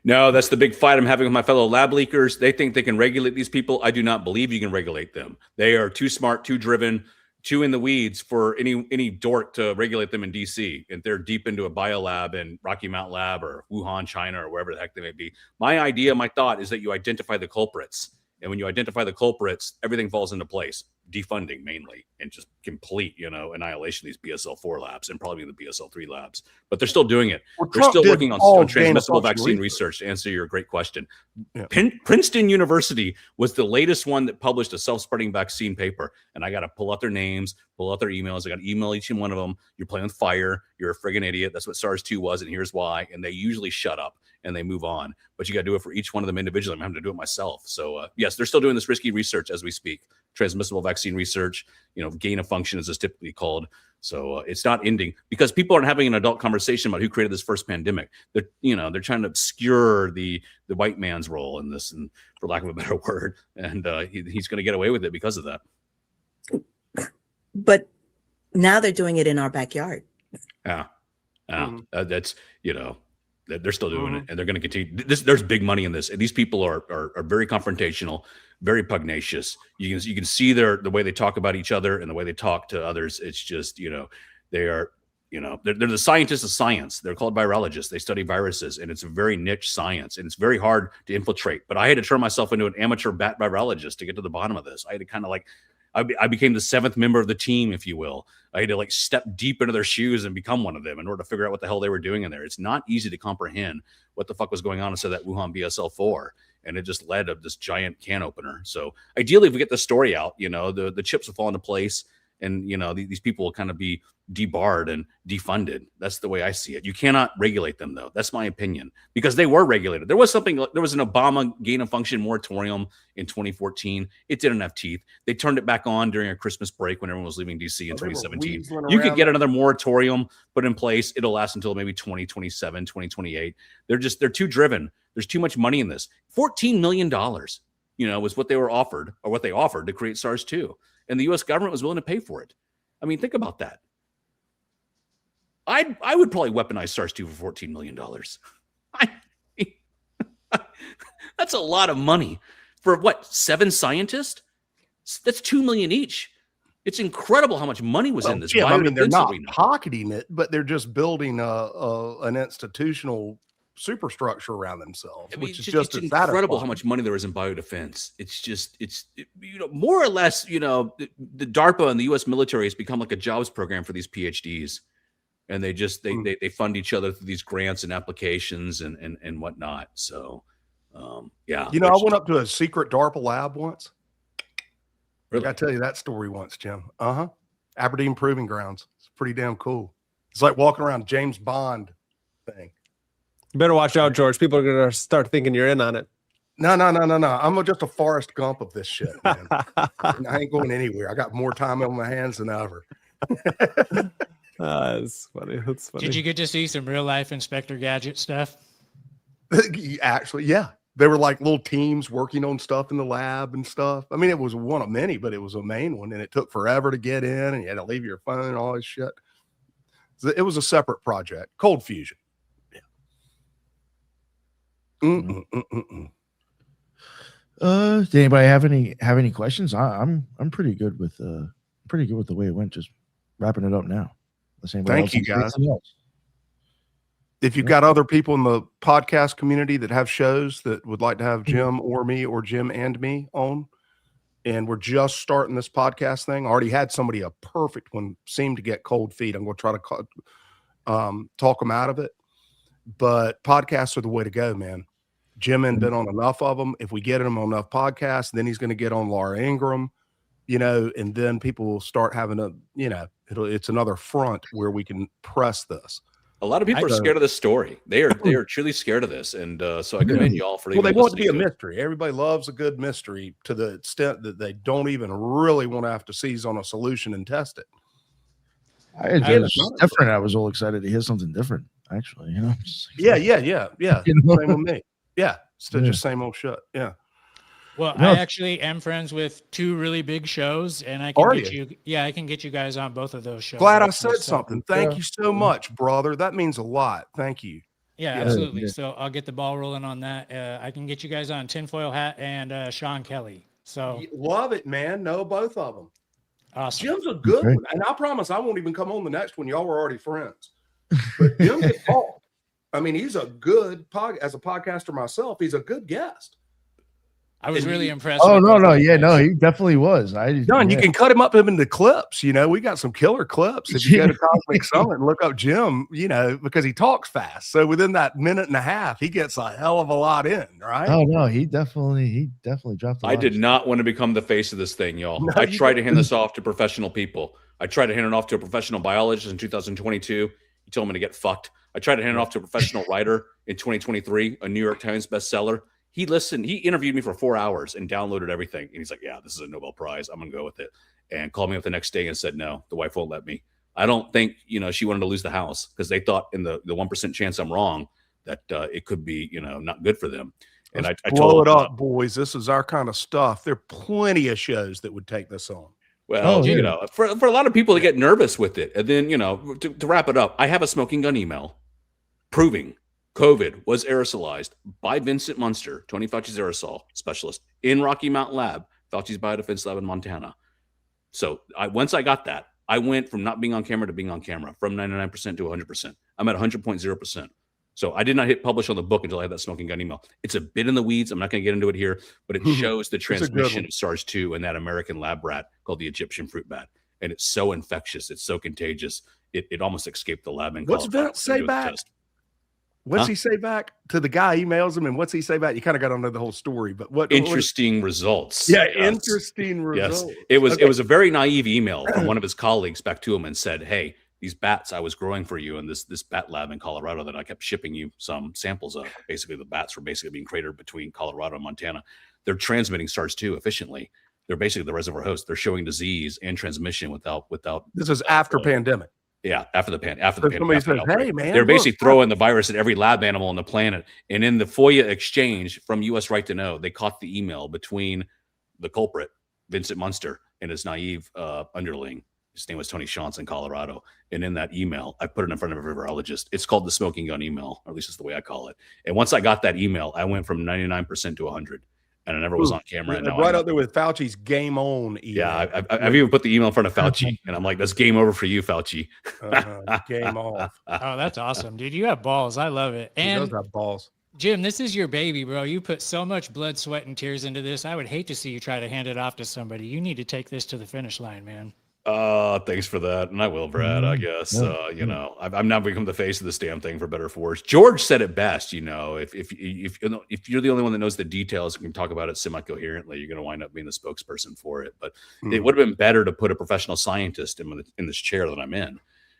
No, that's the big fight I'm having with my fellow lab leakers. They think they can regulate these people. I do not believe you can regulate them. They are too smart, too driven, too in the weeds for any dork to regulate them in DC. And they're deep into a biolab in Rocky Mount Lab or Wuhan, China, or wherever the heck they may be. My thought is that you identify the culprits. And when you identify the culprits, everything falls into place. Defunding mainly, and just complete, annihilation of these BSL-4 labs and probably the BSL-3 labs. But they're still doing it. They're still working on transmissible vaccine research, to answer your great question. Yeah. Princeton University was the latest one that published a self-spreading vaccine paper. And I got to pull out their names, pull out their emails. I got to email each one of them. You're playing with fire. You're a friggin' idiot. That's what SARS-2 was, and here's why. And they usually shut up and they move on. But you got to do it for each one of them individually. I'm having to do it myself. So yes, they're still doing this risky research as we speak. Transmissible vaccine research, gain of function as it's typically called. So it's not ending because people aren't having an adult conversation about who created this first pandemic. They're trying to obscure the white man's role in this, and for lack of a better word, and he's going to get away with it because of that. But now they're doing it in our backyard. Yeah, that's they're still doing it, and they're going to continue. There's big money in this, and these people are very confrontational, very pugnacious. You can see the way they talk about each other and the way they talk to others. It's just they are they're the scientists of science. They're called virologists. They study viruses, and it's a very niche science, and it's very hard to infiltrate. But I had to turn myself into an amateur bat virologist to get to the bottom of this. I had to kind of I became the seventh member of the team, if you will. I had to step deep into their shoes and become one of them in order to figure out what the hell they were doing in there. It's not easy to comprehend what the fuck was going on inside that Wuhan BSL-4. And it just led to this giant can opener. So ideally, if we get the story out, the chips will fall into place, and these people will kind of be debarred and defunded. That's the way I see it. You cannot regulate them, though. That's my opinion, because they were regulated. There was an Obama gain of function moratorium in 2014. It didn't have teeth. They turned it back on during a Christmas break when everyone was leaving DC in 2017. You could get another moratorium put in place. It'll last until maybe 2027, 2028. They're too driven. There's too much money in this. $14 million, was what they were offered, or what they offered to create SARS-2. And the U.S. government was willing to pay for it. I mean, think about that. I would probably weaponize SARS-2 for $14 million. That's a lot of money for what? 7 scientists? That's $2 million each. It's incredible how much money was in this. Yeah, I mean, they're not pocketing it, but they're just building an institutional superstructure around themselves, which is just it's incredible how much money there is in biodefense. It's more or less, the DARPA and the U.S. military has become like a jobs program for these PhDs. And they just they fund each other through these grants and applications and whatnot. So yeah. I went up to a secret DARPA lab once. Really? I gotta tell you that story once, Jim. Aberdeen Proving Grounds. It's pretty damn cool. It's like walking around James Bond thing. You better watch out, George. People are gonna start thinking you're in on it. No. I'm just a Forrest Gump of this shit, man. I ain't going anywhere. I got more time on my hands than ever. That's funny. That's funny. Did you get to see some real life Inspector Gadget stuff? Actually, yeah. They were like little teams working on stuff in the lab and stuff. I mean, it was one of many, but it was a main one, and it took forever to get in, and you had to leave your phone and all this shit. It was a separate project. Cold fusion. Yeah. Does anybody have any questions? I'm pretty good with the way it went. Just wrapping it up now. Thank you, guys. If you've got other people in the podcast community that have shows that would like to have Jim or me, or Jim and me on, and we're just starting this podcast thing. I already had somebody, a perfect one, seemed to get cold feet. I'm going to try to talk them out of it. But podcasts are the way to go, man. Jim had been on enough of them. If we get him on enough podcasts, then he's going to get on Laura Ingraham, and then people will start having it's another front where we can press this. A lot of people are scared of this story. They are truly scared of this, and so I commend y'all for. Well, they want it to be a mystery. Everybody loves a good mystery to the extent that they don't even really want to have to seize on a solution and test it. It was different. I was all excited to hear something different, actually. You know, Yeah. You know? Same with me. Yeah, still just same old shit. Yeah. Well, No. I actually am friends with 2 really big shows, and I can Are get you? you. Yeah, I can get you guys on both of those shows. Glad I also, said so- something. Thank you so much, brother. That means a lot. Thank you. Yeah, Yeah. absolutely. Yeah. So I'll get the ball rolling on that. I can get you guys on Tinfoil Hat and Sean Kelly. So Love it, man. Know both of them. awesome. Jim's a good Okay. one, and I promise I won't even come on the next one. Y'all were already friends, but Jim can talk. I mean, he's a good as a podcaster myself. He's a good guest. I was And really you- impressed. Oh with no, both no, of you yeah, guys. no, he definitely was. John, you can cut him up into clips. You know, we got some killer clips. If you go to Cosmic Summit and look up Jim, you know, because he talks fast. So within that minute and a half, he gets a hell of a lot in, right? Oh no, he definitely dropped. I did not want to become the face of this thing, y'all. No, I you tried to hand this off to professional people. I tried to hand it off to a professional biologist in 2022. He told me to get fucked. I tried to hand it off to a professional writer in 2023, a New York Times bestseller. He listened. He interviewed me for 4 hours and downloaded everything. And he's like, "Yeah, this is a Nobel Prize. I'm gonna go with it." And called me up the next day and said, "No, the wife won't let me." I don't think she wanted to lose the house because they thought in the 1% chance I'm wrong that it could be not good for them. And I Blow told it them, up, boys. This is our kind of stuff. There are plenty of shows that would take this on. well, Oh, yeah. for a lot of people to get nervous with it. And then, to wrap it up, I have a smoking gun email proving COVID was aerosolized by Vincent Munster, Tony Fauci's aerosol specialist, in Rocky Mountain Lab, Fauci's biodefense lab in Montana. So once I got that, I went from not being on camera to being on camera, from 99% to 100%. I'm at 100.0%. So I did not hit publish on the book until I had that smoking gun email. It's a bit in the weeds. I'm not going to get into it here, but it shows the a good transmission one. of SARS-2 in that American lab rat called the Egyptian fruit bat. And it's so infectious. It's so contagious. It almost escaped the lab in What's Colorado Vince to say do the back? test. What's Huh? he say back to the guy? Emails him, and what's he say back? You kind of got to know the whole story, but what? Interesting results. Yeah, Yes. interesting results. Yes, it was Okay. it was a very naive email from one of his colleagues back to him and said, "Hey, these bats I was growing for you in this bat lab in Colorado that I kept shipping you some samples of. Basically, the bats were basically being cratered between Colorado and Montana. They're transmitting SARS-2 efficiently. They're basically the reservoir host. They're showing disease and transmission without. This is after pandemic. Yeah, after the So somebody pandemic. says, "Hey, man, They're look, basically throwing the virus at every lab animal on the planet." And in the FOIA exchange from U.S. Right to Know, they caught the email between the culprit, Vincent Munster, and his naive underling. His name was Tony Shantz in Colorado. And in that email, I put it in front of a virologist. It's called the smoking gun email, or at least it's the way I call it. And once I got that email, I went from 99% to 100. And I never was on camera. And now right I'm up there with Fauci's game on. Email. Yeah, I've even put the email in front of Fauci, and I'm like, "That's game over for you, Fauci." Game off. Oh, that's awesome, dude. You have balls. I love it. He And does have balls. Jim, this is your baby, bro. You put so much blood, sweat, and tears into this. I would hate to see you try to hand it off to somebody. You need to take this to the finish line, man. Thanks for that, and I will, Brad. I guess Yeah, I've now become the face of this damn thing, for better or for worse. George said it best. If you're the only one that knows the details and can talk about it semi-coherently, you're going to wind up being the spokesperson for it. But it would have been better to put a professional scientist in this chair that I'm in.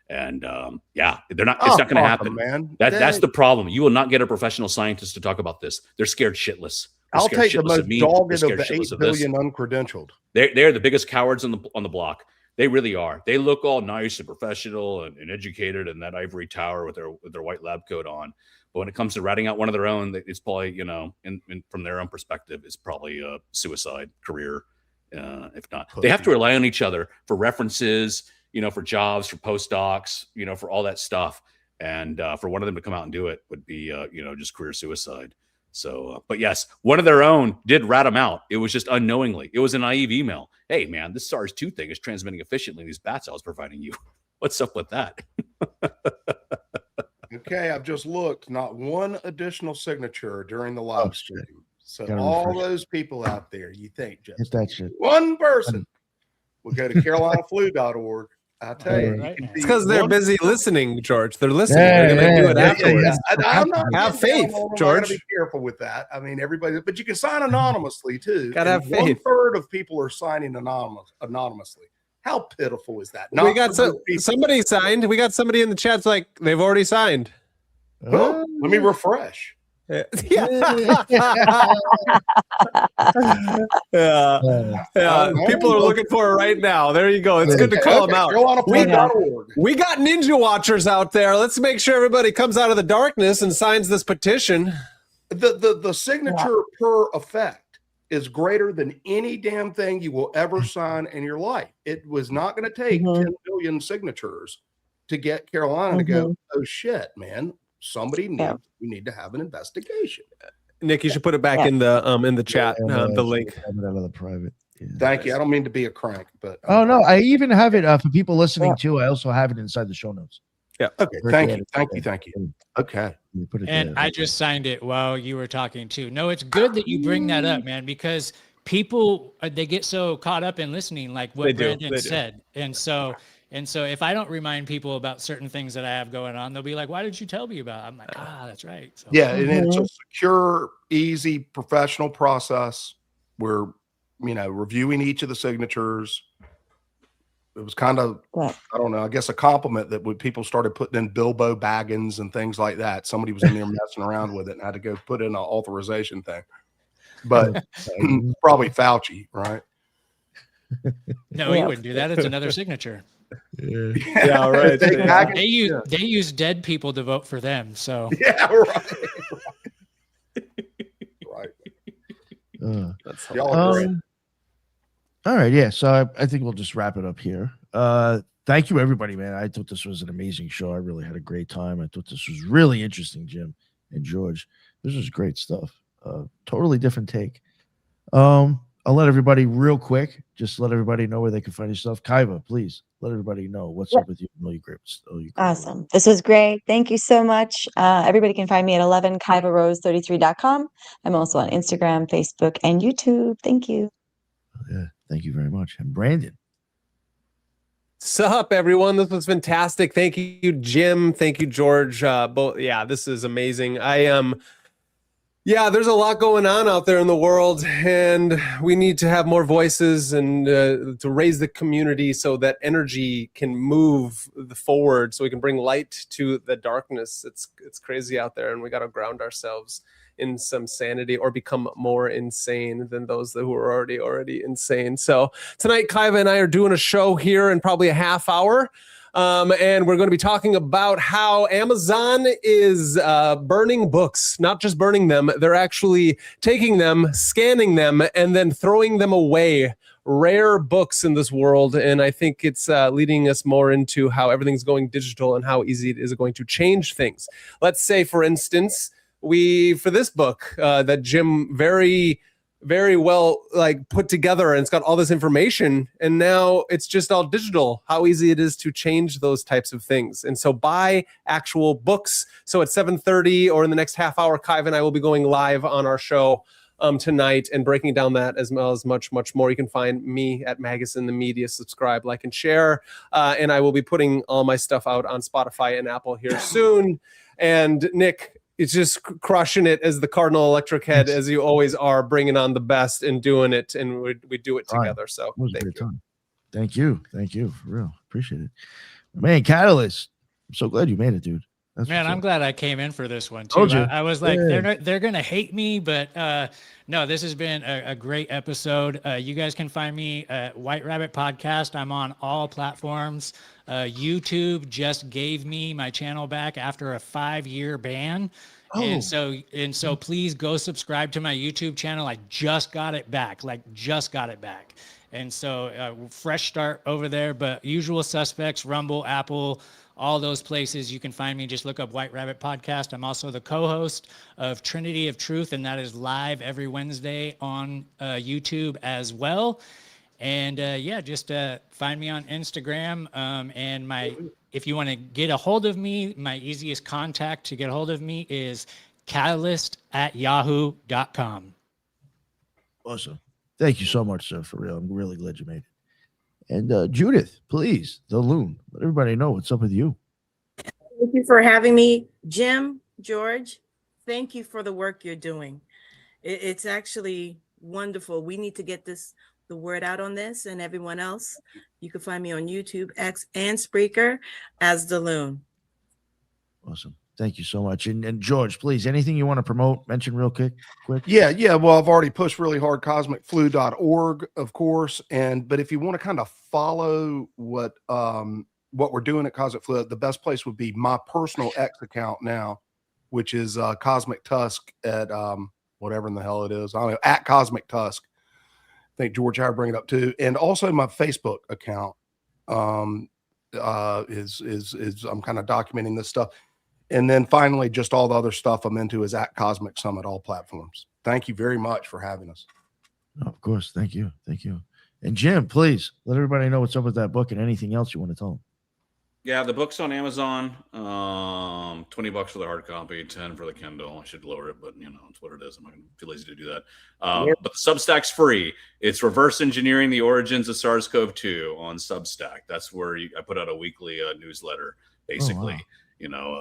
And they're not. It's not going to happen, man. That's the problem. You will not get a professional scientist to talk about this. They're scared shitless. They're I'll scared take the shitless most of me. dogged They're of scared the shitless 8 of this. billion uncredentialed. They're the biggest cowards on the block. They really are. They look all nice and professional and educated in that ivory tower with their white lab coat on. But when it comes to writing out one of their own, it's probably, from their own perspective, it's probably a suicide career. If not, they have to rely on each other for references, for jobs, for postdocs, for all that stuff. And for one of them to come out and do it would be, just career suicide. So, but yes, one of their own did rat them out. It was just unknowingly. It was a naive email. "Hey, man, this SARS-2 thing is transmitting efficiently. These bats I was providing you. What's up with that?" Okay, I've just looked. Not one additional signature during the live stream. So Gotta all refresh. those people out there, you think just Hit that shit. one person will go to carolinaflu.org. I tell you, Right you can now. be It's because they're one- busy listening, George. They're listening. Yeah, They're going to do it yeah, afterwards. I'm not Have getting down faith, on them. I George. gotta be careful with that. I mean, everybody, but you can sign anonymously too. Gotta and have faith. 1/3 of people are signing anonymously. How pitiful is that? We Not got for those people. somebody signed. We got somebody in the chats like they've already signed. Oh, let me refresh. Yeah. Yeah. People are looking for it right now. There you go. It's good to call them out. Go on appoint.org. We got ninja watchers out there. Let's make sure everybody comes out of the darkness and signs this petition. The signature per effect is greater than any damn thing you will ever sign in your life. It was not going to take 10 billion signatures to get Carolina to go, oh shit, man. We need to have an investigation. Nick, you should put it back in the chat, the link. Out of the private. Yeah. Thank you. I don't mean to be a crank, but oh no, I even have it for people listening too. I also have it inside the show notes. Yeah. Okay. Thank you. Okay. And I just signed it while you were talking too. No, it's good that you bring that up, man, because people they get so caught up in listening, like what Brandon said, and so if I don't remind people about certain things that I have going on, they'll be like, "Why did you tell me about it?" I'm like, that's right. So. Yeah, and it's a secure, easy, professional process. We're, reviewing each of the signatures. It was kind of, I don't know, I guess a compliment that when people started putting in Bilbo Baggins and things like that, somebody was in there messing around with it and had to go put in an authorization thing. But probably Fauci, right? No, he wouldn't do that. It's another signature. Yeah, right. They use dead people to vote for them. So yeah, right. That's y'all are great. All right, yeah. So I think we'll just wrap it up here. Thank you, everybody, man. I thought this was an amazing show. I really had a great time. I thought this was really interesting, Jim and George. This was great stuff. Totally different take. I'll let everybody real quick. Just let everybody know where they can find your stuff. Kaiva, please let everybody know what's up with you. Awesome. This was great. Thank you so much. Everybody can find me at 11kaivarose33.com. I'm also on Instagram, Facebook, and YouTube. Thank you. Yeah, thank you very much. And Brandon. Sup, everyone. This was fantastic. Thank you, Jim. Thank you, George. Both. Yeah, this is amazing. Yeah, there's a lot going on out there in the world, and we need to have more voices and to raise the community so that energy can move forward, so we can bring light to the darkness. It's crazy out there, and we got to ground ourselves in some sanity or become more insane than those who are already insane. So tonight, Kaiva and I are doing a show here in probably a half hour. And we're going to be talking about how Amazon is burning books, not just burning them. They're actually taking them, scanning them, and then throwing them away. Rare books in this world. And I think it's leading us more into how everything's going digital and how easy it is going to change things. Let's say, for instance, for this book that Jim very well put together, and it's got all this information, and now it's just all digital, how easy it is to change those types of things. And so buy actual books. So at 7:30 or in the next half hour, Kaiva and I will be going live on our show tonight and breaking down that as well as much more. You can find me at Magazine the Media. Subscribe, like, and share. And I will be putting all my stuff out on Spotify and Apple here soon. And Nick, it's just crushing it as the Cardinal Electric Head, as you always are, bringing on the best and doing it, and we do it together. So thank you, for real, appreciate it, man. Catalyst, I'm so glad you made it, dude. Man, I'm glad I came in for this one too. I was like, they're gonna hate me, but no, this has been a great episode. You guys can find me at White Rabbit Podcast. I'm on all platforms. YouTube just gave me my channel back after a 5-year ban. And so please go subscribe to my YouTube channel. I just got it back, And so fresh start over there, but usual suspects, Rumble, Apple, all those places you can find me. Just look up White Rabbit Podcast. I'm also the co-host of Trinity of Truth, and that is live every Wednesday on YouTube as well. And just find me on Instagram. And if you want to get a hold of me, my easiest contact to get a hold of me is catalyst@yahoo.com. Awesome. Thank you so much, sir, for real. I'm really glad you made it. And Judith, please, the Loon, let everybody know what's up with you. Thank you for having me, Jim, George. Thank you for the work you're doing. It's actually wonderful. We need to get the word out on this, and everyone else. You can find me on YouTube, X, and Spreaker as the Loon. Awesome. Thank you so much. And George, please, anything you want to promote, mention real quick? Yeah. Well, I've already pushed really hard, cosmicflu.org, of course. But if you want to kind of follow what we're doing at Cosmic Flu, the best place would be my personal X account now, which is Cosmic Tusk at whatever in the hell it is. I don't know, at Cosmic Tusk. I think George Howard bring it up too. And also my Facebook account is I'm kind of documenting this stuff. And then finally, just all the other stuff I'm into is at Cosmic Summit, all platforms. Thank you very much for having us. Oh, of course. Thank you. Thank you. And Jim, please let everybody know what's up with that book and anything else you want to tell them. Yeah, the book's on Amazon. $20 for the hard copy, 10 for the Kindle. I should lower it, but it's what it is. I'm not going to feel lazy to do that. But the Substack's free. It's Reverse Engineering the Origins of SARS-CoV-2 on Substack. That's where I put out a weekly newsletter, basically. Oh, wow.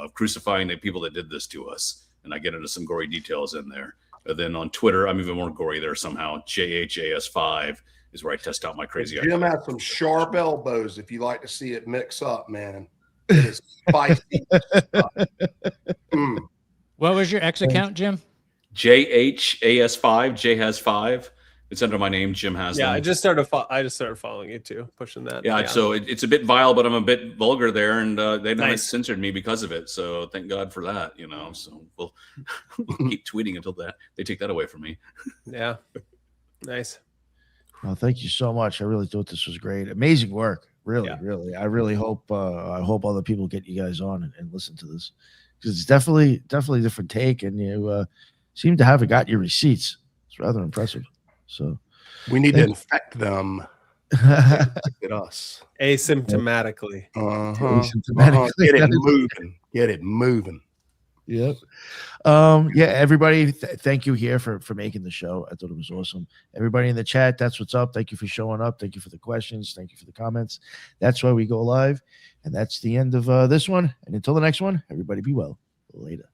Of crucifying the people that did this to us. And I get into some gory details in there. And then on Twitter, I'm even more gory there somehow. JHAS5 is where I test out my crazy Jim ideas. has some sharp elbows if you like to see it mix up, man. It is spicy. What was your X account, Jim? JHAS5. J has 5. It's under my name, Jim Haslam. Yeah, I just started following you too, pushing that. Yeah, so it's a bit vile, but I'm a bit vulgar there, and they haven't censored me because of it. So thank God for that, So we'll keep tweeting until they take that away from me. Yeah, nice. Well, thank you so much. I really thought this was great. Amazing work. Really, really. I really hope other people get you guys on and listen to this, because it's definitely a different take, and you seem to have got your receipts. It's rather impressive. So we need to infect them. At us asymptomatically. Asymptomatically. Get it moving. Yep. Everybody, thank you here for making the show. I thought it was awesome. Everybody in the chat, that's what's up. Thank you for showing up. Thank you for the questions. Thank you for the comments. That's why we go live. And that's the end of this one. And until the next one, everybody be well. Later.